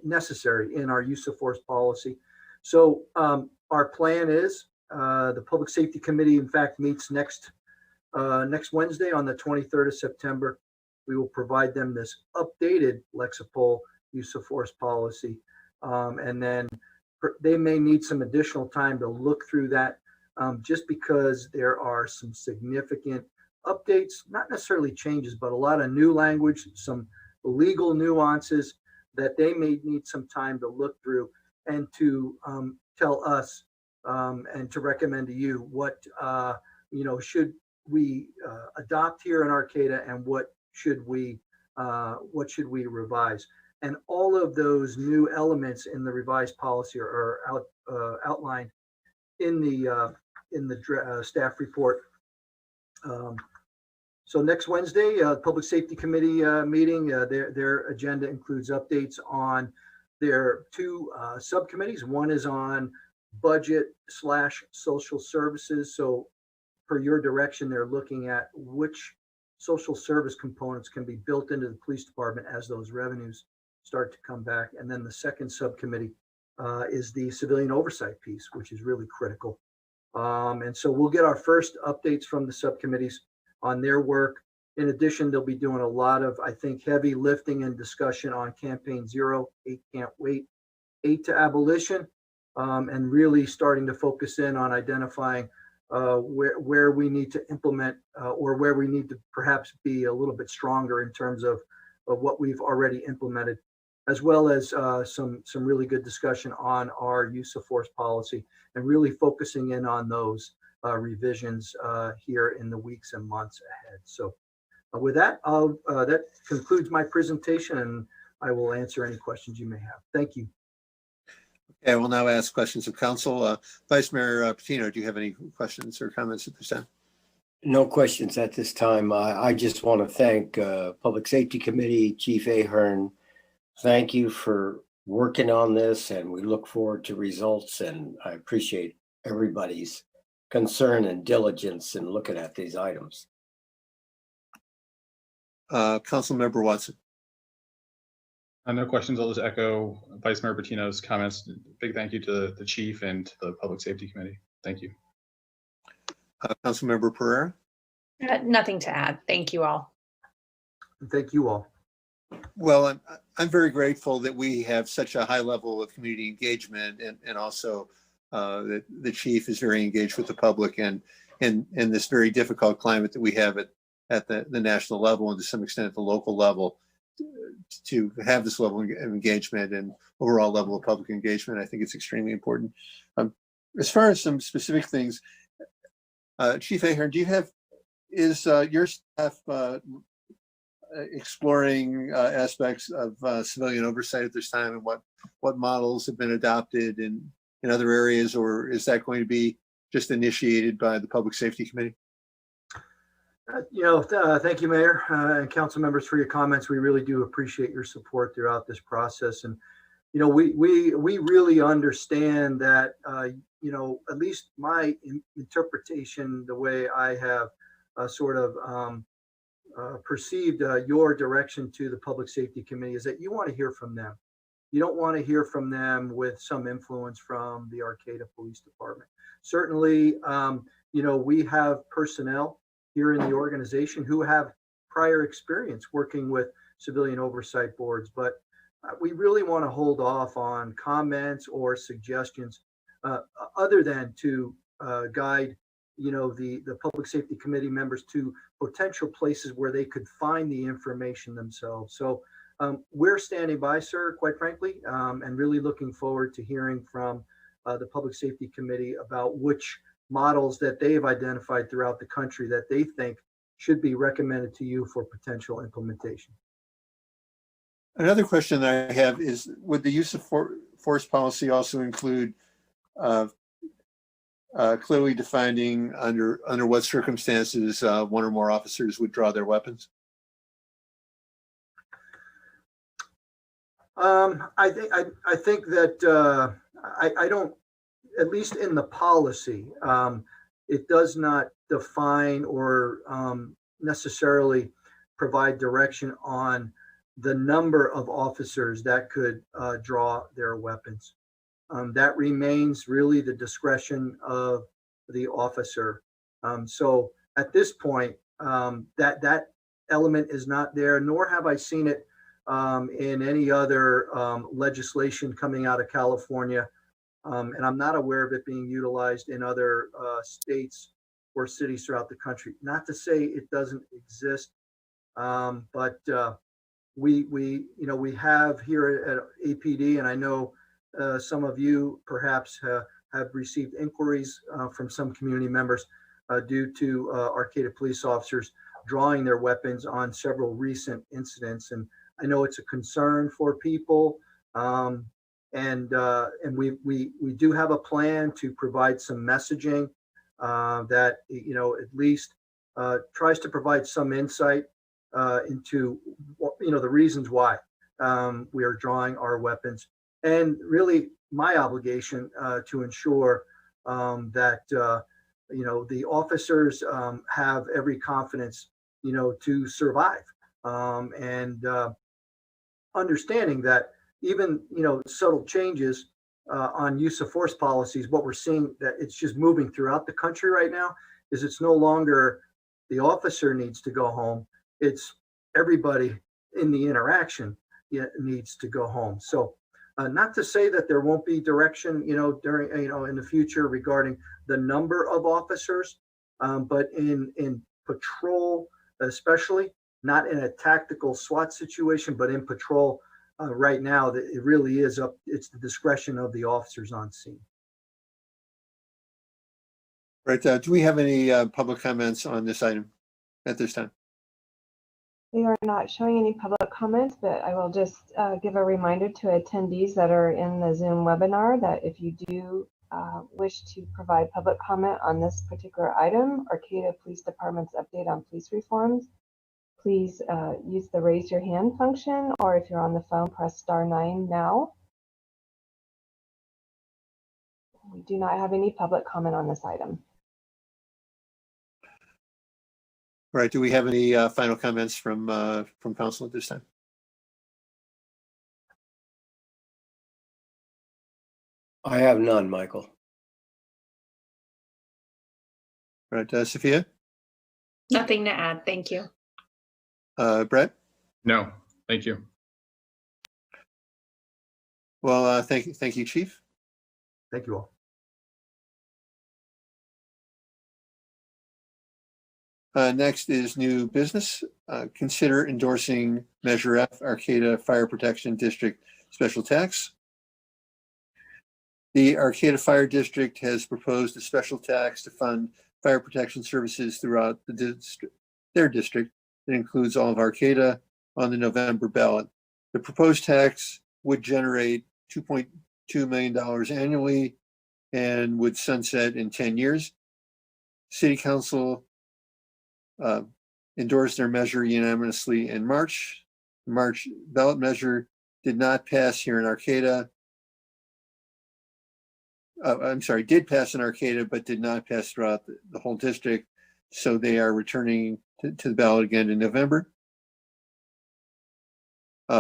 necessary in our use of force policy. So our plan is the Public Safety Committee, in fact, meets next Wednesday on the 23rd of September. We will provide them this updated Lexipol use of force policy. And then they may need some additional time to look through that just because there are some significant updates, not necessarily changes, but a lot of new language, some legal nuances that they may need some time to look through and to tell us and to recommend to you what should we adopt here in Arcata and what should we revise. And all of those new elements in the revised policy are outlined in the staff report. So next Wednesday, Public Safety Committee meeting, their agenda includes updates on their two subcommittees. One is on budget/social services. So per your direction, they're looking at which social service components can be built into the police department as those revenues start to come back. And then the second subcommittee is the civilian oversight piece, which is really critical. And so we'll get our first updates from the subcommittees on their work. In addition, they'll be doing a lot of, I think, heavy lifting and discussion on Campaign Zero, 8 Can't Wait, 8 to Abolition, and really starting to focus in on identifying where we need to implement or where we need to perhaps be a little bit stronger in terms of what we've already implemented, as well as some really good discussion on our use of force policy and really focusing in on those revisions here in the weeks and months ahead. So with that, that concludes my presentation, and I will answer any questions you may have. Thank you. Okay, I will now ask questions of council. Vice Mayor Patino, do you have any questions or comments at this time? No questions at this time. I just want to thank Public Safety Committee, Chief Ahern. Thank you for working on this, and we look forward to results. And I appreciate everybody's concern and diligence in looking at these items. Councilmember Watson. No questions. I'll just echo Vice Mayor Patino's comments. Big thank you to the chief and to the Public Safety Committee. Thank you. Councilmember Pereira. Nothing to add. Thank you all. Thank you all. Well, I'm very grateful that we have such a high level of community engagement and also that the chief is very engaged with the public and in this very difficult climate that we have at the national level and to some extent at the local level, to have this level of engagement and overall level of public engagement. I think it's extremely important. As far as some specific things, Chief Ahern, is your staff exploring aspects of civilian oversight at this time, and what models have been adopted in other areas, or is that going to be just initiated by the Public Safety Committee? Thank you, Mayor and council members, for your comments. We really do appreciate your support throughout this process. And, we really understand that, at least my interpretation, the way I have perceived your direction to the Public Safety Committee is that you want to hear from them. You don't want to hear from them with some influence from the Arcata Police Department. Certainly, we have personnel here in the organization who have prior experience working with civilian oversight boards, but we really want to hold off on comments or suggestions other than to guide the Public Safety Committee members to potential places where they could find the information themselves. So we're standing by, sir, quite frankly, and really looking forward to hearing from the Public Safety Committee about which models that they've identified throughout the country that they think should be recommended to you for potential implementation. Another question that I have is, would the use of force policy also include clearly defining under what circumstances one or more officers would draw their weapons? I think that I don't, at least in the policy, it does not define or necessarily provide direction on the number of officers that could draw their weapons. That remains really the discretion of the officer. So at this point, that element is not there, nor have I seen it in any other legislation coming out of California. And I'm not aware of it being utilized in other states or cities throughout the country. Not to say it doesn't exist, but we have here at APD, and I know some of you perhaps have received inquiries from some community members due to Arcata police officers drawing their weapons on several recent incidents. And I know it's a concern for people. And we do have a plan to provide some messaging that at least tries to provide some insight into the reasons why we are drawing our weapons, and really my obligation to ensure that the officers have every confidence to survive, and understanding that even subtle changes on use of force policies, what we're seeing that it's just moving throughout the country right now is it's no longer the officer needs to go home, it's everybody in the interaction needs to go home. So not to say that there won't be direction during in the future regarding the number of officers, but in patrol especially, not in a tactical SWAT situation, but in patrol right now, that it really is it's the discretion of the officers on scene. Right. Do we have any public comments on this item at this time? We are not showing any public comments, but I will just give a reminder to attendees that are in the Zoom webinar that if you do wish to provide public comment on this particular item, Arcata Police Department's update on police reforms, please use the raise your hand function, or if you're on the phone, press *9 now. We do not have any public comment on this item. All right. Do we have any final comments from council at this time? I have none, Michael. All right. Sophia? Nothing to add. Thank you. Brett? No, thank you. Well, thank you, Chief. Thank you all. Next is new business. Consider endorsing Measure F, Arcata Fire Protection District Special Tax. The Arcata Fire District has proposed a special tax to fund fire protection services throughout their district that includes all of Arcata on the November ballot. The proposed tax would generate $2.2 million annually and would sunset in 10 years. City Council endorsed their measure unanimously in March. The March ballot measure did not pass here in Arcata. Did pass in Arcata, but did not pass throughout the whole district. So they are returning to the ballot again in November.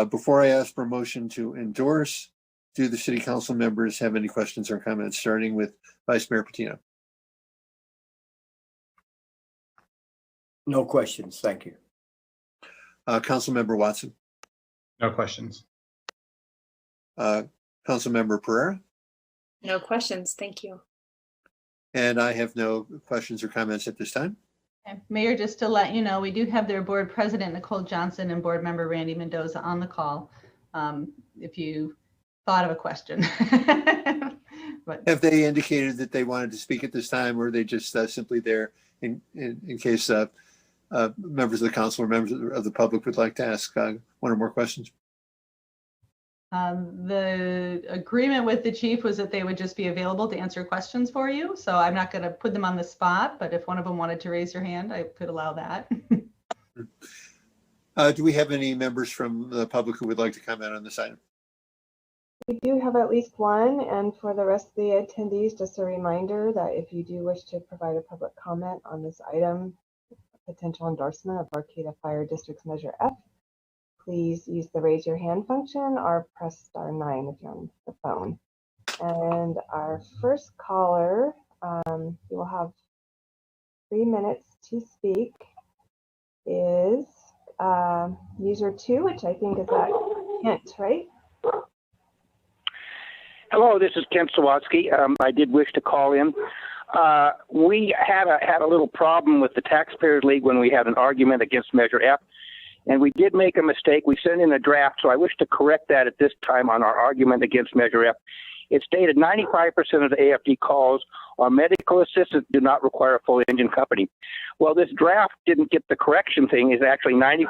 Before I ask for a motion to endorse, do the city council members have any questions or comments, starting with Vice Mayor Patino? No questions, thank you. Councilmember Watson? No questions. Councilmember Pereira? No questions. Thank you. And I have no questions or comments at this time. Okay. Mayor, just to let you know, we do have their board president, Nicole Johnson, and board member Randy Mendoza on the call. If you thought of a question. But Have they indicated that they wanted to speak at this time, or are they just simply there in case members of the council or members of the public would like to ask one or more questions? the agreement with the chief was that they would just be available to answer questions for you. So I'm not going to put them on the spot, but if one of them wanted to raise their hand, I could allow that. Do we have any members from the public who would like to comment on this item? We do have at least one, and for the rest of the attendees, just a reminder that if you do wish to provide a public comment on this item, potential endorsement of Arcata Fire District's Measure F, please use the raise your hand function or press *9 if you're on the phone. And our first caller, you will have 3 minutes to speak, is user 2, which I think is at Kent, right? Hello, this is Kent Sawatsky. I did wish to call in. We had a little problem with the Taxpayers League when we had an argument against Measure F, and we did make a mistake. We sent in a draft, so I wish to correct that at this time on our argument against Measure F. It stated 95% of the AFD calls are medical assistance do not require a full engine company. Well, this draft didn't get the correction thing. Is actually 5%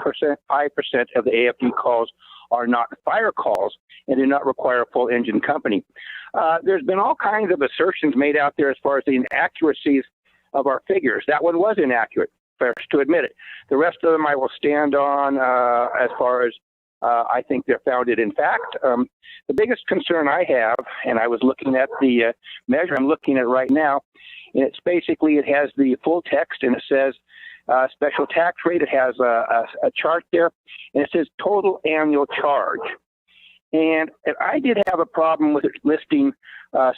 of the AFD calls are not fire calls and do not require a full engine company. There's been all kinds of assertions made out there as far as the inaccuracies of our figures. That one was inaccurate, first to admit it. The rest of them I will stand on as far as I think they're founded in fact. The biggest concern I have, and I was looking at the measure I'm looking at right now, and it's basically, it has the full text and it says special tax rate. It has a chart there, and it says total annual charge. And I did have a problem with it listing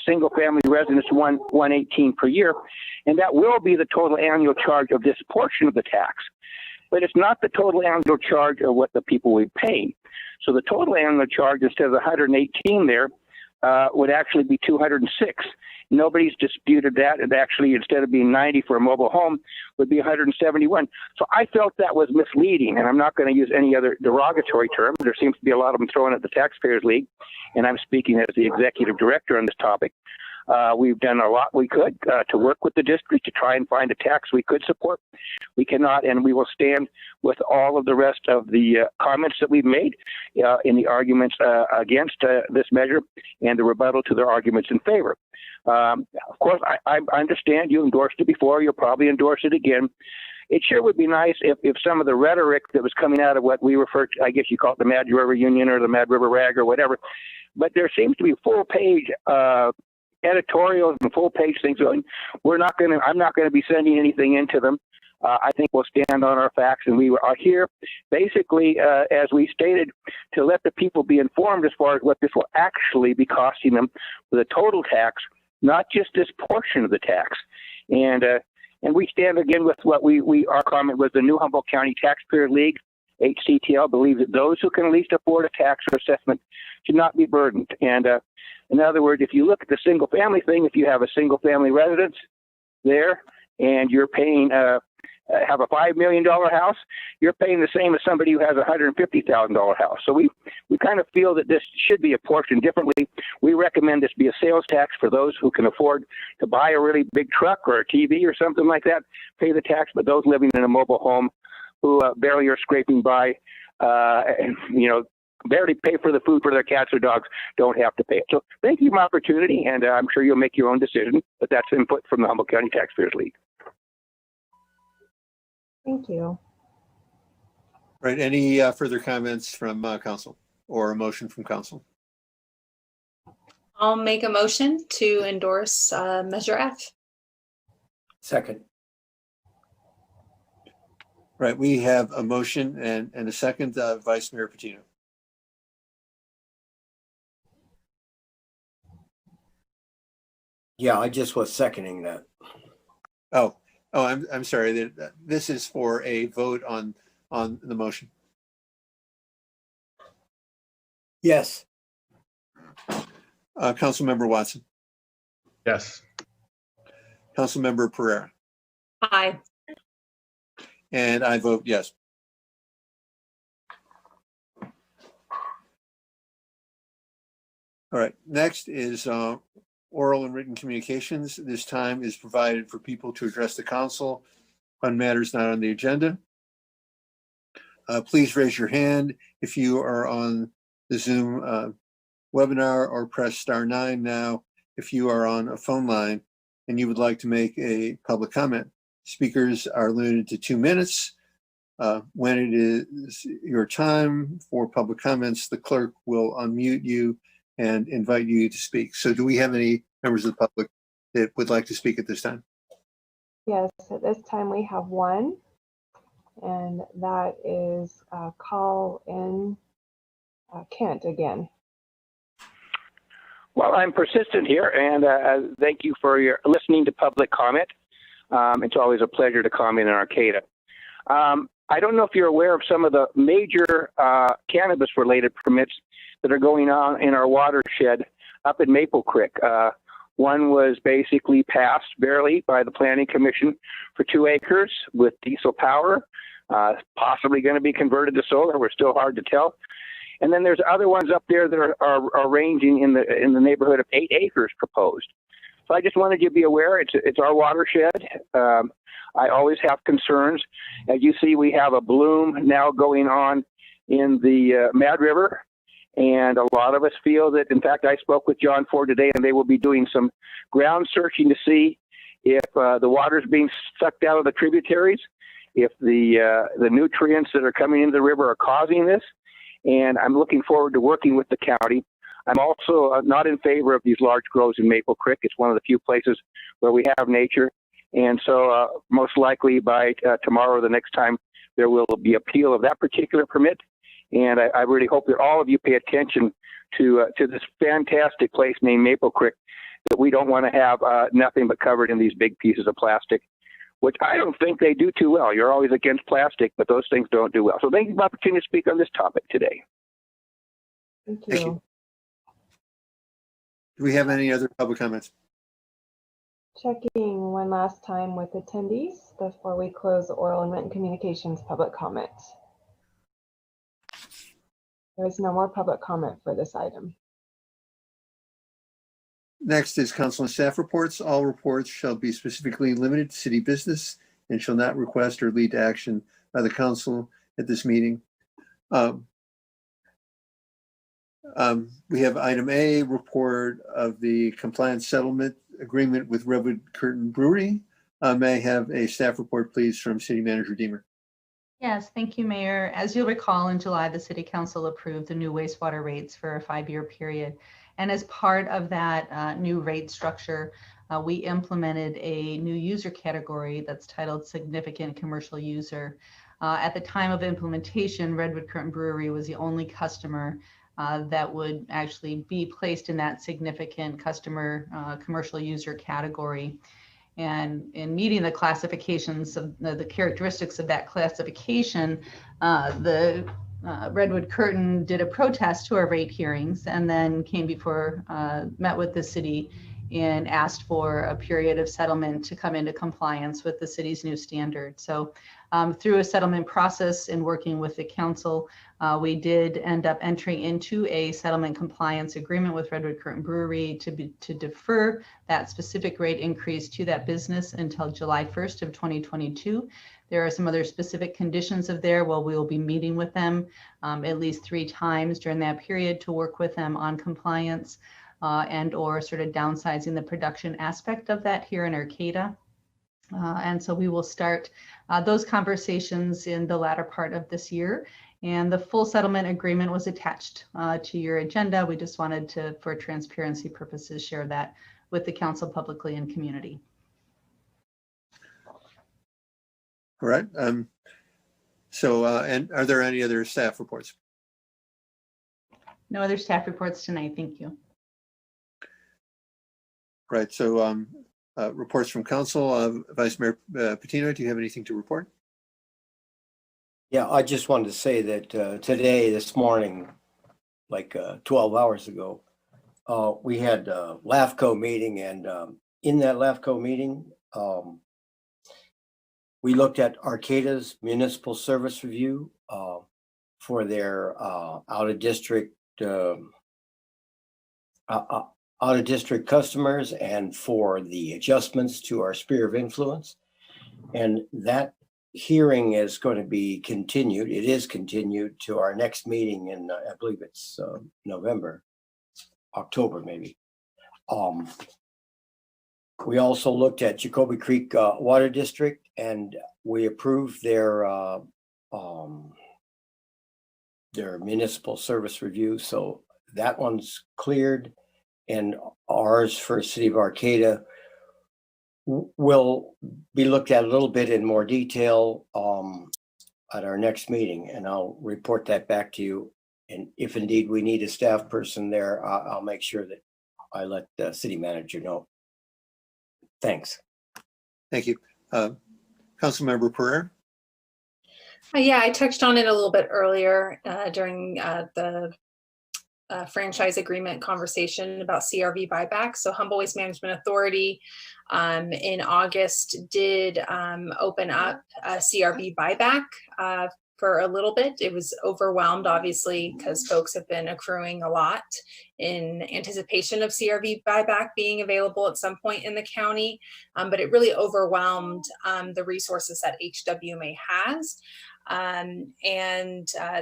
single family residence 118 per year, and that will be the total annual charge of this portion of the tax. But it's not the total annual charge of what the people will be paying. So the total annual charge, instead of 118 there, would actually be 206. Nobody's disputed that. And actually, instead of being 90 for a mobile home, would be 171. So I felt that was misleading, and I'm not going to use any other derogatory term. There seems to be a lot of them thrown at the Taxpayers League, and I'm speaking as the executive director on this topic. We've done a lot we could to work with the district to try and find a tax we could support. We cannot, and we will stand with all of the rest of the comments that we've made in the arguments against this measure and the rebuttal to their arguments in favor. Of course, I understand you endorsed it before. You'll probably endorse it again. It sure would be nice if some of the rhetoric that was coming out of what we refer to, I guess you call it the Mad River Union or the Mad River Rag or whatever, but there seems to be full-page editorials and full-page things going. I'm not going to be sending anything into them. I think we'll stand on our facts, and we are here basically, as we stated, to let the people be informed as far as what this will actually be costing them for the total tax, not just this portion of the tax. And we stand again with what our comment was the New Humboldt County Taxpayer League, HCTL, believes that those who can least afford a tax or assessment should not be burdened. And in other words, if you look at the single family thing, if you have a single family residence there and you're paying have a $5 million house, you're paying the same as somebody who has a $150,000 house. So we kind of feel that this should be apportioned differently. We recommend this be a sales tax for those who can afford to buy a really big truck or a TV or something like that, pay the tax, but those living in a mobile home who barely are scraping by, and, you know, barely pay for the food for their cats or dogs, don't have to pay it. So thank you for the opportunity, and I'm sure you'll make your own decision, but that's input from the Humboldt County Taxpayers League. Thank you. Right, any further comments from council or a motion from council? I'll make a motion to endorse Measure F. Second. Right, we have a motion and a second, Vice Mayor Patino. Yeah, I just was seconding that. Oh, I'm sorry. This is for a vote on the motion. Yes. Councilmember Watson. Yes. Councilmember Pereira. Aye. And I vote yes. All right, next is oral and written communications. This time is provided for people to address the council on matters not on the agenda. Please raise your hand if you are on the Zoom webinar, or press *9 now if you are on a phone line and you would like to make a public comment. Speakers are limited to 2 minutes. When it is your time for public comments, the clerk will unmute you and invite you to speak. So do we have any members of the public that would like to speak at this time? Yes, at this time we have one, and that is call in Kent again. Well, I'm persistent here, and thank you for your listening to public comment. It's always a pleasure to comment in Arcata. I don't know if you're aware of some of the major cannabis-related permits that are going on in our watershed up in Maple Creek. One was basically passed barely by the Planning Commission for 2 acres with diesel power, possibly going to be converted to solar. We're still hard to tell. And then there's other ones up there that are ranging in the neighborhood of 8 acres proposed. So I just wanted you to be aware, it's our watershed. I always have concerns. As you see, we have a bloom now going on in the Mad River. And a lot of us feel that, in fact, I spoke with John Ford today, and they will be doing some ground searching to see if the water's being sucked out of the tributaries, if the nutrients that are coming into the river are causing this. And I'm looking forward to working with the county. I'm also not in favor of these large grows in Maple Creek. It's one of the few places where we have nature. And so most likely by tomorrow or the next time, there will be appeal of that particular permit. And I really hope that all of you pay attention to this fantastic place named Maple Creek, that we don't want to have nothing but covered in these big pieces of plastic, which I don't think they do too well. You're always against plastic, but those things don't do well. So thank you for the opportunity to speak on this topic today. Thank you. Thank you. Do we have any other public comments? Checking one last time with attendees before we close oral and written communications public comment. There is no more public comment for this item. Next is council and staff reports. All reports shall be specifically limited to city business and shall not request or lead to action by the council at this meeting. We have item A, report of the compliance settlement agreement with Redwood Curtain Brewery. May I have a staff report, please, from City Manager Deemer? Yes, thank you, Mayor. As you'll recall, in July, the City Council approved the new wastewater rates for a 5-year period. And as part of that new rate structure, we implemented a new user category that's titled Significant Commercial User. At the time of implementation, Redwood Curtain Brewery was the only customer that would actually be placed in that significant customer commercial user category. And in meeting the classifications of the characteristics of that classification, the Redwood Curtain did a protest to our rate hearings and then came before, met with the city and asked for a period of settlement to come into compliance with the city's new standard. So through a settlement process and working with the council, we did end up entering into a settlement compliance agreement with Redwood Current Brewery to defer that specific rate increase to that business until July 1st of 2022. There are some other specific conditions of there. Well, we will be meeting with them at least 3 times during that period to work with them on compliance and or sort of downsizing the production aspect of that here in Arcata. And so we will start those conversations in the latter part of this year. And the full settlement agreement was attached to your agenda. We just wanted to, for transparency purposes, share that with the council publicly and community. All right. So, and are there any other staff reports? No other staff reports tonight. Thank you. Right. So, reports from council. Vice Mayor Patino, do you have anything to report? Yeah, I just wanted to say that this morning, like 12 hours ago, we had a LAFCO meeting, and in that LAFCO meeting, we looked at Arcata's municipal service review for their out-of-district customers and for the adjustments to our sphere of influence. And that hearing is going to be continued. It is continued to our next meeting in, I believe it's October maybe. We also looked at Jacoby Creek Water District, and we approved their municipal service review. So that one's cleared, and ours for City of Arcata will be looked at a little bit in more detail at our next meeting, and I'll report that back to you. And if indeed we need a staff person there, I'll make sure that I let the city manager know. Thanks. Thank you. Councilmember Pereira? Yeah, I touched on it a little bit earlier during the franchise agreement conversation about CRV buyback. So Humboldt Waste Management Authority in August did open up a CRV buyback for a little bit. It was overwhelmed, obviously, because folks have been accruing a lot in anticipation of CRV buyback being available at some point in the county. But it really overwhelmed the resources that HWMA has.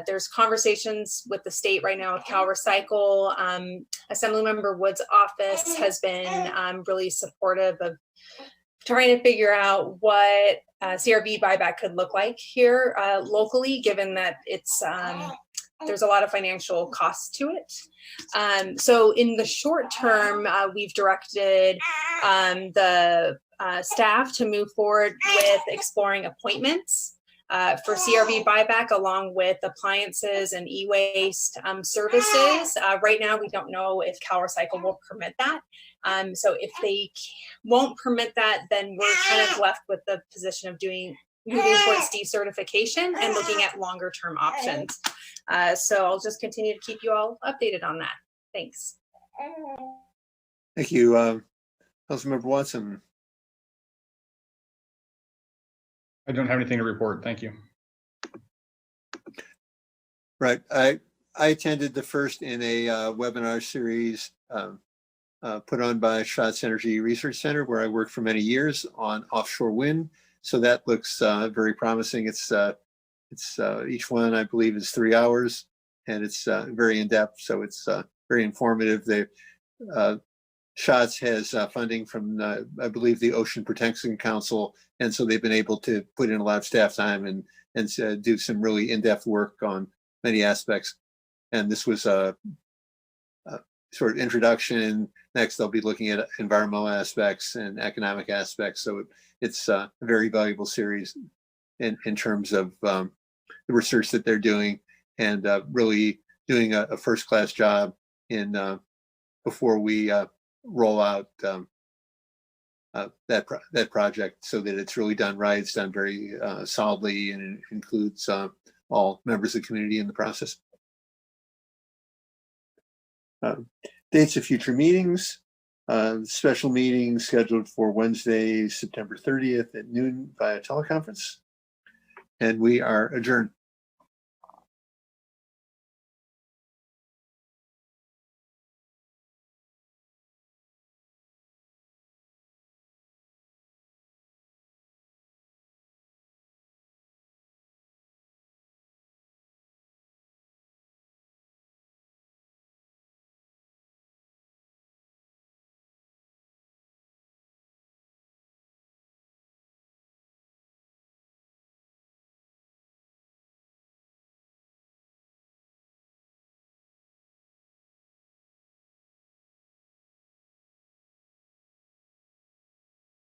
There's conversations with the state right now with Cal Recycle. Assemblymember Wood's office has been really supportive of trying to figure out what CRV buyback could look like here locally, given that it's there's a lot of financial costs to it. So in the short term, we've directed the staff to move forward with exploring appointments for CRV buyback, along with appliances and e-waste services. Right now, we don't know if Cal Recycle will permit that. So if they won't permit that, then we're kind of left with the position of moving towards decertification and looking at longer term options. So I'll just continue to keep you all updated on that. Thanks. Thank you. Councilmember Watson. I don't have anything to report. Thank you. Right. I attended the first in a webinar series put on by Schatz Energy Research Center, where I worked for many years on offshore wind. So that looks very promising. It's each one, I believe, is 3 hours, and it's very in depth. So it's very informative. Schatz has funding from, I believe, the Ocean Protection Council, and so they've been able to put in a lot of staff time and do some really in-depth work on many aspects. And this was a sort of introduction. Next, they'll be looking at environmental aspects and economic aspects. So it's a very valuable series in terms of the research that they're doing, and really doing a first-class job in before we roll out that project, so that it's really done right. It's done very solidly, and it includes all members of the community in the process. Dates of future meetings. Special meeting scheduled for Wednesday, September 30th at noon via teleconference. And we are adjourned.